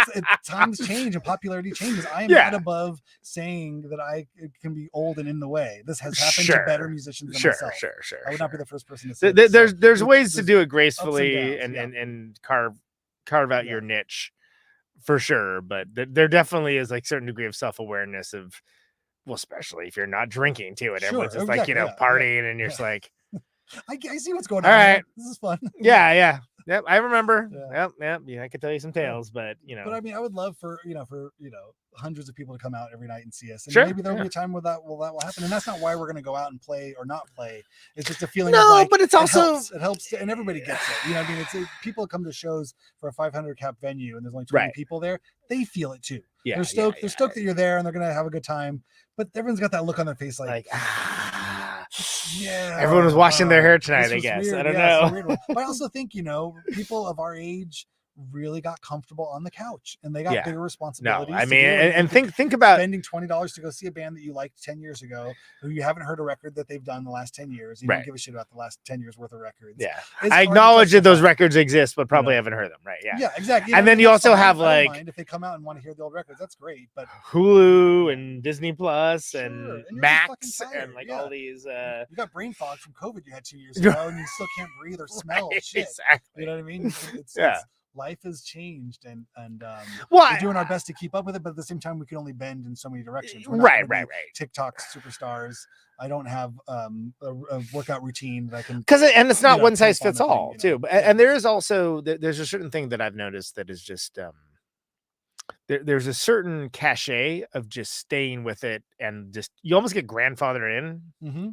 Speaker 11: Times change and popularity changes. I am not above saying that I can be old and in the way. This has happened to better musicians than myself.
Speaker 10: Sure.
Speaker 11: I would not be the first person to say this.
Speaker 10: There's
Speaker 11: So
Speaker 10: ways to do it
Speaker 11: ups
Speaker 10: gracefully
Speaker 11: and downs,
Speaker 10: and carve out your niche for sure. But there definitely is like certain degree of self-awareness of, well, especially if you're not drinking too, and
Speaker 11: Sure,
Speaker 10: everyone's just
Speaker 11: exactly,
Speaker 10: like, partying and you're just like,
Speaker 11: I see what's going
Speaker 10: All
Speaker 11: on.
Speaker 10: right.
Speaker 11: Man. This is fun.
Speaker 10: yeah. Yep, I remember.
Speaker 11: Yeah.
Speaker 10: Yep. Yeah, I could tell you some tales, but
Speaker 11: But I mean, I would love for hundreds of people to come out every night and see us. And
Speaker 10: Sure,
Speaker 11: maybe there'll
Speaker 10: yeah.
Speaker 11: be a time where that will happen. And that's not why we're going to go out and play or not play. It's just a feeling.
Speaker 10: No,
Speaker 11: of like,
Speaker 10: but it's also-
Speaker 11: it helps, and everybody gets it. I mean, it's people come to shows for a 500 cap venue and there's only 20
Speaker 10: Right.
Speaker 11: people there. They feel it too.
Speaker 10: Yeah,
Speaker 11: they're stoked.
Speaker 10: yeah,
Speaker 11: They're stoked that you're there and they're going to have a good time. But everyone's got that look on their face, like yeah.
Speaker 10: everyone was washing their hair tonight,
Speaker 11: this
Speaker 10: I
Speaker 11: was
Speaker 10: guess.
Speaker 11: weird.
Speaker 10: I don't
Speaker 11: Yeah, it's a
Speaker 10: know.
Speaker 11: weird one. But I also think, people of our age really got comfortable on the couch and they got
Speaker 10: Yeah.
Speaker 11: bigger
Speaker 10: No,
Speaker 11: responsibilities.
Speaker 10: I
Speaker 11: to
Speaker 10: mean,
Speaker 11: do,
Speaker 10: and think about
Speaker 11: spending $20 to go see a band that you liked 10 years ago, who you haven't heard a record that they've done the last 10 years. You
Speaker 10: Right.
Speaker 11: don't give a shit about the last 10 years worth of records.
Speaker 10: Yeah,
Speaker 11: It's
Speaker 10: I
Speaker 11: hard to
Speaker 10: acknowledge that those
Speaker 11: justify.
Speaker 10: records exist, but probably haven't heard them. Right? Yeah.
Speaker 11: Yeah, exactly.
Speaker 10: And then you
Speaker 11: that's
Speaker 10: also
Speaker 11: fine.
Speaker 10: have,
Speaker 11: I don't
Speaker 10: like,
Speaker 11: mind if they come out and want to hear the old records, that's great. But
Speaker 10: Hulu and Disney Plus
Speaker 11: Sure,
Speaker 10: and
Speaker 11: and you're
Speaker 10: Max
Speaker 11: just fucking
Speaker 10: and
Speaker 11: tired,
Speaker 10: like
Speaker 11: yeah.
Speaker 10: all these.
Speaker 11: you got brain fog from COVID you had 2 years ago, and you still can't breathe or smell
Speaker 10: Right,
Speaker 11: shit.
Speaker 10: exactly.
Speaker 11: You know what I mean?
Speaker 10: Yeah.
Speaker 11: Life has changed, and
Speaker 10: Well,
Speaker 11: we're doing our best to keep up with it, but at the same time, we can only bend in so many directions. We're not
Speaker 10: Right.
Speaker 11: gonna be TikTok superstars. I don't have a workout routine that I can.
Speaker 10: Because it's not one size
Speaker 11: tape on
Speaker 10: fits
Speaker 11: the thing,
Speaker 10: all, too. But and there is also there's a certain thing that I've noticed that is just there's a certain cachet of just staying with it, and just you almost get grandfathered in.
Speaker 11: Mm-hmm.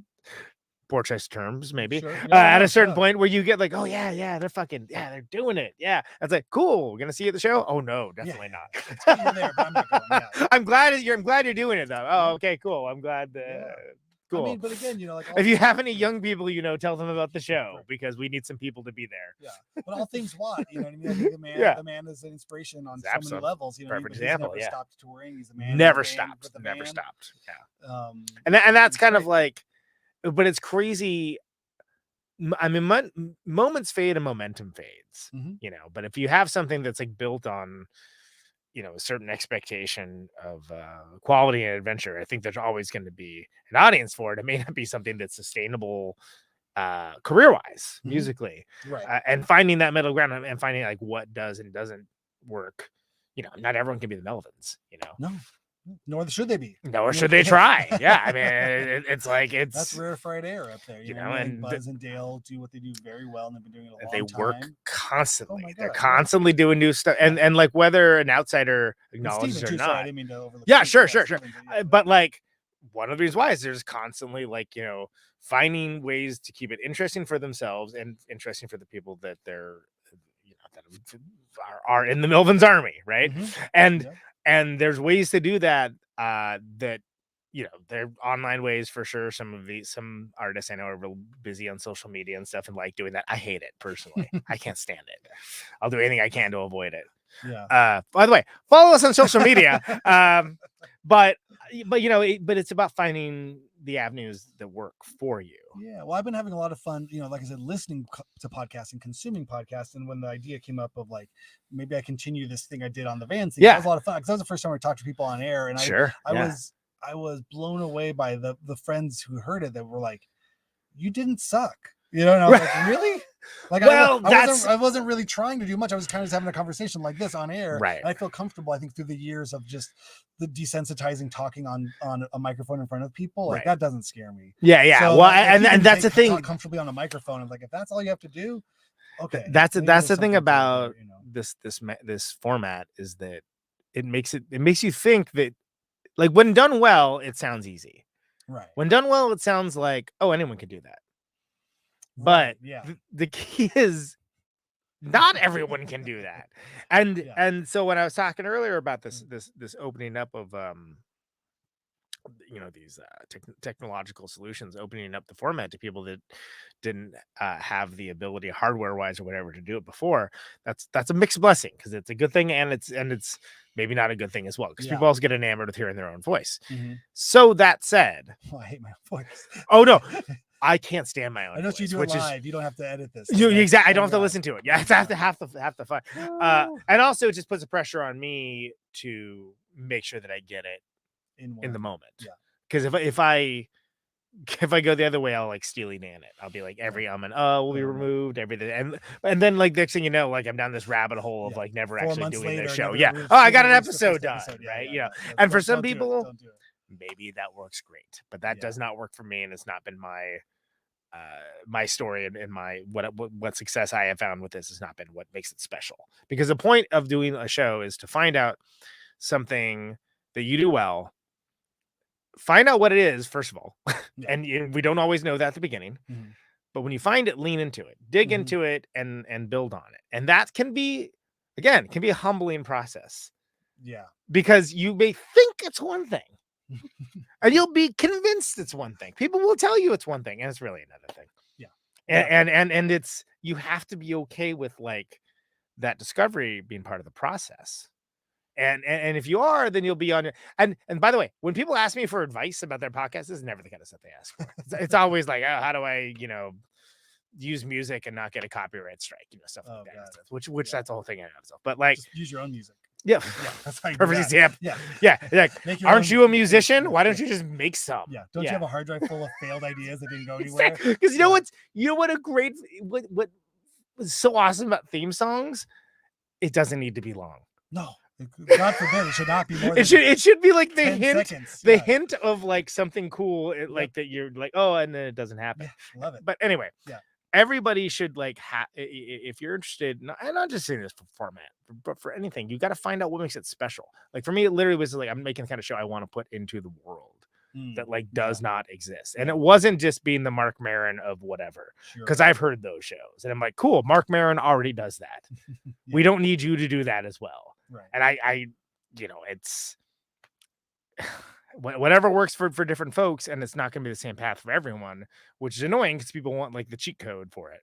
Speaker 10: Poor choice of terms, maybe.
Speaker 11: Sure.
Speaker 10: At a certain point where you get like, oh yeah, they're doing it. Yeah, it's like cool. We're gonna see you at the show. Oh no, definitely not.
Speaker 11: It's good you're there, but I'm not going. Yeah.
Speaker 10: I'm glad you're doing it though. Oh, okay, cool. I'm glad. Cool.
Speaker 11: I mean, but again, like
Speaker 10: if you have any young people, tell them about the show because we need some people to be there.
Speaker 11: Yeah, but all things Watt, you know what I mean? I think the man is an inspiration on so many levels.
Speaker 10: Perfect
Speaker 11: he's
Speaker 10: example.
Speaker 11: Never stopped touring. He's a man.
Speaker 10: Never stopped. Never stopped. Yeah. And that's kind of like, but it's crazy. I mean, moments fade and momentum fades. But if you have something that's like built on, a certain expectation of quality and adventure, I think there's always going to be an audience for it. It may not be something that's sustainable career-wise, musically,
Speaker 11: right?
Speaker 10: And finding that middle ground and finding like what does and doesn't work. Not everyone can be the Melvins.
Speaker 11: No. Nor should they be.
Speaker 10: Nor should they try. Yeah, I mean, it's
Speaker 11: that's rarefied air up there. And Buzz and Dale do what they do very well, and they've been doing it a long time.
Speaker 10: They work constantly.
Speaker 11: Oh my God,
Speaker 10: they're constantly doing new stuff, and like whether an outsider acknowledges it or not.
Speaker 11: Sorry, I didn't mean to overlook.
Speaker 10: Yeah, sure. But like one of the reasons why is there's constantly like finding ways to keep it interesting for themselves and interesting for the people that they're that are in the Melvins army, right? And there's ways to do that that there are online ways for sure. Some artists I know are real busy on social media and stuff and like doing that. I hate it personally. I can't stand it. I'll do anything I can to avoid it.
Speaker 11: Yeah.
Speaker 10: By the way, follow us on social media. But it's about finding the avenues that work for you.
Speaker 11: Yeah. Well, I've been having a lot of fun, like I said, listening to podcasts and consuming podcasts. And when the idea came up of like, maybe I continue this thing I did on the Vans thing, that was a lot of fun because that was the first time I talked to people on air. And I was blown away by the friends who heard it that were like, you didn't suck. And I was like, really? Like, I wasn't really trying to do much. I was kind of just having a conversation like this on air.
Speaker 10: Right.
Speaker 11: And I feel comfortable, I think, through the years of just the desensitizing talking on a microphone in front of people. Like that doesn't scare me.
Speaker 10: Yeah. So, well, and that's the thing.
Speaker 11: Talk comfortably on a microphone. I'm like, if that's all you have to do, okay.
Speaker 10: That's the thing about this format is that it makes you think that like when done well, it sounds easy.
Speaker 11: Right.
Speaker 10: When done well, it sounds like, oh, anyone can do that. But the key is not everyone can do that. And so when I was talking earlier about this opening up of these technological solutions, opening up the format to people that didn't have the ability hardware wise or whatever to do it before, that's a mixed blessing because it's a good thing and it's maybe not a good thing as well because people also get enamored with hearing their own voice. So that said,
Speaker 11: I hate my own voice.
Speaker 10: Oh no, I can't stand my own.
Speaker 11: I know you do it live. You don't have to edit this.
Speaker 10: Exactly. I don't have to listen to it. Yeah, it's half the fun. And also, it just puts a pressure on me to make sure that I get it in the moment. Yeah. Because if I go the other way, I'll like Steely Dan it. I'll be like every and will be removed, everything, and then like next thing you know, like I'm down this rabbit hole of like never actually doing the show. I got an episode done, right? And for some people, maybe that works great, but that does not work for me, and it's not been my story and my what success I have found with this has not been what makes it special. Because the point of doing a show is to find out something that you do well. Find out what it is, first of all. And we don't always know that at the beginning. But when you find it, lean into it, dig into it and build on it. And that can be a humbling process.
Speaker 11: Yeah.
Speaker 10: Because you may think it's one thing. And you'll be convinced it's one thing. People will tell you it's one thing, and it's really another thing.
Speaker 11: Yeah.
Speaker 10: And it's you have to be okay with like that discovery being part of the process. And if you are, then you'll be on your and by the way, when people ask me for advice about their podcast, this is never the kind of stuff they ask for. It's always like, oh, how do I, use music and not get a copyright strike, stuff like that. Which that's the whole thing in itself. But like,
Speaker 11: just use your own music.
Speaker 10: Yeah,
Speaker 11: that's how you
Speaker 10: perfect. Yeah. Like, aren't you a musician? Why don't you just make some?
Speaker 11: Yeah. Don't you have a hard drive full of failed ideas that didn't go anywhere?
Speaker 10: Because what was so awesome about theme songs? It doesn't need to be long.
Speaker 11: No. God forbid, it should not be more than
Speaker 10: it should be like the
Speaker 11: 10
Speaker 10: hint
Speaker 11: seconds.
Speaker 10: Hint of like something cool like that you're like, oh, and then it doesn't happen.
Speaker 11: Love it.
Speaker 10: But anyway, everybody should like if you're interested, and not just in this format, but for anything, you got to find out what makes it special. Like for me, it literally was like I'm making the kind of show I want to put into the world that like does not exist. And it wasn't just being the Mark Maron of whatever, because I've heard those shows and I'm like, cool, Mark Maron already does that. We don't need you to do that as well.
Speaker 11: Right.
Speaker 10: And I it's whatever works for different folks, and it's not going to be the same path for everyone, which is annoying because people want like the cheat code for it.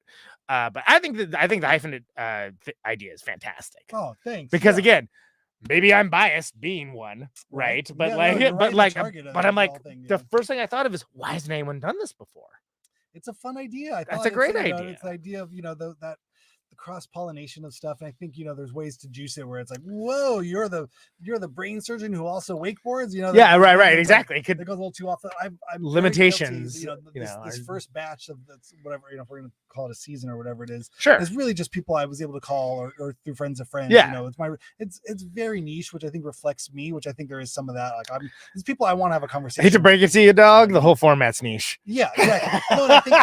Speaker 10: But I think the hyphenate idea is fantastic.
Speaker 11: Oh, thanks.
Speaker 10: Because again, maybe I'm biased being one, right? But I'm like, the first thing I thought of is, why hasn't anyone done this before?
Speaker 11: It's a fun idea.
Speaker 10: That's a great idea.
Speaker 11: It's the idea of the cross-pollination of stuff. And I think there's ways to juice it where it's like, whoa, you're the brain surgeon who also wakeboards.
Speaker 10: Right, exactly.
Speaker 11: It goes a little too off. I'm
Speaker 10: limitations.
Speaker 11: This first batch of whatever, if we're gonna call it a season or whatever it is,
Speaker 10: sure,
Speaker 11: it's really just people I was able to call or through friends of friends.
Speaker 10: Yeah,
Speaker 11: it's very niche, which I think reflects me, which I think there is some of that. Like it's people I want to have a conversation.
Speaker 10: I hate to break it to you, dog. The whole format's niche.
Speaker 11: Yeah, exactly. No, I think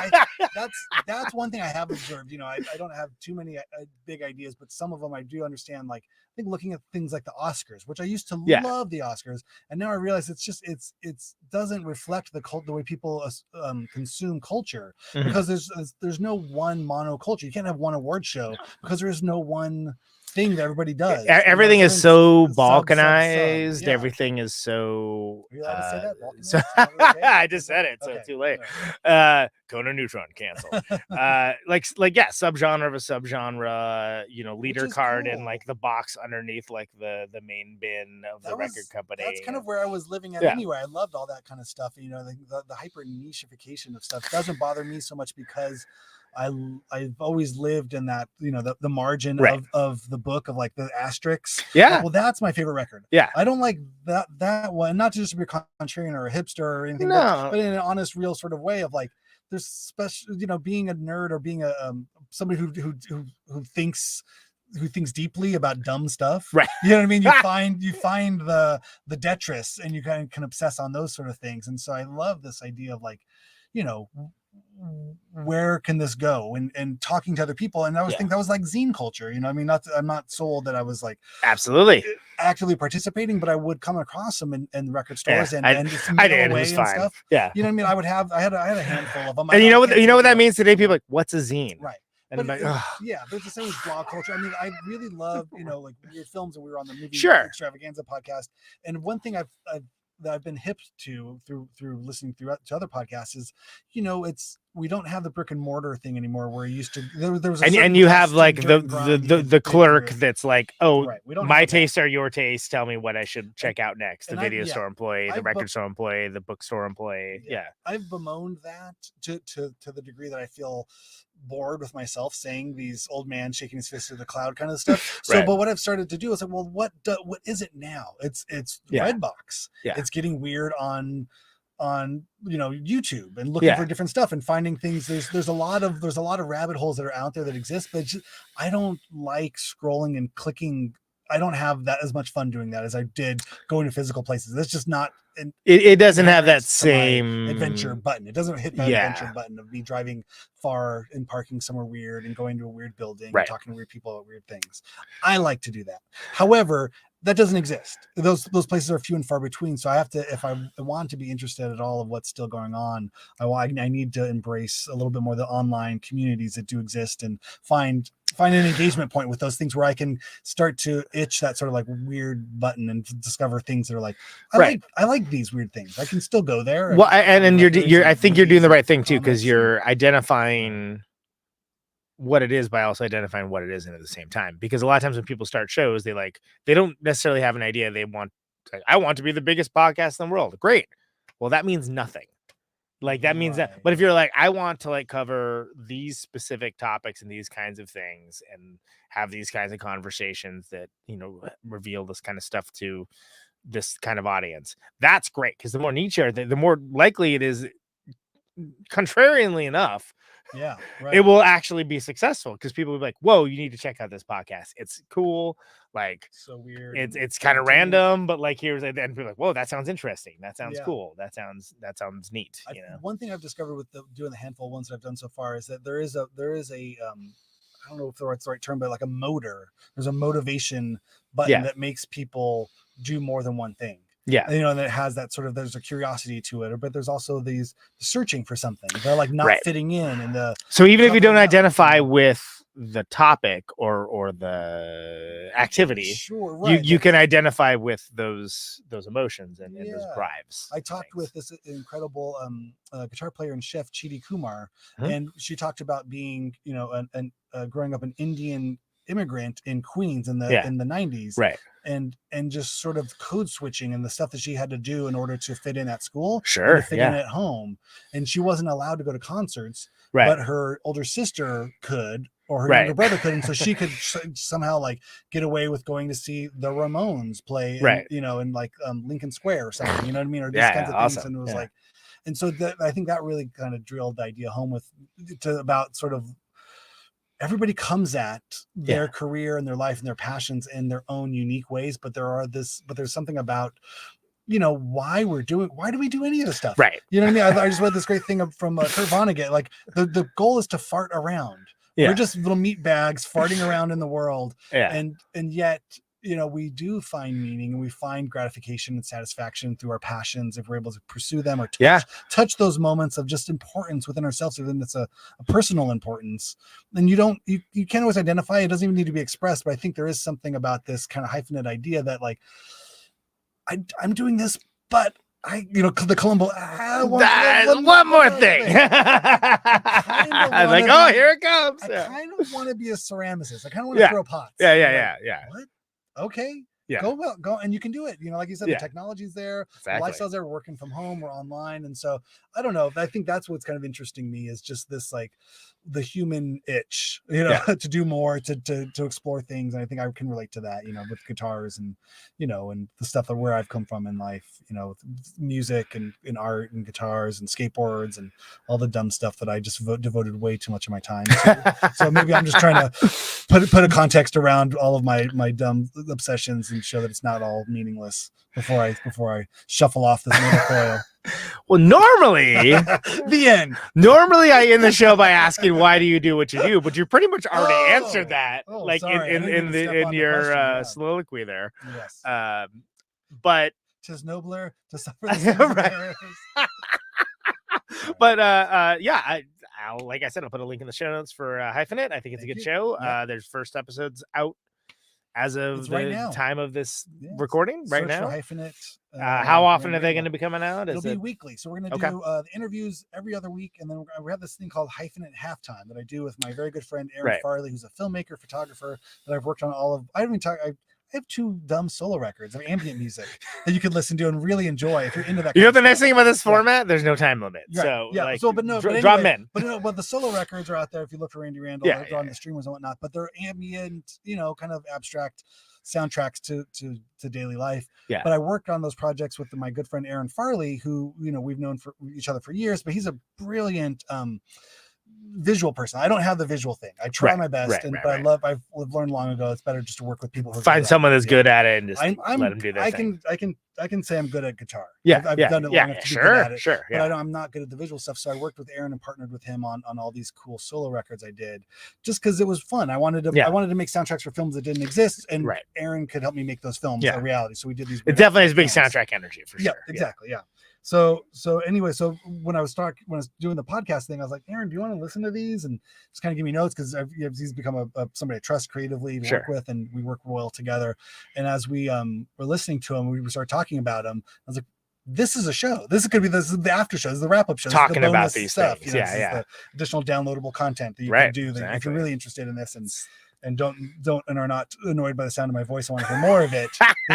Speaker 11: that's one thing I have observed. I don't have too many big ideas, but some of them I do understand. Like I think looking at things like the Oscars, which I used to love the Oscars, and now I realize it doesn't reflect the way people consume culture, because there's no one monoculture. You can't have one award show because there is no one thing that everybody does.
Speaker 10: Everything is so balkanized. Yeah. Everything is so.
Speaker 11: Are you allowed to say that?
Speaker 10: Okay? I just said it, so it's too late. Conan Neutron canceled. Subgenre of a subgenre. Leader card in like the box underneath like the main bin of the record company.
Speaker 11: That's kind of where I was living at anyway. I loved all that kind of stuff. The hyper nicheification of stuff doesn't bother me so much because I've always lived in that, the margin of the book of like the asterisks.
Speaker 10: Yeah.
Speaker 11: Well, that's my favorite record.
Speaker 10: Yeah.
Speaker 11: I don't like that one, not just to be a contrarian or a hipster or anything, but in an honest, real sort of way of like, there's special, being a nerd or being a somebody who thinks deeply about dumb stuff.
Speaker 10: Right.
Speaker 11: You know what I mean? You find the detritus and you kind of can obsess on those sort of things. And so I love this idea of like, where can this go, and talking to other people. And I always think that was like zine culture, I'm not sold that I was like
Speaker 10: absolutely
Speaker 11: actively participating, but I would come across them in record stores and just
Speaker 10: I did. It
Speaker 11: away
Speaker 10: was
Speaker 11: and
Speaker 10: fine.
Speaker 11: stuff.
Speaker 10: Yeah.
Speaker 11: You know what I mean? I had a handful of them.
Speaker 10: And you know what that means today? People are like, what's a zine?
Speaker 11: Right.
Speaker 10: And I'm like,
Speaker 11: there's the same with blog culture. I mean, I really love, like weird films, and we were on the movie extravaganza podcast. And one thing I've been hip to through listening to other podcasts is, we don't have the brick and mortar thing anymore where you used to there was
Speaker 10: and you have like the clerk that's like, my tastes are your tastes, tell me what I should check out next. The video store employee, the record store employee, the bookstore employee.
Speaker 11: I've bemoaned that to the degree that I feel bored with myself saying these old man shaking his fist at the cloud kind of stuff. But what I've started to do is like, well, what is it now? It's Redbox. It's getting weird on YouTube and looking for different stuff and finding things. There's a lot of rabbit holes that are out there that exist, but I don't like scrolling and clicking. I don't have that as much fun doing that as I did going to physical places. That's just not.
Speaker 10: It doesn't have that same
Speaker 11: adventure button. It doesn't hit that adventure button of me driving far and parking somewhere weird and going to a weird building and talking to weird people about weird things. I like to do that. However, that doesn't exist. Those places are few and far between. So I have to, if I want to be interested at all of what's still going on, I need to embrace a little bit more the online communities that do exist and find an engagement point with those things where I can start to itch that sort of like weird button and discover things that are like, I like these weird things. I can still go there.
Speaker 10: Well, and I think you're doing the right thing too, because you're identifying what it is by also identifying what it isn't at the same time. Because a lot of times when people start shows, they don't necessarily have an idea. They want, like, I want to be the biggest podcast in the world. Great. Well, that means nothing. Like that means that, but if you're like, I want to like cover these specific topics and these kinds of things and have these kinds of conversations that, reveal this kind of stuff to this kind of audience, that's great. Because the more niche are, the more likely it is, contrarianly enough, it will actually be successful, because people will be like, whoa, you need to check out this podcast. It's cool. Like,
Speaker 11: so weird.
Speaker 10: It's kind of random, but like and people are like, whoa, that sounds interesting. That sounds cool. That sounds neat.
Speaker 11: One thing I've discovered with doing the handful of ones that I've done so far is that there is a I don't know if that's the right term, but like a motor. There's a motivation button that makes people do more than one thing.
Speaker 10: Yeah.
Speaker 11: You know, and it has that sort of, there's a curiosity to it, but there's also these searching for something. They're like not fitting in. And
Speaker 10: so even if you don't identify with the topic or the activity,
Speaker 11: sure, right,
Speaker 10: you can identify with those emotions and those drives.
Speaker 11: I talked with this incredible guitar player and chef Chidi Kumar,
Speaker 10: Hmm.
Speaker 11: and she talked about being, you know, growing up an Indian immigrant in Queens in the 90s,
Speaker 10: right,
Speaker 11: and just sort of code switching and the stuff that she had to do in order to fit in at school,
Speaker 10: sure,
Speaker 11: and to fit in at home, and she wasn't allowed to go to concerts,
Speaker 10: right,
Speaker 11: but her older sister could, or her younger brother could, and so she could somehow like get away with going to see the Ramones play,
Speaker 10: right,
Speaker 11: you know, in like Lincoln Square or something, you know what I mean, or these kinds of things, and it was like, and so I think that really kind of drilled the idea home about sort of everybody comes at their career and their life and their passions in their own unique ways, but there's something about, you know, why do we do any of this stuff,
Speaker 10: right?
Speaker 11: You know what I mean? I just read this great thing from Kurt Vonnegut, like the goal is to fart around. We're just little meat bags farting around in the world, and yet, you know, we do find meaning and we find gratification and satisfaction through our passions if we're able to pursue them or touch those moments of just importance within ourselves, even if it's a personal importance. And you can't always identify, it doesn't even need to be expressed, but I think there is something about this kind of hyphenate idea that like, I'm doing this, but the Columbo,
Speaker 10: one more thing. I was like, oh, here it comes.
Speaker 11: I kind of want to be a ceramicist. I kind of want to throw pots.
Speaker 10: Yeah.
Speaker 11: What? Okay.
Speaker 10: Yeah.
Speaker 11: Go, and you can do it. You know, like you said, the technology's there,
Speaker 10: exactly.
Speaker 11: The lifestyle's there, we're working from home, we're online. And so I don't know. I think that's what's kind of interesting me is just this, like the human itch, you know, to do more, to explore things. And I think I can relate to that, you know, with guitars and, you know, and the stuff of where I've come from in life, you know, music and art and guitars and skateboards and all the dumb stuff that I just devoted way too much of my time to. So maybe I'm just trying to put a context around all of my dumb obsessions and show that it's not all meaningless before I shuffle off this little coil.
Speaker 10: Well, normally
Speaker 11: the end.
Speaker 10: Normally I end the show by asking why do you do what you do, but you pretty much already answered that, like in your soliloquy there.
Speaker 11: Yes.
Speaker 10: But
Speaker 11: 'tis nobler to suffer the
Speaker 10: right. But I'll like I said, I'll put a link in the show notes for Hyphenate. I think it's a good show. There's first episodes out as of the time of this recording right now.
Speaker 11: Hyphenate.
Speaker 10: How often are they going to be coming out?
Speaker 11: It'll be weekly. So we're going to do the interviews every other week. And then we have this thing called Hyphenate Halftime that I do with my very good friend, Aaron Farley, who's a filmmaker, photographer that I've worked on I have 2 dumb solo records of ambient music that you could listen to and really enjoy if you're into that.
Speaker 10: You know the nice thing about this format? There's no time limit.
Speaker 11: Right.
Speaker 10: So
Speaker 11: like, drop them in. But the solo records are out there if you look for Randy Randall. They're on the streamers and whatnot. But they're ambient, you know, kind of abstract soundtracks to daily life.
Speaker 10: Yeah.
Speaker 11: But I worked on those projects with my good friend Aaron Farley, who, you know, we've known for each other for years, but he's a brilliant visual person. I don't have the visual thing. I try my best, but I've learned long ago it's better just to work with people who
Speaker 10: find someone that's good at it and just let them do their thing.
Speaker 11: I can say I'm good at guitar.
Speaker 10: I've
Speaker 11: done it long enough to be good at it.
Speaker 10: Sure.
Speaker 11: But I'm not good at the visual stuff. So I worked with Aaron and partnered with him on all these cool solo records I did, just because it was fun. I wanted to make soundtracks for films that didn't exist, and Aaron could help me make those films a reality. So we did these.
Speaker 10: It definitely has big soundtrack energy for sure.
Speaker 11: Exactly. Yeah. So anyway, when I was doing the podcast thing, I was like, Aaron, do you want to listen to these and just kind of give me notes, because he's become somebody I trust creatively to work with, and we work well together. And as we were listening to him, we started talking about him. I was like, this is a show. This is the after show. This is the wrap up show.
Speaker 10: Talking about these stuff.
Speaker 11: You know, this is the additional downloadable content that you can do. If you're really interested in this and don't are not annoyed by the sound of my voice, I want to hear more of it.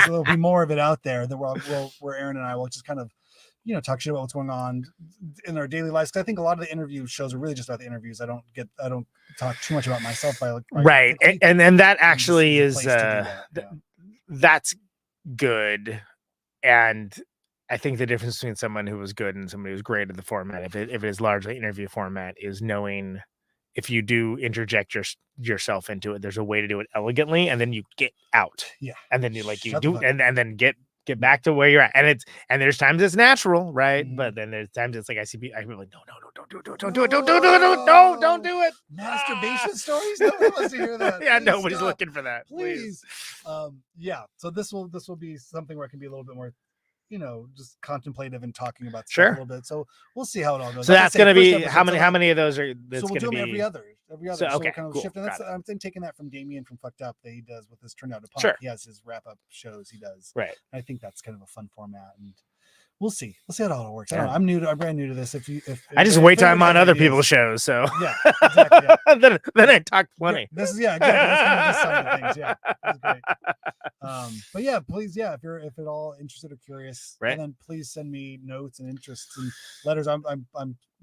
Speaker 11: There'll be more of it out there that where Aaron and I will just kind of, you know, talk shit about what's going on in our daily lives. Cause I think a lot of the interview shows are really just about the interviews. I don't talk too much about myself. And that actually is, that's good. And I think the difference between someone who was good and somebody who's great at the format, if it is largely interview format, is knowing if you do interject yourself into it, there's a way to do it elegantly, and then you get out. Yeah.
Speaker 10: And then you then get back to where you're at, and there's times it's natural, right? But then there's times it's like I feel like no, don't do it.
Speaker 11: Masturbation stories. Nobody wants to hear that.
Speaker 10: Yeah, nobody's looking for that.
Speaker 11: Please. So this will be something where I can be a little bit more just contemplative and talking about stuff
Speaker 10: Sure.
Speaker 11: a little bit. So we'll see how it all goes.
Speaker 10: So
Speaker 11: Like I
Speaker 10: that's
Speaker 11: say,
Speaker 10: going to
Speaker 11: first
Speaker 10: be
Speaker 11: episode,
Speaker 10: how many of those are that's
Speaker 11: so we'll
Speaker 10: going to
Speaker 11: do them
Speaker 10: be
Speaker 11: every other.
Speaker 10: So,
Speaker 11: So
Speaker 10: okay,
Speaker 11: we're kind of
Speaker 10: cool.
Speaker 11: shifting.
Speaker 10: Got it.
Speaker 11: I'm taking that from Damien from Fucked Up that he does with his Turn Out to Punk.
Speaker 10: Sure.
Speaker 11: He has his wrap up shows he does.
Speaker 10: Right.
Speaker 11: I think that's kind of a fun format, and we'll see how it all works. I
Speaker 10: Yeah.
Speaker 11: don't know. I'm brand new to this. If
Speaker 10: I just wait till I'm on other people's shows, so
Speaker 11: Yeah, exactly. Yeah.
Speaker 10: then I talk plenty.
Speaker 11: This is exactly. That's kind of this side of things. Yeah, that's great. But yeah, please, if at all interested or curious,
Speaker 10: Right.
Speaker 11: and then please send me notes and interests and letters. I'm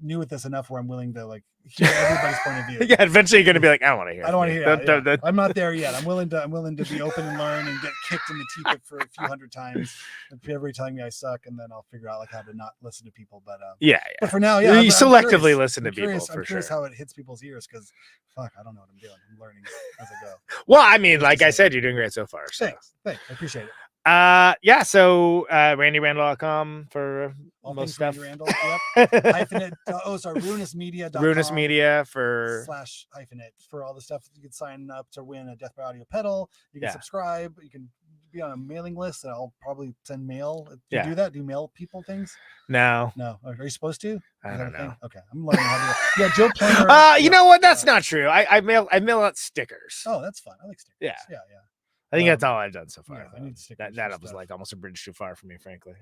Speaker 11: new at this enough where I'm willing to hear everybody's point of view.
Speaker 10: Yeah, eventually you're going to be like, I don't want to hear.
Speaker 11: I don't want to
Speaker 10: it.
Speaker 11: hear.
Speaker 10: Don't-
Speaker 11: I'm not there yet. I'm willing to be open and learn and get kicked in the teeth for a few hundred times. If everybody telling me I suck, and then I'll figure out how to not listen to people. But
Speaker 10: Yeah.
Speaker 11: but for now,
Speaker 10: You
Speaker 11: I'm
Speaker 10: selectively
Speaker 11: curious.
Speaker 10: listen to
Speaker 11: I'm curious,
Speaker 10: people, for
Speaker 11: I'm curious
Speaker 10: sure.
Speaker 11: how it hits people's ears because fuck, I don't know what I'm doing. I'm learning as I go.
Speaker 10: Well, I mean, like I said, you're doing great so far. So.
Speaker 11: Thanks. I appreciate it.
Speaker 10: Yeah. So RandyRandall.com for
Speaker 11: All
Speaker 10: most
Speaker 11: things
Speaker 10: stuff.
Speaker 11: Randy Randall. Yep. Hyphenate. RuinousMedia.com.
Speaker 10: Ruinous Media for
Speaker 11: /hyphenate for all the stuff. You can sign up to win a Death by Audio pedal. You can
Speaker 10: Yeah.
Speaker 11: subscribe. You can be on a mailing list that I'll probably send mail. Do
Speaker 10: Yeah.
Speaker 11: you do that? Do you mail people things?
Speaker 10: No.
Speaker 11: Are you supposed to?
Speaker 10: I
Speaker 11: Is that
Speaker 10: don't
Speaker 11: a thing?
Speaker 10: know.
Speaker 11: Okay, I'm learning how to do it. Yeah, Joe Plummer.
Speaker 10: You know what? That's not true. I mail out stickers.
Speaker 11: Oh, that's fun. I like stickers.
Speaker 10: Yeah.
Speaker 11: Yeah.
Speaker 10: I think that's all I've done so far.
Speaker 11: yeah, I
Speaker 10: though.
Speaker 11: need stickers
Speaker 10: that
Speaker 11: and
Speaker 10: was
Speaker 11: stuff.
Speaker 10: like almost a bridge too far for me, frankly.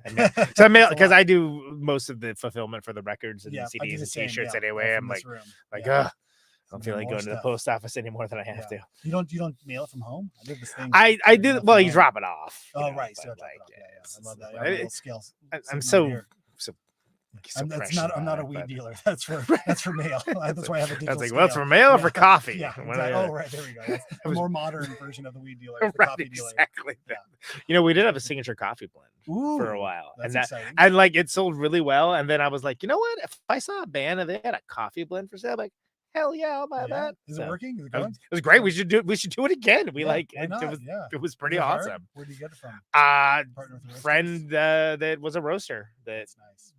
Speaker 10: So I mail
Speaker 11: That's a
Speaker 10: because
Speaker 11: lot.
Speaker 10: I do most of the fulfillment for the records and
Speaker 11: Yeah,
Speaker 10: the
Speaker 11: I do
Speaker 10: CDs
Speaker 11: the
Speaker 10: and
Speaker 11: same,
Speaker 10: T-shirts
Speaker 11: yeah,
Speaker 10: anyway.
Speaker 11: from
Speaker 10: I'm
Speaker 11: this
Speaker 10: like,
Speaker 11: room.
Speaker 10: ugh, I don't
Speaker 11: Some
Speaker 10: feel like
Speaker 11: more
Speaker 10: going to the
Speaker 11: stuff.
Speaker 10: post office any more than I have to.
Speaker 11: You don't mail it from home? I did this thing.
Speaker 10: I
Speaker 11: where
Speaker 10: do.
Speaker 11: mail
Speaker 10: Well,
Speaker 11: from
Speaker 10: you
Speaker 11: home.
Speaker 10: drop it off. you
Speaker 11: Oh,
Speaker 10: know,
Speaker 11: right.
Speaker 10: but
Speaker 11: So
Speaker 10: like,
Speaker 11: yeah. I love that.
Speaker 10: it's-
Speaker 11: I have a little scale
Speaker 10: I'm
Speaker 11: sitting
Speaker 10: so
Speaker 11: right here.
Speaker 10: so
Speaker 11: That's
Speaker 10: precious
Speaker 11: not. I'm
Speaker 10: about
Speaker 11: not a
Speaker 10: it,
Speaker 11: weed
Speaker 10: but-
Speaker 11: dealer. That's for mail. That's why I have a digital.
Speaker 10: I was like, well, it's
Speaker 11: scale.
Speaker 10: for mail or for
Speaker 11: Yeah.
Speaker 10: coffee?
Speaker 11: Yeah.
Speaker 10: One or
Speaker 11: Exactly.
Speaker 10: the
Speaker 11: Oh,
Speaker 10: other.
Speaker 11: right. There we go. That's a
Speaker 10: was-
Speaker 11: more modern version of the weed dealer. It's the
Speaker 10: Right,
Speaker 11: coffee dealer.
Speaker 10: exactly.
Speaker 11: Yeah.
Speaker 10: You know, we did have a signature coffee blend for a
Speaker 11: Ooh,
Speaker 10: while,
Speaker 11: That's
Speaker 10: and that
Speaker 11: exciting.
Speaker 10: and like it sold really well. And then I was like, you know what? If I saw a band and they had a coffee blend for sale, I'm like, hell yeah, I'll buy
Speaker 11: Yeah.
Speaker 10: that.
Speaker 11: Is
Speaker 10: So,
Speaker 11: it working? Is it
Speaker 10: It
Speaker 11: going?
Speaker 10: was great. We should do it again. We
Speaker 11: Yeah,
Speaker 10: like
Speaker 11: why
Speaker 10: it,
Speaker 11: not?
Speaker 10: it was
Speaker 11: Yeah.
Speaker 10: it was pretty
Speaker 11: Is it hard?
Speaker 10: awesome.
Speaker 11: Where do you get it from?
Speaker 10: Partner
Speaker 11: Partner with the roasters?
Speaker 10: friend that was a roaster that
Speaker 11: That's nice.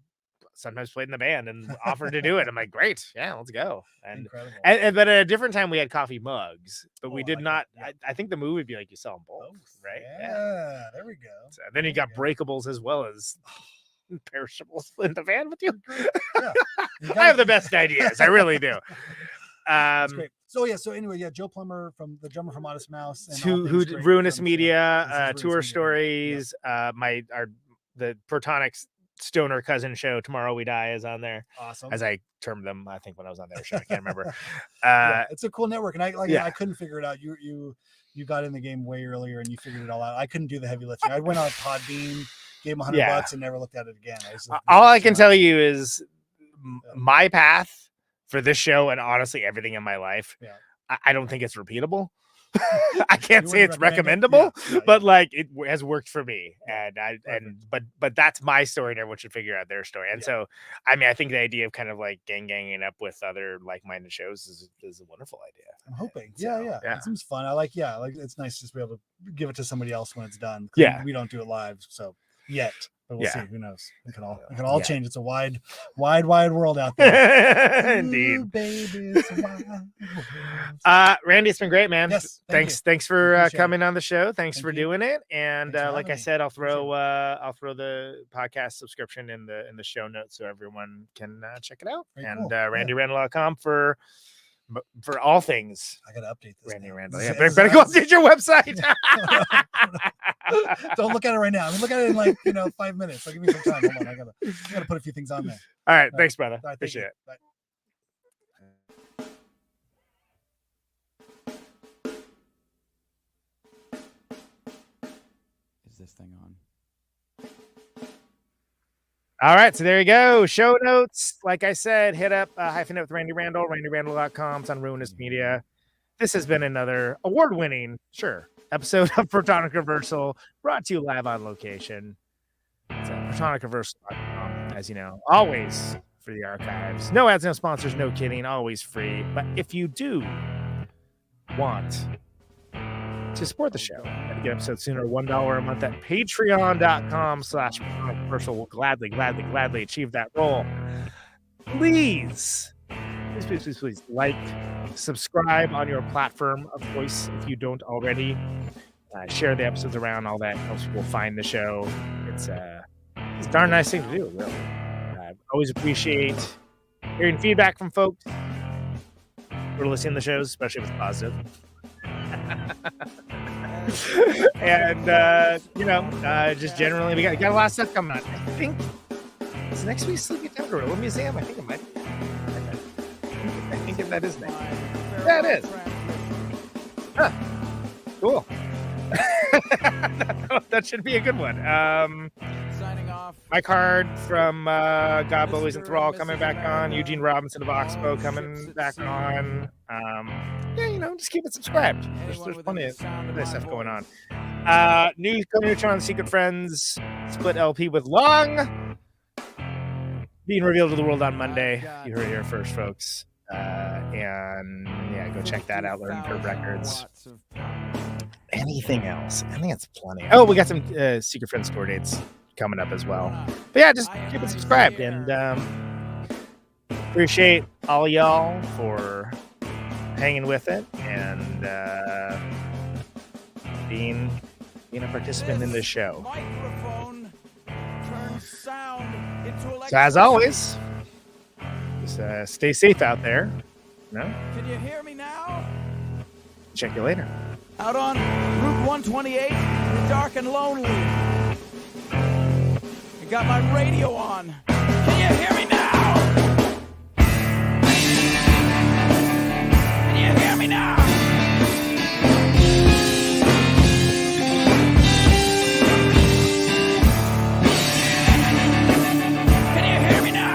Speaker 10: sometimes played in the band and offered to do it. I'm like, great, yeah, let's go.
Speaker 11: Incredible.
Speaker 10: And but at a different time we had coffee mugs, but we
Speaker 11: Oh, I
Speaker 10: did
Speaker 11: like
Speaker 10: not.
Speaker 11: that.
Speaker 10: I think the move would be like you sell them both,
Speaker 11: Both.
Speaker 10: right?
Speaker 11: Yeah. There we go.
Speaker 10: So then you got breakables as well as perishables in the van with you.
Speaker 11: Yeah. You
Speaker 10: I
Speaker 11: gotta-
Speaker 10: have the best ideas. I really do.
Speaker 11: That's great. So anyway, Joe Plummer from the drummer from Modest Mouse, and all
Speaker 10: Who
Speaker 11: things great
Speaker 10: Ruinous
Speaker 11: from-
Speaker 10: Media,
Speaker 11: this is Ruinous
Speaker 10: tour
Speaker 11: Media.
Speaker 10: stories. The Protonic stoner cousin show Tomorrow We Die is on there,
Speaker 11: Awesome.
Speaker 10: as I termed them. I think when I was on their show, I can't remember.
Speaker 11: Yeah, it's a cool network, and I
Speaker 10: yeah.
Speaker 11: I couldn't figure it out. You got in the game way earlier, and you figured it all out. I couldn't do the heavy lifting. I went on Podbean, gave him $100, and never looked at it again.
Speaker 10: All I can tell you is my path for this show and honestly everything in my life.
Speaker 11: Yeah.
Speaker 10: I don't think it's repeatable. I can't
Speaker 11: You
Speaker 10: say it's
Speaker 11: wouldn't recommend it?
Speaker 10: recommendable,
Speaker 11: Yeah,
Speaker 10: but like it has worked for me,
Speaker 11: Yeah,
Speaker 10: and but that's my story, and everyone should figure out their story. And so, I mean, I think the idea of kind of like ganging up with other like-minded shows is a wonderful idea.
Speaker 11: I'm hoping.
Speaker 10: So,
Speaker 11: Yeah.
Speaker 10: yeah.
Speaker 11: It seems fun. I like it's nice just to be able to give it to somebody else when it's done. 'Cause
Speaker 10: Yeah.
Speaker 11: We don't do it live, so yet. But we'll
Speaker 10: Yeah.
Speaker 11: see. Who knows? It can all
Speaker 10: Yeah.
Speaker 11: change. It's a wide world out there.
Speaker 10: Indeed.
Speaker 11: Ooh, baby, it's a wide world.
Speaker 10: Randy, it's been great, man.
Speaker 11: Yes, thank you.
Speaker 10: Thanks for
Speaker 11: Appreciate
Speaker 10: coming on the show. Thanks
Speaker 11: Thank
Speaker 10: for
Speaker 11: you.
Speaker 10: doing it. And
Speaker 11: Thanks for
Speaker 10: like I
Speaker 11: having me.
Speaker 10: said, I'll
Speaker 11: Appreciate
Speaker 10: throw the podcast subscription in the show notes so everyone can check it out.
Speaker 11: Very
Speaker 10: And
Speaker 11: cool. Yeah.
Speaker 10: RandyRandall.com for all things
Speaker 11: I gotta update this.
Speaker 10: Randy
Speaker 11: now.
Speaker 10: Randall.
Speaker 11: This
Speaker 10: Yeah,
Speaker 11: is-
Speaker 10: better go update your website.
Speaker 11: Don't look at it right now. I mean, look at it in 5 minutes. So give me some time. Hold on. I gotta put a few things on there.
Speaker 10: All right, thanks, brother.
Speaker 11: All right, thank
Speaker 10: Appreciate
Speaker 11: you.
Speaker 10: it.
Speaker 11: Bye.
Speaker 2: Is this thing on?
Speaker 10: All right, so there you go. Show notes. Like I said, hit up Hyphenate with Randy Randall, RandyRandall.com. It's on Ruinous Media. This has been another award-winning, episode of Protonic Reversal, brought to you live on location. It's at ProtonicReversal.com, as you know, always for the archives. No ads, no sponsors, no kidding, always free. But if you do want to support the show and get episodes sooner, $1 a month at patreon.com/Reversal will gladly achieve that goal. Please like, subscribe on your platform of choice if you don't already. Share the episodes around. All that helps people find the show. It's It's a darn nice thing to do, really. I always appreciate hearing feedback from folks who are listening to the shows, especially if it's positive. And, just generally, we got a lot of stuff coming on. I think it's next week's Sleepy Town Gorilla Museum. I think it might be. I think that is next. Yeah, it is. Huh. Cool. That should be a good one.
Speaker 8: Signing off.
Speaker 10: My card from God Bullies and Thrall coming back on. Eugene Robinson of Oxbow coming back on. Just keep it subscribed. There's plenty of this stuff going on. New Neutron Secret Friends split LP with Long being revealed to the world on Monday. You heard it here first, folks. Go check that out. Learn Curve Records. Anything else? I think it's plenty. Oh, we got some Secret Friends tour dates coming up as well. But yeah, just keep it subscribed, and appreciate all y'all for hanging with it and being a participant in this show. So as always, just stay safe out there. No?
Speaker 8: Can you hear me now?
Speaker 10: Check you later.
Speaker 8: Out on Route 128, you're dark and lonely. I got my radio on. Can you hear me now? Can you hear me now? Can you hear me now?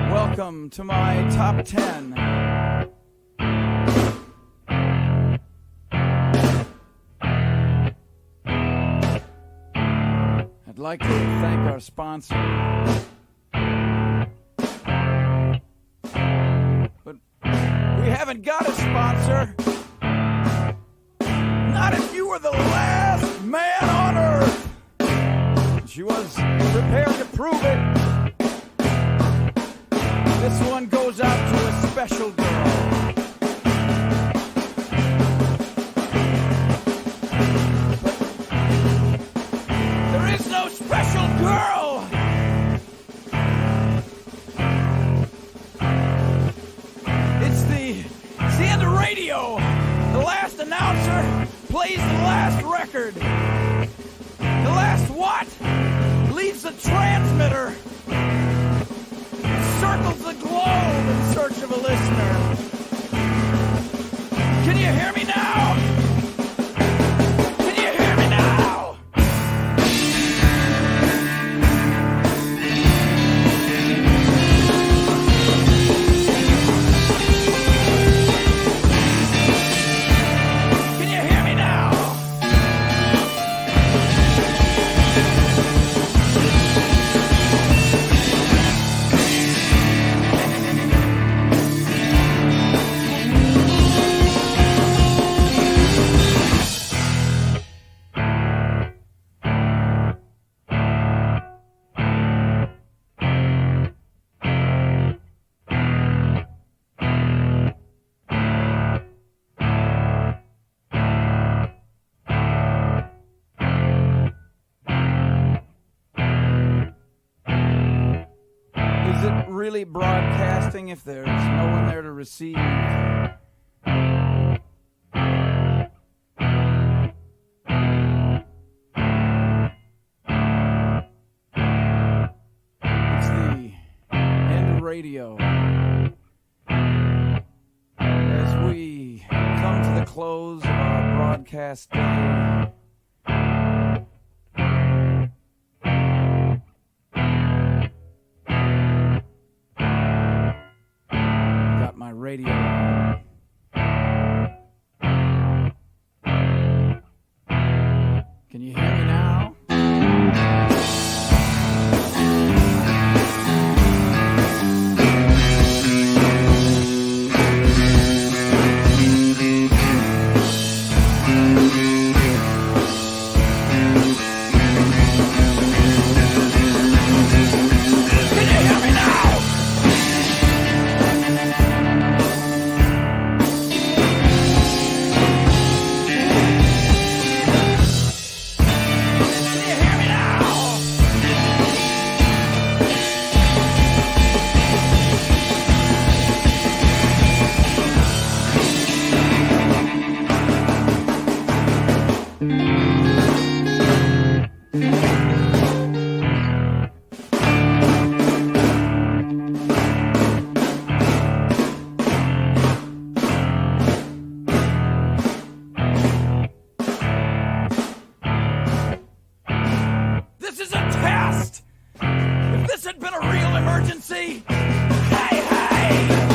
Speaker 8: Welcome to my top 10. I'd like to thank our sponsor. But we haven't got a sponsor. Not if you were the last man on earth. She was prepared to prove it. This one goes out to a special girl. But there is no special girl. It's the end of radio. The last announcer plays the last record. The last what? Leaves the transmitter. Circles the globe in search of a listener. Can you hear me now? Can you hear me now? Can you hear me now? really broadcasting if there's no one there to receive? It's the end of radio. As we come to the close of our broadcast day, got my radio on. Can you hear me now? This is a test! If this had been a real emergency, hey, hey!